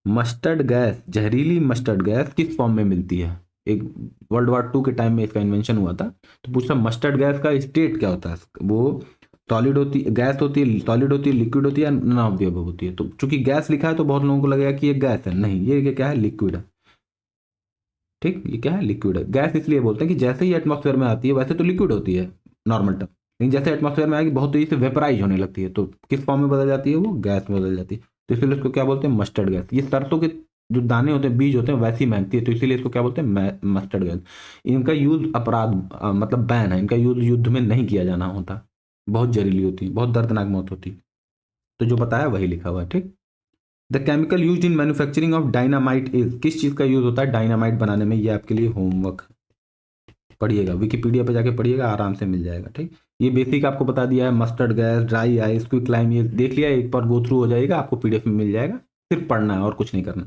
मस्टर्ड गैस, जहरीली मस्टर्ड गैस किस फॉर्म में मिलती है? एक वर्ल्ड वॉर 2 के टाइम में इसका इन्वेंशन हुआ था। तो पूछा मस्टर्ड गैस का स्टेट क्या होता है? वो सॉलिड होती, गैस होती है, सॉलिड होती है, लिक्विड होती है, नन ऑफ द अबव होती है। तो चूंकि गैस लिखा है तो बहुत लोगों को लगेगा कि ये गैस है, नहीं, ये क्या है? लिक्विड है। ठीक, ये क्या है? लिक्विड है। गैस इसलिए बोलते हैं कि जैसे ही एटमॉस्फेयर में आती है वैसे तो लिक्विड होती है नॉर्मल टर्म, लेकिन जैसे एटमॉस्फेयर में आएगी बहुत तेजी से वेपराइज होने लगती है, तो किस फॉर्म में बदल जाती है? वो गैस में बदल जाती है। तो इसलिए इसको क्या बोलते हैं? Mustard gas. ये सरसों के जो दाने होते हैं, बीज होते हैं, वैसी महकती है, तो इसीलिए इसको क्या बोलते हैं? Mustard gas. इनका यूज अपराध मतलब बैन है, इनका यूज युद्ध में नहीं किया जाना होता, बहुत जहरीली होती है, बहुत दर्दनाक मौत होती है। तो जो बताया वही लिखा हुआ है। ठीक, the chemical use in manufacturing of dynamite is, किस चीज़ का यूज होता है डायनामाइट बनाने में, ये आपके लिए होमवर्क पढ़िएगा, विकिपीडिया पे जाके पढ़िएगा, आराम से मिल जाएगा। ठीक, ये बेसिक आपको बता दिया है, mustard gas, dry ice, quick lime, ये देख लिया, एक बार गो थ्रू हो जाएगा, आपको पीडीएफ में मिल जाएगा, सिर्फ पढ़ना है और कुछ नहीं करना।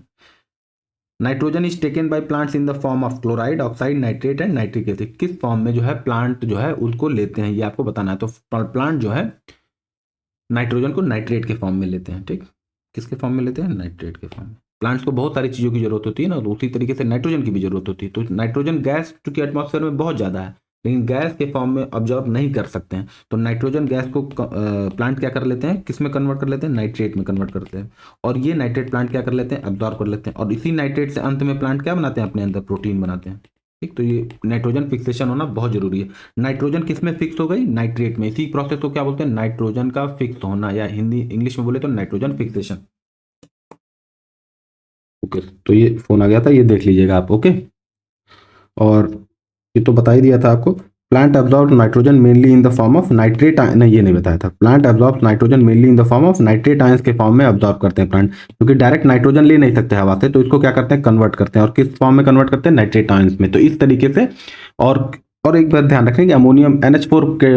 Nitrogen is taken by plants in the form of chloride, oxide, nitrate and nitric acid, किस फॉर्म में जो है प्लांट जो है उसको लेते हैं, ये आपको बताना है। तो प्लांट जो है नाइट्रोजन को नाइट्रेट के फॉर्म में लेते हैं। ठीक, किसके फॉर्म में लेते हैं, नाइट्रेट के फॉर्म में। प्लांट्स को बहुत सारी चीज़ों की जरूरत होती है ना, उसी तरीके से नाइट्रोजन की भी जरूरत होती है। तो नाइट्रोजन गैस चूंकि एटमॉस्फेयर में बहुत ज़्यादा है, लेकिन गैस के फॉर्म में ऑब्जॉर्व नहीं कर सकते हैं, तो नाइट्रोजन गैस को प्लांट क्या कर लेते हैं, किस में कन्वर्ट कर लेते हैं, नाइट्रेट में कन्वर्ट करते हैं, और ये नाइट्रेट प्लांट क्या कर लेते हैं, एब्जॉर्व कर लेते हैं, और इसी नाइट्रेट से अंत में प्लांट क्या बनाते हैं, अपने अंदर प्रोटीन बनाते हैं। ठीक, तो ये नाइट्रोजन फिक्सेशन होना बहुत जरूरी है। नाइट्रोजन किस में फिक्स हो गई, नाइट्रेट में। इसी प्रोसेस को क्या बोलते हैं, नाइट्रोजन का फिक्स होना, या हिंदी इंग्लिश में बोले तो नाइट्रोजन फिक्सेशन। ओके, तो ये फोन आ गया था, ये देख लीजिएगा आप। ओके, और ये तो बता ही दिया था आपको, plant absorb nitrogen mainly in the form of nitrate, नहीं ये नहीं बताया था, plant absorb nitrogen mainly in the form of nitrate ions के फॉर्म में एब्जॉर्ब करते हैं प्लांट, क्योंकि डायरेक्ट नाइट्रोजन ले नहीं सकते हवा से, तो इसको क्या करते हैं, कन्वर्ट करते हैं, और किस फॉर्म में कन्वर्ट करते हैं, नाइट्रेट आयंस में। तो इस तरीके से, और एक बात ध्यान रखें कि अमोनियम NH4 के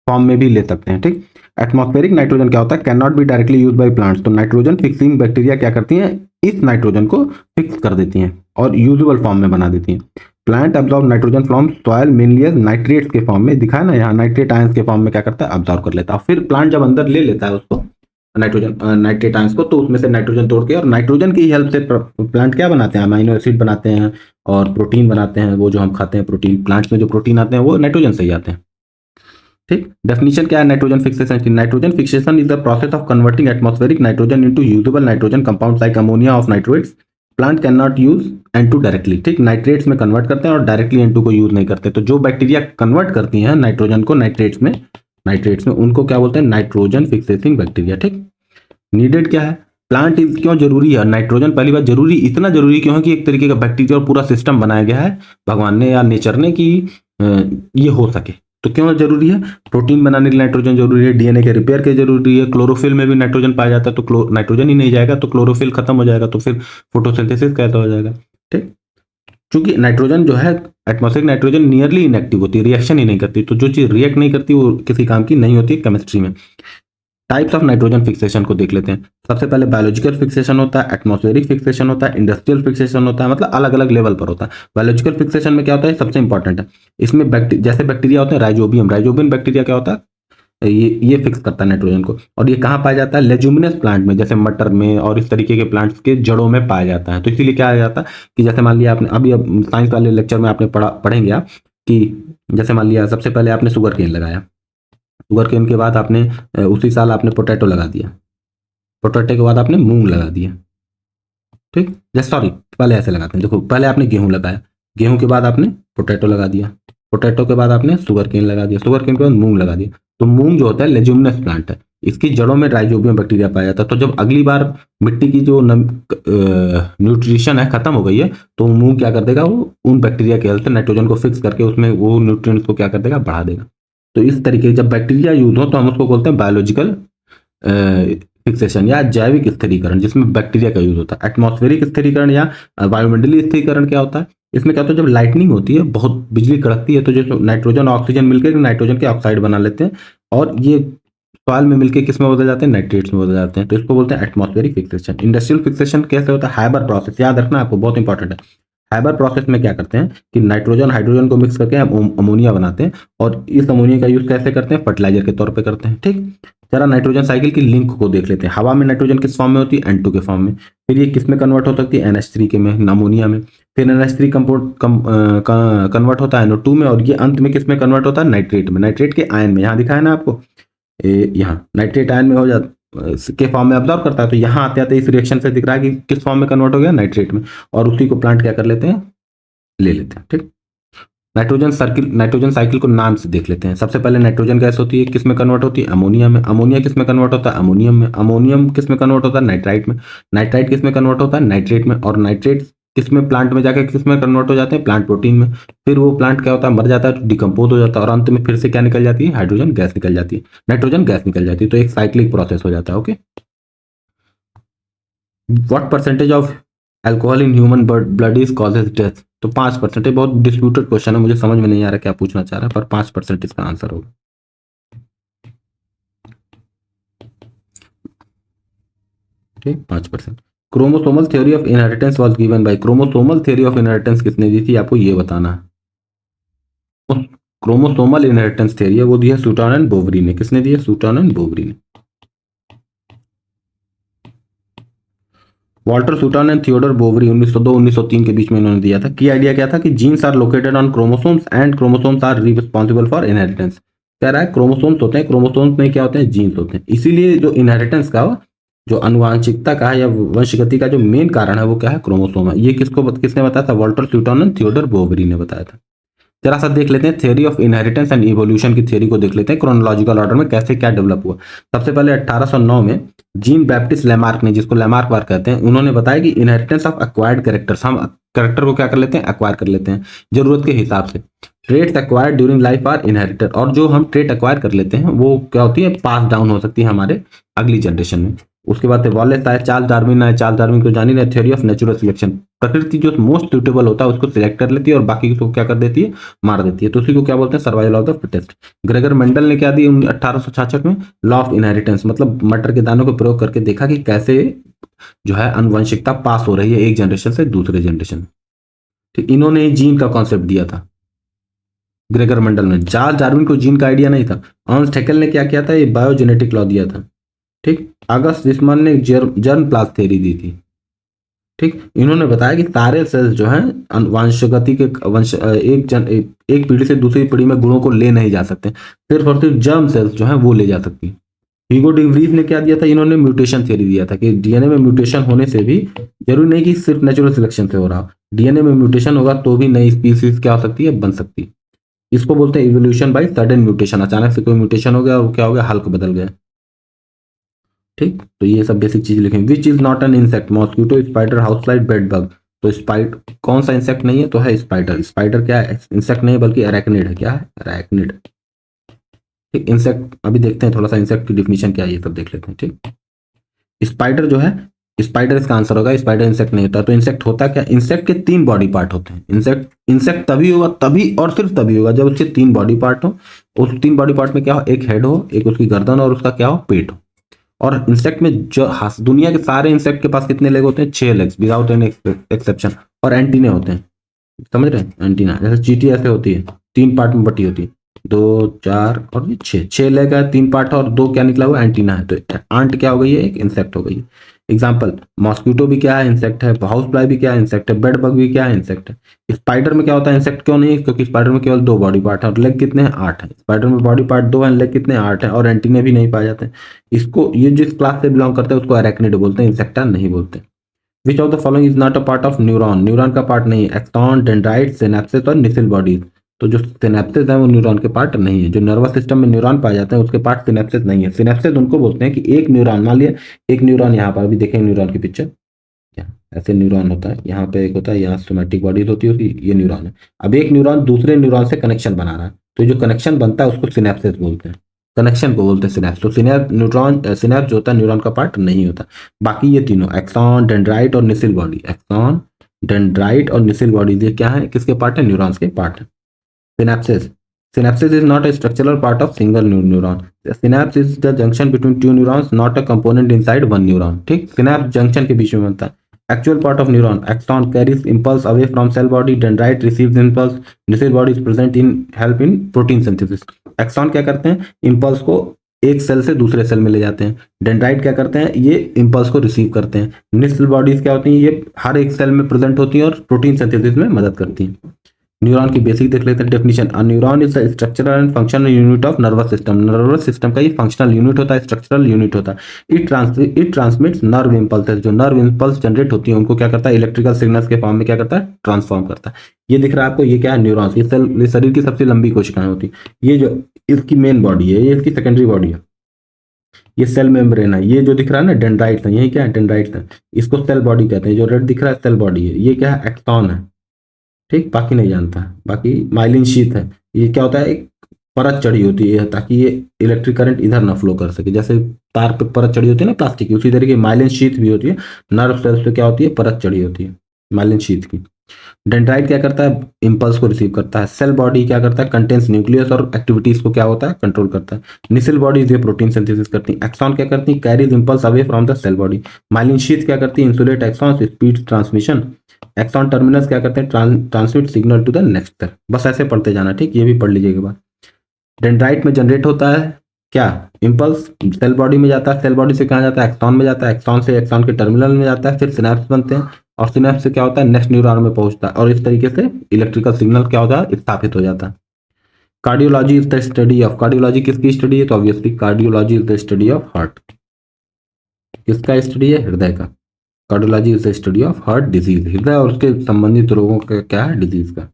फॉर्म में भी ले सकते हैं। ठीक, एटमॉस्फेरिक नाइट्रोजन क्या होता है, can not be directly use by plants, तो नाइट्रोजन फिक्सिंग बैक्टीरिया क्या करती हैं, इस नाइट्रोजन को फिक्स कर देती हैं और यूजेबल फॉर्म में बना देती हैं। Plant absorb nitrogen from soil mainly as nitrates के फॉर्म में, दिखा ना यहाँ, नाइट्रेट आयंस के फॉर्म में क्या करता है, एब्जॉर्ब कर लेता है। फिर प्लांट जब अंदर ले लेता है उसको नाइट्रोजन नाइट्रेट आयंस को, तो उसमें से नाइट्रोजन तोड़ के, और नाइट्रोजन की हेल्प से प्लांट क्या बनाते हैं, अमाइनो एसिड बनाते हैं और प्रोटीन बनाते हैं, वो जो हम खाते हैं प्रोटीन, प्लांट्स में जो प्रोटीन आते हैं वो नाइट्रोजन से ही आते हैं। ठीक, डेफिनेशन क्या है नाइट्रोजन फिक्सेशन की, nitrogen fixation is the process of converting atmospheric nitrogen into usable nitrogen compound like ammonia of nitrates, plant can not use N2 directly. ठीक, नाइट्रेट्स में कन्वर्ट करते हैं और डायरेक्टली N2 को यूज नहीं करते। तो जो बैक्टीरिया कन्वर्ट करती हैं नाइट्रोजन को नाइट्रेट्स में उनको क्या बोलते हैं, नाइट्रोजन फिक्सेसिंग बैक्टीरिया। ठीक, नीडेड क्या है, प्लांट इज क्यों जरूरी है, नाइट्रोजन पहली बात जरूरी, इतना जरूरी क्यों है कि एक तरीके का बैक्टीरिया और पूरा सिस्टम बनाया गया है भगवान ने या नेचर ने कि ये हो सके। तो क्यों जरूरी है, प्रोटीन बनाने के लिए नाइट्रोजन जरूरी है, डीएनए के रिपेयर के जरूरी है, क्लोरोफिल में भी नाइट्रोजन पाया जाता है, तो नाइट्रोजन ही नहीं जाएगा तो क्लोरोफिल खत्म हो जाएगा, तो फिर फोटोसिंथेसिस कैसे हो जाएगा। ठीक, क्योंकि नाइट्रोजन जो है एटमॉस्फेरिक नाइट्रोजन नियरली इनएक्टिव होती है, रिएक्शन ही नहीं करती, तो जो चीज रिएक्ट नहीं करती वो किसी काम की नहीं होती है केमिस्ट्री में। टाइप्स ऑफ नाइट्रोजन फिक्सेशन को देख लेते हैं। सबसे पहले बायोलॉजिकल फिक्सेशन होता है, एटमॉस्फेरिक फिक्सेशन होता है, इंडस्ट्रियल फिक्सेशन होता है, मतलब अलग अलग लेवल पर होता है। बायोलॉजिकल फिक्सेशन में क्या होता है, सबसे इंपॉर्टेंट है, इसमें जैसे बैक्टीरिया होते हैं, राइजोबियम बैक्टीरिया क्या होता है, ये फिक्स करता है नाइट्रोजन को, और ये कहाँ पाया जाता है, लेजुमिनस प्लांट में, जैसे मटर में और इस तरीके के प्लांट्स के जड़ों में पाया जाता है। तो इसीलिए क्या आ जाता है कि जैसे मान लिया आपने अभी साइंस वाले लेक्चर में आपने पढ़ेंगे आप कि जैसे मान लिया सबसे पहले आपने शुगर केन लगाया, शुगर केन के बाद आपने उसी साल आपने पोटैटो लगा दिया, पोटैटो के बाद आपने मूंग लगा दिया। ठीक, जैसे सॉरी पहले ऐसे लगाते हैं, देखो पहले आपने गेहूं लगाया, गेहूं के बाद आपने पोटैटो लगा दिया, पोटैटो के बाद आपने शुगर केन लगा दिया, शुगर केन के बाद मूंग लगा दिया। तो मूंग जो होता है लेज्यूमिनस प्लांट है, इसकी जड़ों में राइजोबियम बैक्टीरिया पाया जाता है। तो जब अगली बार मिट्टी की जो न्यूट्रिशन है खत्म हो गई है, तो मूंग क्या कर देगा, वो उन बैक्टीरिया के हेल्प से नाइट्रोजन को फिक्स करके उसमें वो न्यूट्रिएंट्स को क्या कर देगा, बढ़ा देगा। तो इस तरीके जब बैक्टीरिया यूज हो तो हम उसको बोलते हैं बायोलॉजिकल फिक्सेशन या जैविक स्थिरीकरण, जिसमें बैक्टीरिया का यूज होता है। एटमॉस्फेरिक स्थिरीकरण या वायुमंडलीय स्थिरीकरण क्या होता है, इसमें क्या होता है, जब लाइटनिंग होती है, बहुत बिजली कड़कती है, तो जो नाइट्रोजन और ऑक्सीजन मिलकर नाइट्रोजन के ऑक्साइड बना लेते हैं, और ये सॉइल में मिलकर किस में बदल जाते हैं, नाइट्रेट्स में बदल जाते हैं। तो इसको बोलते हैं एटमॉस्फेरिक फिक्सेशन। इंडस्ट्रियल फिक्सेशन कैसे होता है, हाइबर प्रोसेस, याद रखना आपको, बहुत इंपॉर्टेंट है। हाइबर प्रोसेस में क्या करते हैं कि नाइट्रोजन हाइड्रोजन को मिक्स करके हम अमोनिया बनाते हैं, और इस अमोनिया का यूज कैसे करते हैं, फर्टिलाइजर के तौर पे करते हैं। ठीक, जरा नाइट्रोजन साइकिल की लिंक को देख लेते हैं। हवा में नाइट्रोजन किस फॉर्म में होती है, N2 के फॉर्म में, फिर ये किस में कन्वर्ट हो सकती है, NH3 के में, अमोनिया में, फिर NH3 कन्वर्ट होता है NO2 में, और ये अंत में किस में कन्वर्ट होता है, नाइट्रेट में, नाइट्रेट के आयन में। यहाँ दिखा है ना आपको, यहाँ नाइट्रेट आयन में हो जाता के फॉर्म में ऑब्जॉर्व करता है। तो यहाँ आते आते इस रिएक्शन से दिख रहा है कि किस फॉर्म में कन्वर्ट हो गया, नाइट्रेट में, और उसी को प्लांट क्या कर लेते हैं, ले लेते हैं। ठीक, नाइट्रोजन साइकिल को नाम से देख लेते हैं। सबसे पहले नाइट्रोजन गैस होती है, किस में कन्वर्ट होती है, अमोनिया में, अमोनिया किस में कन्वर्ट होता है, अमोनियम में, अमोनियम किस में कन्वर्ट होता है, नाइट्राइट में, नाइट्राइट किस में कन्वर्ट होता है, नाइट्रेट में, और नाइट्रेट किस में, प्लांट में जाकर किस में कन्वर्ट हो जाते हैं, प्लांट प्रोटीन में। फिर वो प्लांट क्या होता है, मर जाता है, डिकम्पोज हो जाता है, और अंत में फिर से क्या निकल जाती है, हाइड्रोजन गैस निकल जाती है, नाइट्रोजन गैस निकल जाती है। तो एक साइक्लिक प्रोसेस हो जाता है। Okay, what percentage of alcohol in human blood is causes death? तो 5%। बहुत डिस्प्यूटेड क्वेश्चन है, मुझे समझ में नहीं आ रहा क्या पूछना चाह रहा है, पर 5% इसका आंसर होगा। ठीक, 5%। Chromosomal theory of inheritance was given by, chromosomal theory of inheritance किसने दी थी, आपको ये बताना है। क्रोमोसोमल इनहेरिटेंस थ्योरी है वो दी है सूटन एंड बोवरी ने। किसने दी है? सूटन एंड बोवरी ने। वॉल्टर सूटन एंड थियोडर बोवरी 1902-1903 के बीच में इन्होंने दिया था। की आइडिया क्या था कि genes are located on chromosomes and chromosomes are responsible for inheritance. कह रहा है क्रोमोसोम्स होते हैं, क्रोमोसोम्स में क्या होते हैं? जीन्स होते हैं। इसीलिए जो इनहेरिटेंस का, जो अनुवांशिकता का है या वंशगति का जो मेन कारण है वो क्या है? क्रोमोसोम है। ये किसने बताया था? वॉल्टर सूटन एंड थियोडर बोवरी ने बताया था। जरा सा देख लेते हैं theory of inheritance and evolution की थ्योरी को देख लेते हैं क्रोनोलॉजिकल ऑर्डर में कैसे क्या डेवलप हुआ। सबसे पहले 1809 में जीन बैप्टिस्ट लेमार्क ने, जिसको लेमार्क वार कहते हैं, उन्होंने बताया कि इनहेरिटेंस ऑफ एक्वायर्ड कैरेक्टर्स, हम कैरेक्टर को क्या कर लेते हैं? एक्वायर कर लेते हैं जरूरत के हिसाब से। Traits acquired during life are inherited, और जो हम ट्रेट एक्वायर कर लेते हैं वो क्या होती है? पास डाउन हो सकती है हमारे अगली जनरेशन में। उसके बाद वॉलेस आए, चार्ल्स डार्विन आए। चार्ल्स डार्विन को जानी रहे, थ्योरी ऑफ नेचुरल सिलेक्शन, प्रकृति जो मोस्ट सुटेबल होता है उसको सिलेक्ट कर लेती है और बाकी को क्या कर देती है? मार देती है। तो उसी को क्या बोलते हैं? Survival of the fittest. Gregor Mendel ने क्या दी 1866 में? लॉ ऑफ इनहेरिटेंस, मतलब मटर के दानों को प्रयोग करके देखा कि कैसे जो है अनुवंशिकता पास हो रही है एक जनरेशन से दूसरे जनरेशन। ठीक, इन्होंने जीन का कॉन्सेप्ट दिया था ग्रेगर मेंडल ने। चार्ल्स डार्विन को जीन का आइडिया नहीं था। हॉन्स हैकेल ने क्या किया था? ये बायोजेनेटिक लॉ दिया था। ठीक, अगस्त रिसमन ने जर्म प्लास्ट थ्योरी दी थी। ठीक, इन्होंने बताया कि सारे सेल्स जो हैं वंशगति के एक पीढ़ी से दूसरी पीढ़ी में गुणों को ले नहीं जा सकते, सिर्फ और सिर्फ जर्म सेल्स जो हैं वो ले जा सकती। ह्यूगो डी व्रीज ने क्या दिया था? इन्होंने म्यूटेशन थ्योरी दिया था कि डीएनए में म्यूटेशन होने से भी जरूरी नहीं कि सिर्फ नेचुरल सिलेक्शन से हो रहा हो, डीएनए में म्यूटेशन होगा तो भी नई स्पीसीज क्या हो सकती है? बन सकती है। इसको बोलते हैं इवोल्यूशन बाय सडन म्यूटेशन। अचानक से कोई म्यूटेशन हो गया और क्या हो गया? हल्क बदल गया। ठीक, तो ये सब बेसिक चीज लिखेंगे। Which is not an insect? Mosquito, spider, house fly, bed bug. तो स्पाइडर कौन सा इंसेक्ट नहीं है? तो है स्पाइडर। स्पाइडर क्या है? इंसेक्ट नहीं है बल्कि अरैक्निड है। क्या है? अरैक्निड। ठीक, इंसेक्ट अभी देखते हैं थोड़ा सा इंसेक्ट की डिफिनेशन क्या है, ये सब देख लेते हैं। ठीक, स्पाइडर जो है, स्पाइडर इसका आंसर होगा। स्पाइडर इंसेक्ट नहीं होता। तो इंसेक्ट होता क्या? इंसेक्ट के 3 बॉडी पार्ट होते हैं। इंसेक्ट तभी होगा, तभी और सिर्फ तभी होगा जब उसके 3 बॉडी पार्ट हो। उस 3 बॉडी पार्ट में क्या हो? एक हेड हो, एक उसकी गर्दन और उसका क्या हो? पेट हो। और इंसेक्ट में जो दुनिया के सारे इंसेक्ट के पास कितने लेग होते हैं? 6 लेग्स विदाउट एनी एक्सेप्शन। और एंटीने होते हैं, समझ रहे हैं? एंटीना जैसे चींटी ऐसे होती है, 3 पार्ट में बटी होती है, 2, 4 और ये 6 लेग है, 3 पार्ट और 2 क्या निकला हुआ? एंटीना है। तो आंट क्या हो गई है? एक इंसेक्ट हो गई है। एग्जाम्पल, मॉस्किटो भी क्या है? इंसेक्ट है। हाउस फ्लाई भी क्या है? इंसेक्ट है। बेड बग भी क्या है? इंसेक्ट है। स्पाइडर में क्या होता है? इंसेक्ट क्यों नहीं है? क्योंकि स्पाइडर में केवल 2 बॉडी पार्ट है और लेग कितने हैं? 8 है। स्पाइडर में बॉडी पार्ट 2 है, लेग कितने? 8 है, और एंटीने भी नहीं पाए जाते हैं। इसको, ये जिस क्लास से बिलोंग करते हैं उसको अरैक्निड बोलते हैं, इंसेक्टा नहीं बोलते। विच of the following is not a part of neuron? Neuron का पार्ट नहीं है। एक्सॉन, डेंड्राइट, सिनेप्सिस और निसिल बॉडीज। तो जो सिनेप्सिस है वो न्यूरॉन के पार्ट नहीं है। जो नर्वस सिस्टम में न्यूरॉन पाए जाते हैं उसके पार्ट सिनेप्सिस नहीं है। सिनेप्सिस उनको बोलते हैं कि एक न्यूरॉन, मान लिया एक न्यूरॉन यहाँ पर, अभी देखेंगे न्यूरॉन की पिक्चर, क्या ऐसे न्यूरॉन होता है, यहाँ पे एक होता है, यहाँ सोमैटिक बॉडीज होती है उसकी, ये न्यूरॉन है। अब एक न्यूरॉन दूसरे न्यूरॉन से कनेक्शन बना रहा है, तो जो कनेक्शन बनता है उसको सिनेप्सिस बोलते हैं, कनेक्शन को बोलते हैं सिनेप्स। तो सिनेप्स जो होता है न्यूरॉन का पार्ट नहीं होता। बाकी ये तीनों एक्सॉन, डेंड्राइट और निसिल बॉडी, एक्सॉन, डेंड्राइट और निसिल बॉडी, ये क्या है? किसके पार्ट है? न्यूरॉन्स के पार्ट है। Synapses, synapses is not a structural part of single neuron. The synapse is the junction between two neurons, not a component inside one neuron. ठीक, synapse junction के बीच में बनता है। Actual part of neuron, axon carries impulse away from cell body, dendrite receives impulse, Nissl body is present in help in protein synthesis. Axon क्या करते हैं? Impulse को एक सेल से दूसरे सेल में ले जाते हैं। डेंड्राइट क्या करते हैं? ये इम्पल्स को रिसीव करते हैं। निसिल बॉडीज क्या होती हैं? ये हर एक सेल में प्रेजेंट होती हैं और प्रोटीन सिंथेसिस में मदद करती हैं। न्यूरॉन की बेसिक देख लेते हैं definition. A neuron is the structural and functional unit of nervous system. Nervous system का ये फंक्शनल यूनिट होता है, स्ट्रक्चरल यूनिट होता है। It transmits nerve impulse. जो नर्व इम्पल्स जनरेट होती है उनको क्या करता है? इलेक्ट्रिकल सिग्नल्स के फॉर्म में क्या करता है? ट्रांसफॉर्म करता है। ये दिख रहा है आपको, ये क्या है? न्यूरॉन्स। ये सेल, ये शरीर की सबसे लंबी कोशिकाएं होती है। ये जो इसकी मेन बॉडी है, ये इसकी सेकेंडरी बॉडी है, ये सेल मेम्ब्रेन है। ये जो दिख रहा है ना डेंड्राइट्स है, यही क्या है? डेंड्राइट्स है। इसको सेल बॉडी कहते हैं। जो रेड दिख रहा है सेल बॉडी है। ये क्या है? एक्सॉन है। ठीक, बाकी नहीं जानता है। बाकी माइलिन शीथ है। ये क्या होता है? एक परत चढ़ी होती है ताकि ये इलेक्ट्रिक करंट इधर ना फ्लो कर सके। जैसे तार पे परत चढ़ी होती है ना प्लास्टिक की, उसी तरीके माइलिन शीथ भी होती है। नर्व सेल्स पे क्या होती है, परत चढ़ी होती है माइलिन शीथ की। डेंड्राइट क्या करता है, इम्पल्स को रिसीव करता है। सेल बॉडी क्या करता है, कंटेन्स न्यूक्लियस और एक्टिविटीज को क्या होता है, कंट्रोल करता है। निसिल बॉडीज ये प्रोटीन सिंथेसिस करती है। एक्सॉन क्या करती है, carries impulse away from the cell body. Myelin sheath क्या करती है, insulate axon, speed transmission. Axon terminals क्या करते हैं, transmit signal to the next cell. बस ऐसे पढ़ते जाना, ठीक, ये भी पढ़ लीजिएगा एक बार। डेंड्राइट में जनरेट होता है क्या, इम्पल्स, सेल बॉडी में जाता है, सेल बॉडी से कहाँ जाता है, एक्सॉन में जाता है, एक्सॉन से एक्सॉन के टर्मिनल में जाता है, फिर सिनेप्स बनते हैं, और सिनेप्स से क्या होता है, नेक्स्ट न्यूरॉन में पहुंचता है, और इस तरीके से इलेक्ट्रिकल सिग्नल क्या होता है, स्थापित हो जाता है। Cardiology is the study of, cardiology किसकी स्टडी है, तो obviously cardiology is the study of heart. किसका स्टडी है, हृदय का। Cardiology is the study of heart disease, हृदय और उसके संबंधित रोगों का क्या है, डिजीज का।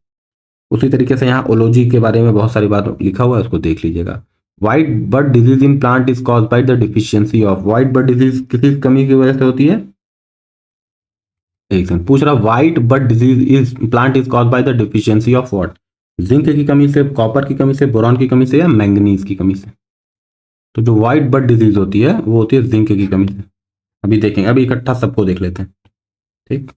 उसी तरीके से यहाँ ओलॉजी के बारे में बहुत सारी बात लिखा हुआ है, उसको देख लीजिएगा। White bud disease in plant is cause by the deficiency of, white bud disease किसी कमी की वजह से होती है, एक सेकंड पूछ रहा, white bud disease is plant is cause by the deficiency of what, zinc की कमी से, कॉपर की कमी से, बोरॉन की कमी से, या मैंगनीज की कमी से। तो जो व्हाइट बड डिजीज होती है वो होती है जिंक की कमी से। अभी देखेंगे, अभी इकट्ठा सबको देख लेते हैं, ठीक।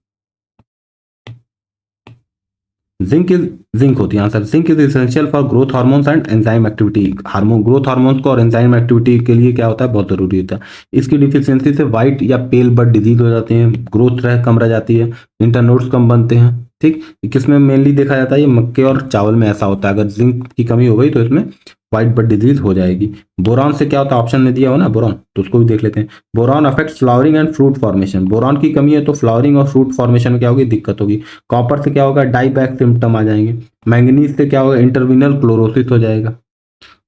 जिंक इज, जिंक होती है answer. Zinc is essential for growth hormones and enzyme activity, hormone growth hormones को और एंजाइम एक्टिविटी के लिए क्या होता है, बहुत जरूरी होता है। इसकी डिफिशियंसी से व्हाइट या पेल बड डिजीज हो जाते हैं, ग्रोथ कम रह जाती है, इंटरनोड्स कम बनते हैं, ठीक। किसमें मेनली देखा जाता है, ये मक्के और चावल में ऐसा होता है। अगर जिंक की कमी हो गई तो इसमें व्हाइट बड डिजीज हो जाएगी। बोरॉन से क्या होता है, ऑप्शन में दिया हो ना बोरॉन, तो उसको भी देख लेते हैं। Boron affects flowering and fruit formation, boron की कमी है तो फ्लावरिंग और फ्रूट फॉर्मेशन में क्या होगी, दिक्कत होगी। कॉपर से क्या होगा, डाईबैक सिम्टम आ जाएंगे। मैंगनीज से क्या होगा, इंटरविनल क्लोरोसिस हो जाएगा।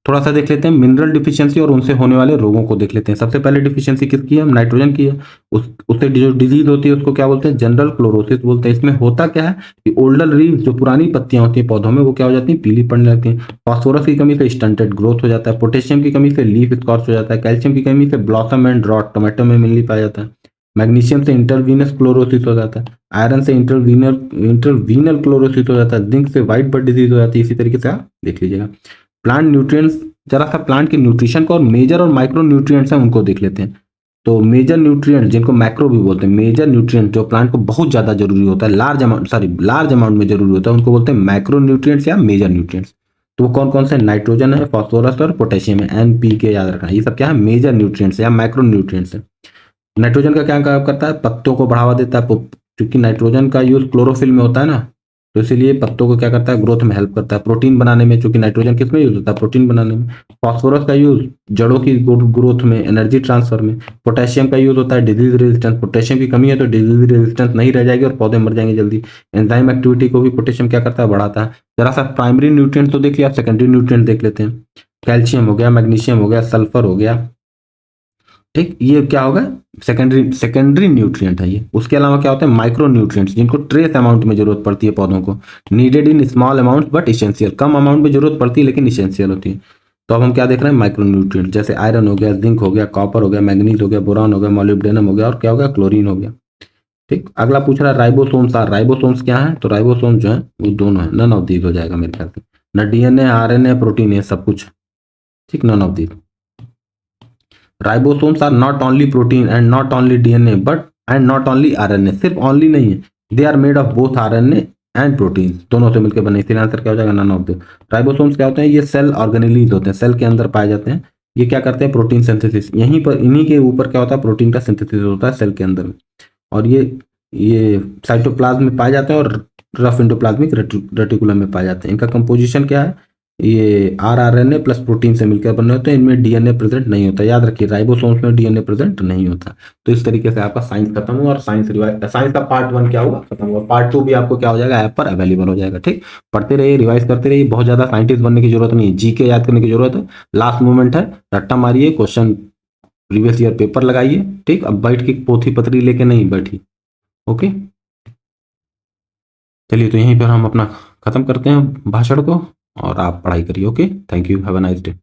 थोड़ा सा देख लेते हैं मिनरल डिफिशियंसी और उनसे होने वाले रोगों को देख लेते हैं। सबसे पहले डिफिशियंसी किसकी है, नाइट्रोजन की है। उससे जो डिजीज होती है उसको क्या बोलते हैं, जनरल क्लोरोसिस बोलते हैं। इसमें होता क्या है कि ओल्डर लीव्स, जो पुरानी पत्तियां होती हैं पौधों में, वो क्या हो जाती हैं, पीली पड़ने लगती हैं। फास्फोरस की कमी से स्टंटेड ग्रोथ हो जाता है। पोटेशियम की कमी से लीफ स्कॉर्च हो जाता है। कैल्शियम की कमी से ब्लॉसम एंड रॉट, टोमेटो में मिलनी पाया जाता है। मैग्नीशियम से इंटरवीनस क्लोरोसिस हो जाता है। आयरन से इंटरवीनल क्लोरोसिस हो जाता है। जिंक से व्हाइट बड डिजीज हो जाती है। इसी तरीके से आप देख लीजिएगा। प्लांट न्यूट्रिएंट्स, जरा सा प्लांट के न्यूट्रिशन को और मेजर और माइक्रो न्यूट्रिएंट्स हैं उनको देख लेते हैं। तो मेजर न्यूट्रिएंट जिनको मैक्रो भी बोलते हैं, मेजर न्यूट्रिएंट जो प्लांट को बहुत ज्यादा जरूरी होता है, लार्ज अमाउंट में जरूरी होता है, उनको बोलते हैं मैक्रो न्यूट्रिएंट्स या मेजर न्यूट्रिएंट्स। तो वो कौन कौन से, नाइट्रोजन है, फास्फोरस और पोटेशियम है, NPK याद रखना। ये सब क्या है, मेजर न्यूट्रिएंट्स या माइक्रो न्यूट्रिएंट्स है। नाइट्रोजन का क्या काम करता है, पत्तों को बढ़ावा देता है। क्योंकि नाइट्रोजन का यूज क्लोरोफिल में होता है ना, तो इसीलिए पत्तों को क्या करता है, ग्रोथ में हेल्प करता है, प्रोटीन बनाने में। क्योंकि नाइट्रोजन किस में यूज होता है, प्रोटीन बनाने में। फास्फोरस का यूज जड़ों की ग्रोथ में, एनर्जी ट्रांसफर में। पोटेशियम का यूज होता है डिजीज रेजिस्टेंस, पोटेशियम की कमी है तो डिजीज रेजिस्टेंस नहीं रह जाएगी और पौधे मर जाएंगे जल्दी। एंजाइम एक्टिविटी को भी पोटेशियम क्या करता है, बढ़ाता है। जरा सा प्राइमरी न्यूट्रिएंट तो देख लिया, सेकेंडरी न्यूट्रिएंट देख लेते हैं। कैल्शियम हो गया, मैग्नीशियम हो गया, सल्फर हो गया, ठीक। ये क्या होगा, सेकेंडरी न्यूट्रिएंट है ये। उसके अलावा क्या होता है, माइक्रो न्यूट्रिएंट्स, जिनको ट्रेस अमाउंट में जरूरत पड़ती है पौधों को। Needed in small amount but essential, come amount में जरूरत पड़ती है लेकिन इसेंशियल होती है। तो अब हम क्या देख रहे हैं, माइक्रो न्यूट्रिएंट, जैसे आयरन हो गया, जिंक हो गया, कॉपर हो गया, मैग्नीज हो गया, बोरॉन हो गया, मोलिब्डेनम हो गया, और क्या हो गया, क्लोरीन हो गया, ठीक। अगला पूछ रहा है राइबोसोम्स आर, राइबोसोम्स क्या है, तो राइबोसोम्स जो है वो दोनों है, नन ऑफ दीज हो जाएगा मेरे ख्याल से। न DNA, RNA, प्रोटीन है, सब कुछ, ठीक, none of these. Ribosomes are not only protein and not only DNA but and not only RNA, सिर्फ ओनली नहीं है, they are made of both RNA and protein, दोनों से मिलकर बने। इसलिए आंसर क्या हो जाएगा, नन ऑफ द। राइबोसोम्स क्या होते हैं, ये सेल ऑर्गेनेलीज होते हैं, सेल के अंदर पाए जाते हैं। ये क्या करते हैं, प्रोटीन सिंथेसिस, यहीं पर इन्हीं के ऊपर क्या होता है, प्रोटीन का सिंथेसिस होता है सेल के अंदर में। और ये साइटोप्लाज्म में पाए जाते हैं और रफ एंडोप्लाज्मिक रेटिकुलम में पाए जाते हैं। इनका कंपोजिशन क्या है, ये RNA प्लस प्रोटीन से मिलकर बने होते हैं। इनमें DNA प्रेजेंट नहीं होता, याद रखिए राइबोसोम्स में DNA प्रेजेंट नहीं होता। तो इस तरीके से आपका साइंस खत्म हुआ और साइंस का पार्ट 1 क्या हुआ, खत्म हुआ। पार्ट 2 भी आपको क्या हो जाएगा, ऐप पर अवेलेबल हो जाएगा, ठीक। पढ़ते रहिए, रिवाइज करते रहिए, बहुत ज्यादा साइंटिस्ट बनने की जरूरत नहीं है, GK याद करने की जरूरत है। लास्ट मोमेंट है, रट्टा मारिए, क्वेश्चन प्रीवियस ईयर पेपर लगाइए, ठीक। अब बैठ के पोथी पत्री लेके नहीं बैठी, ओके। चलिए तो यहीं पर हम अपना खत्म करते हैं भाषण को, और आप पढ़ाई करिए, okay. Thank you, have a nice day.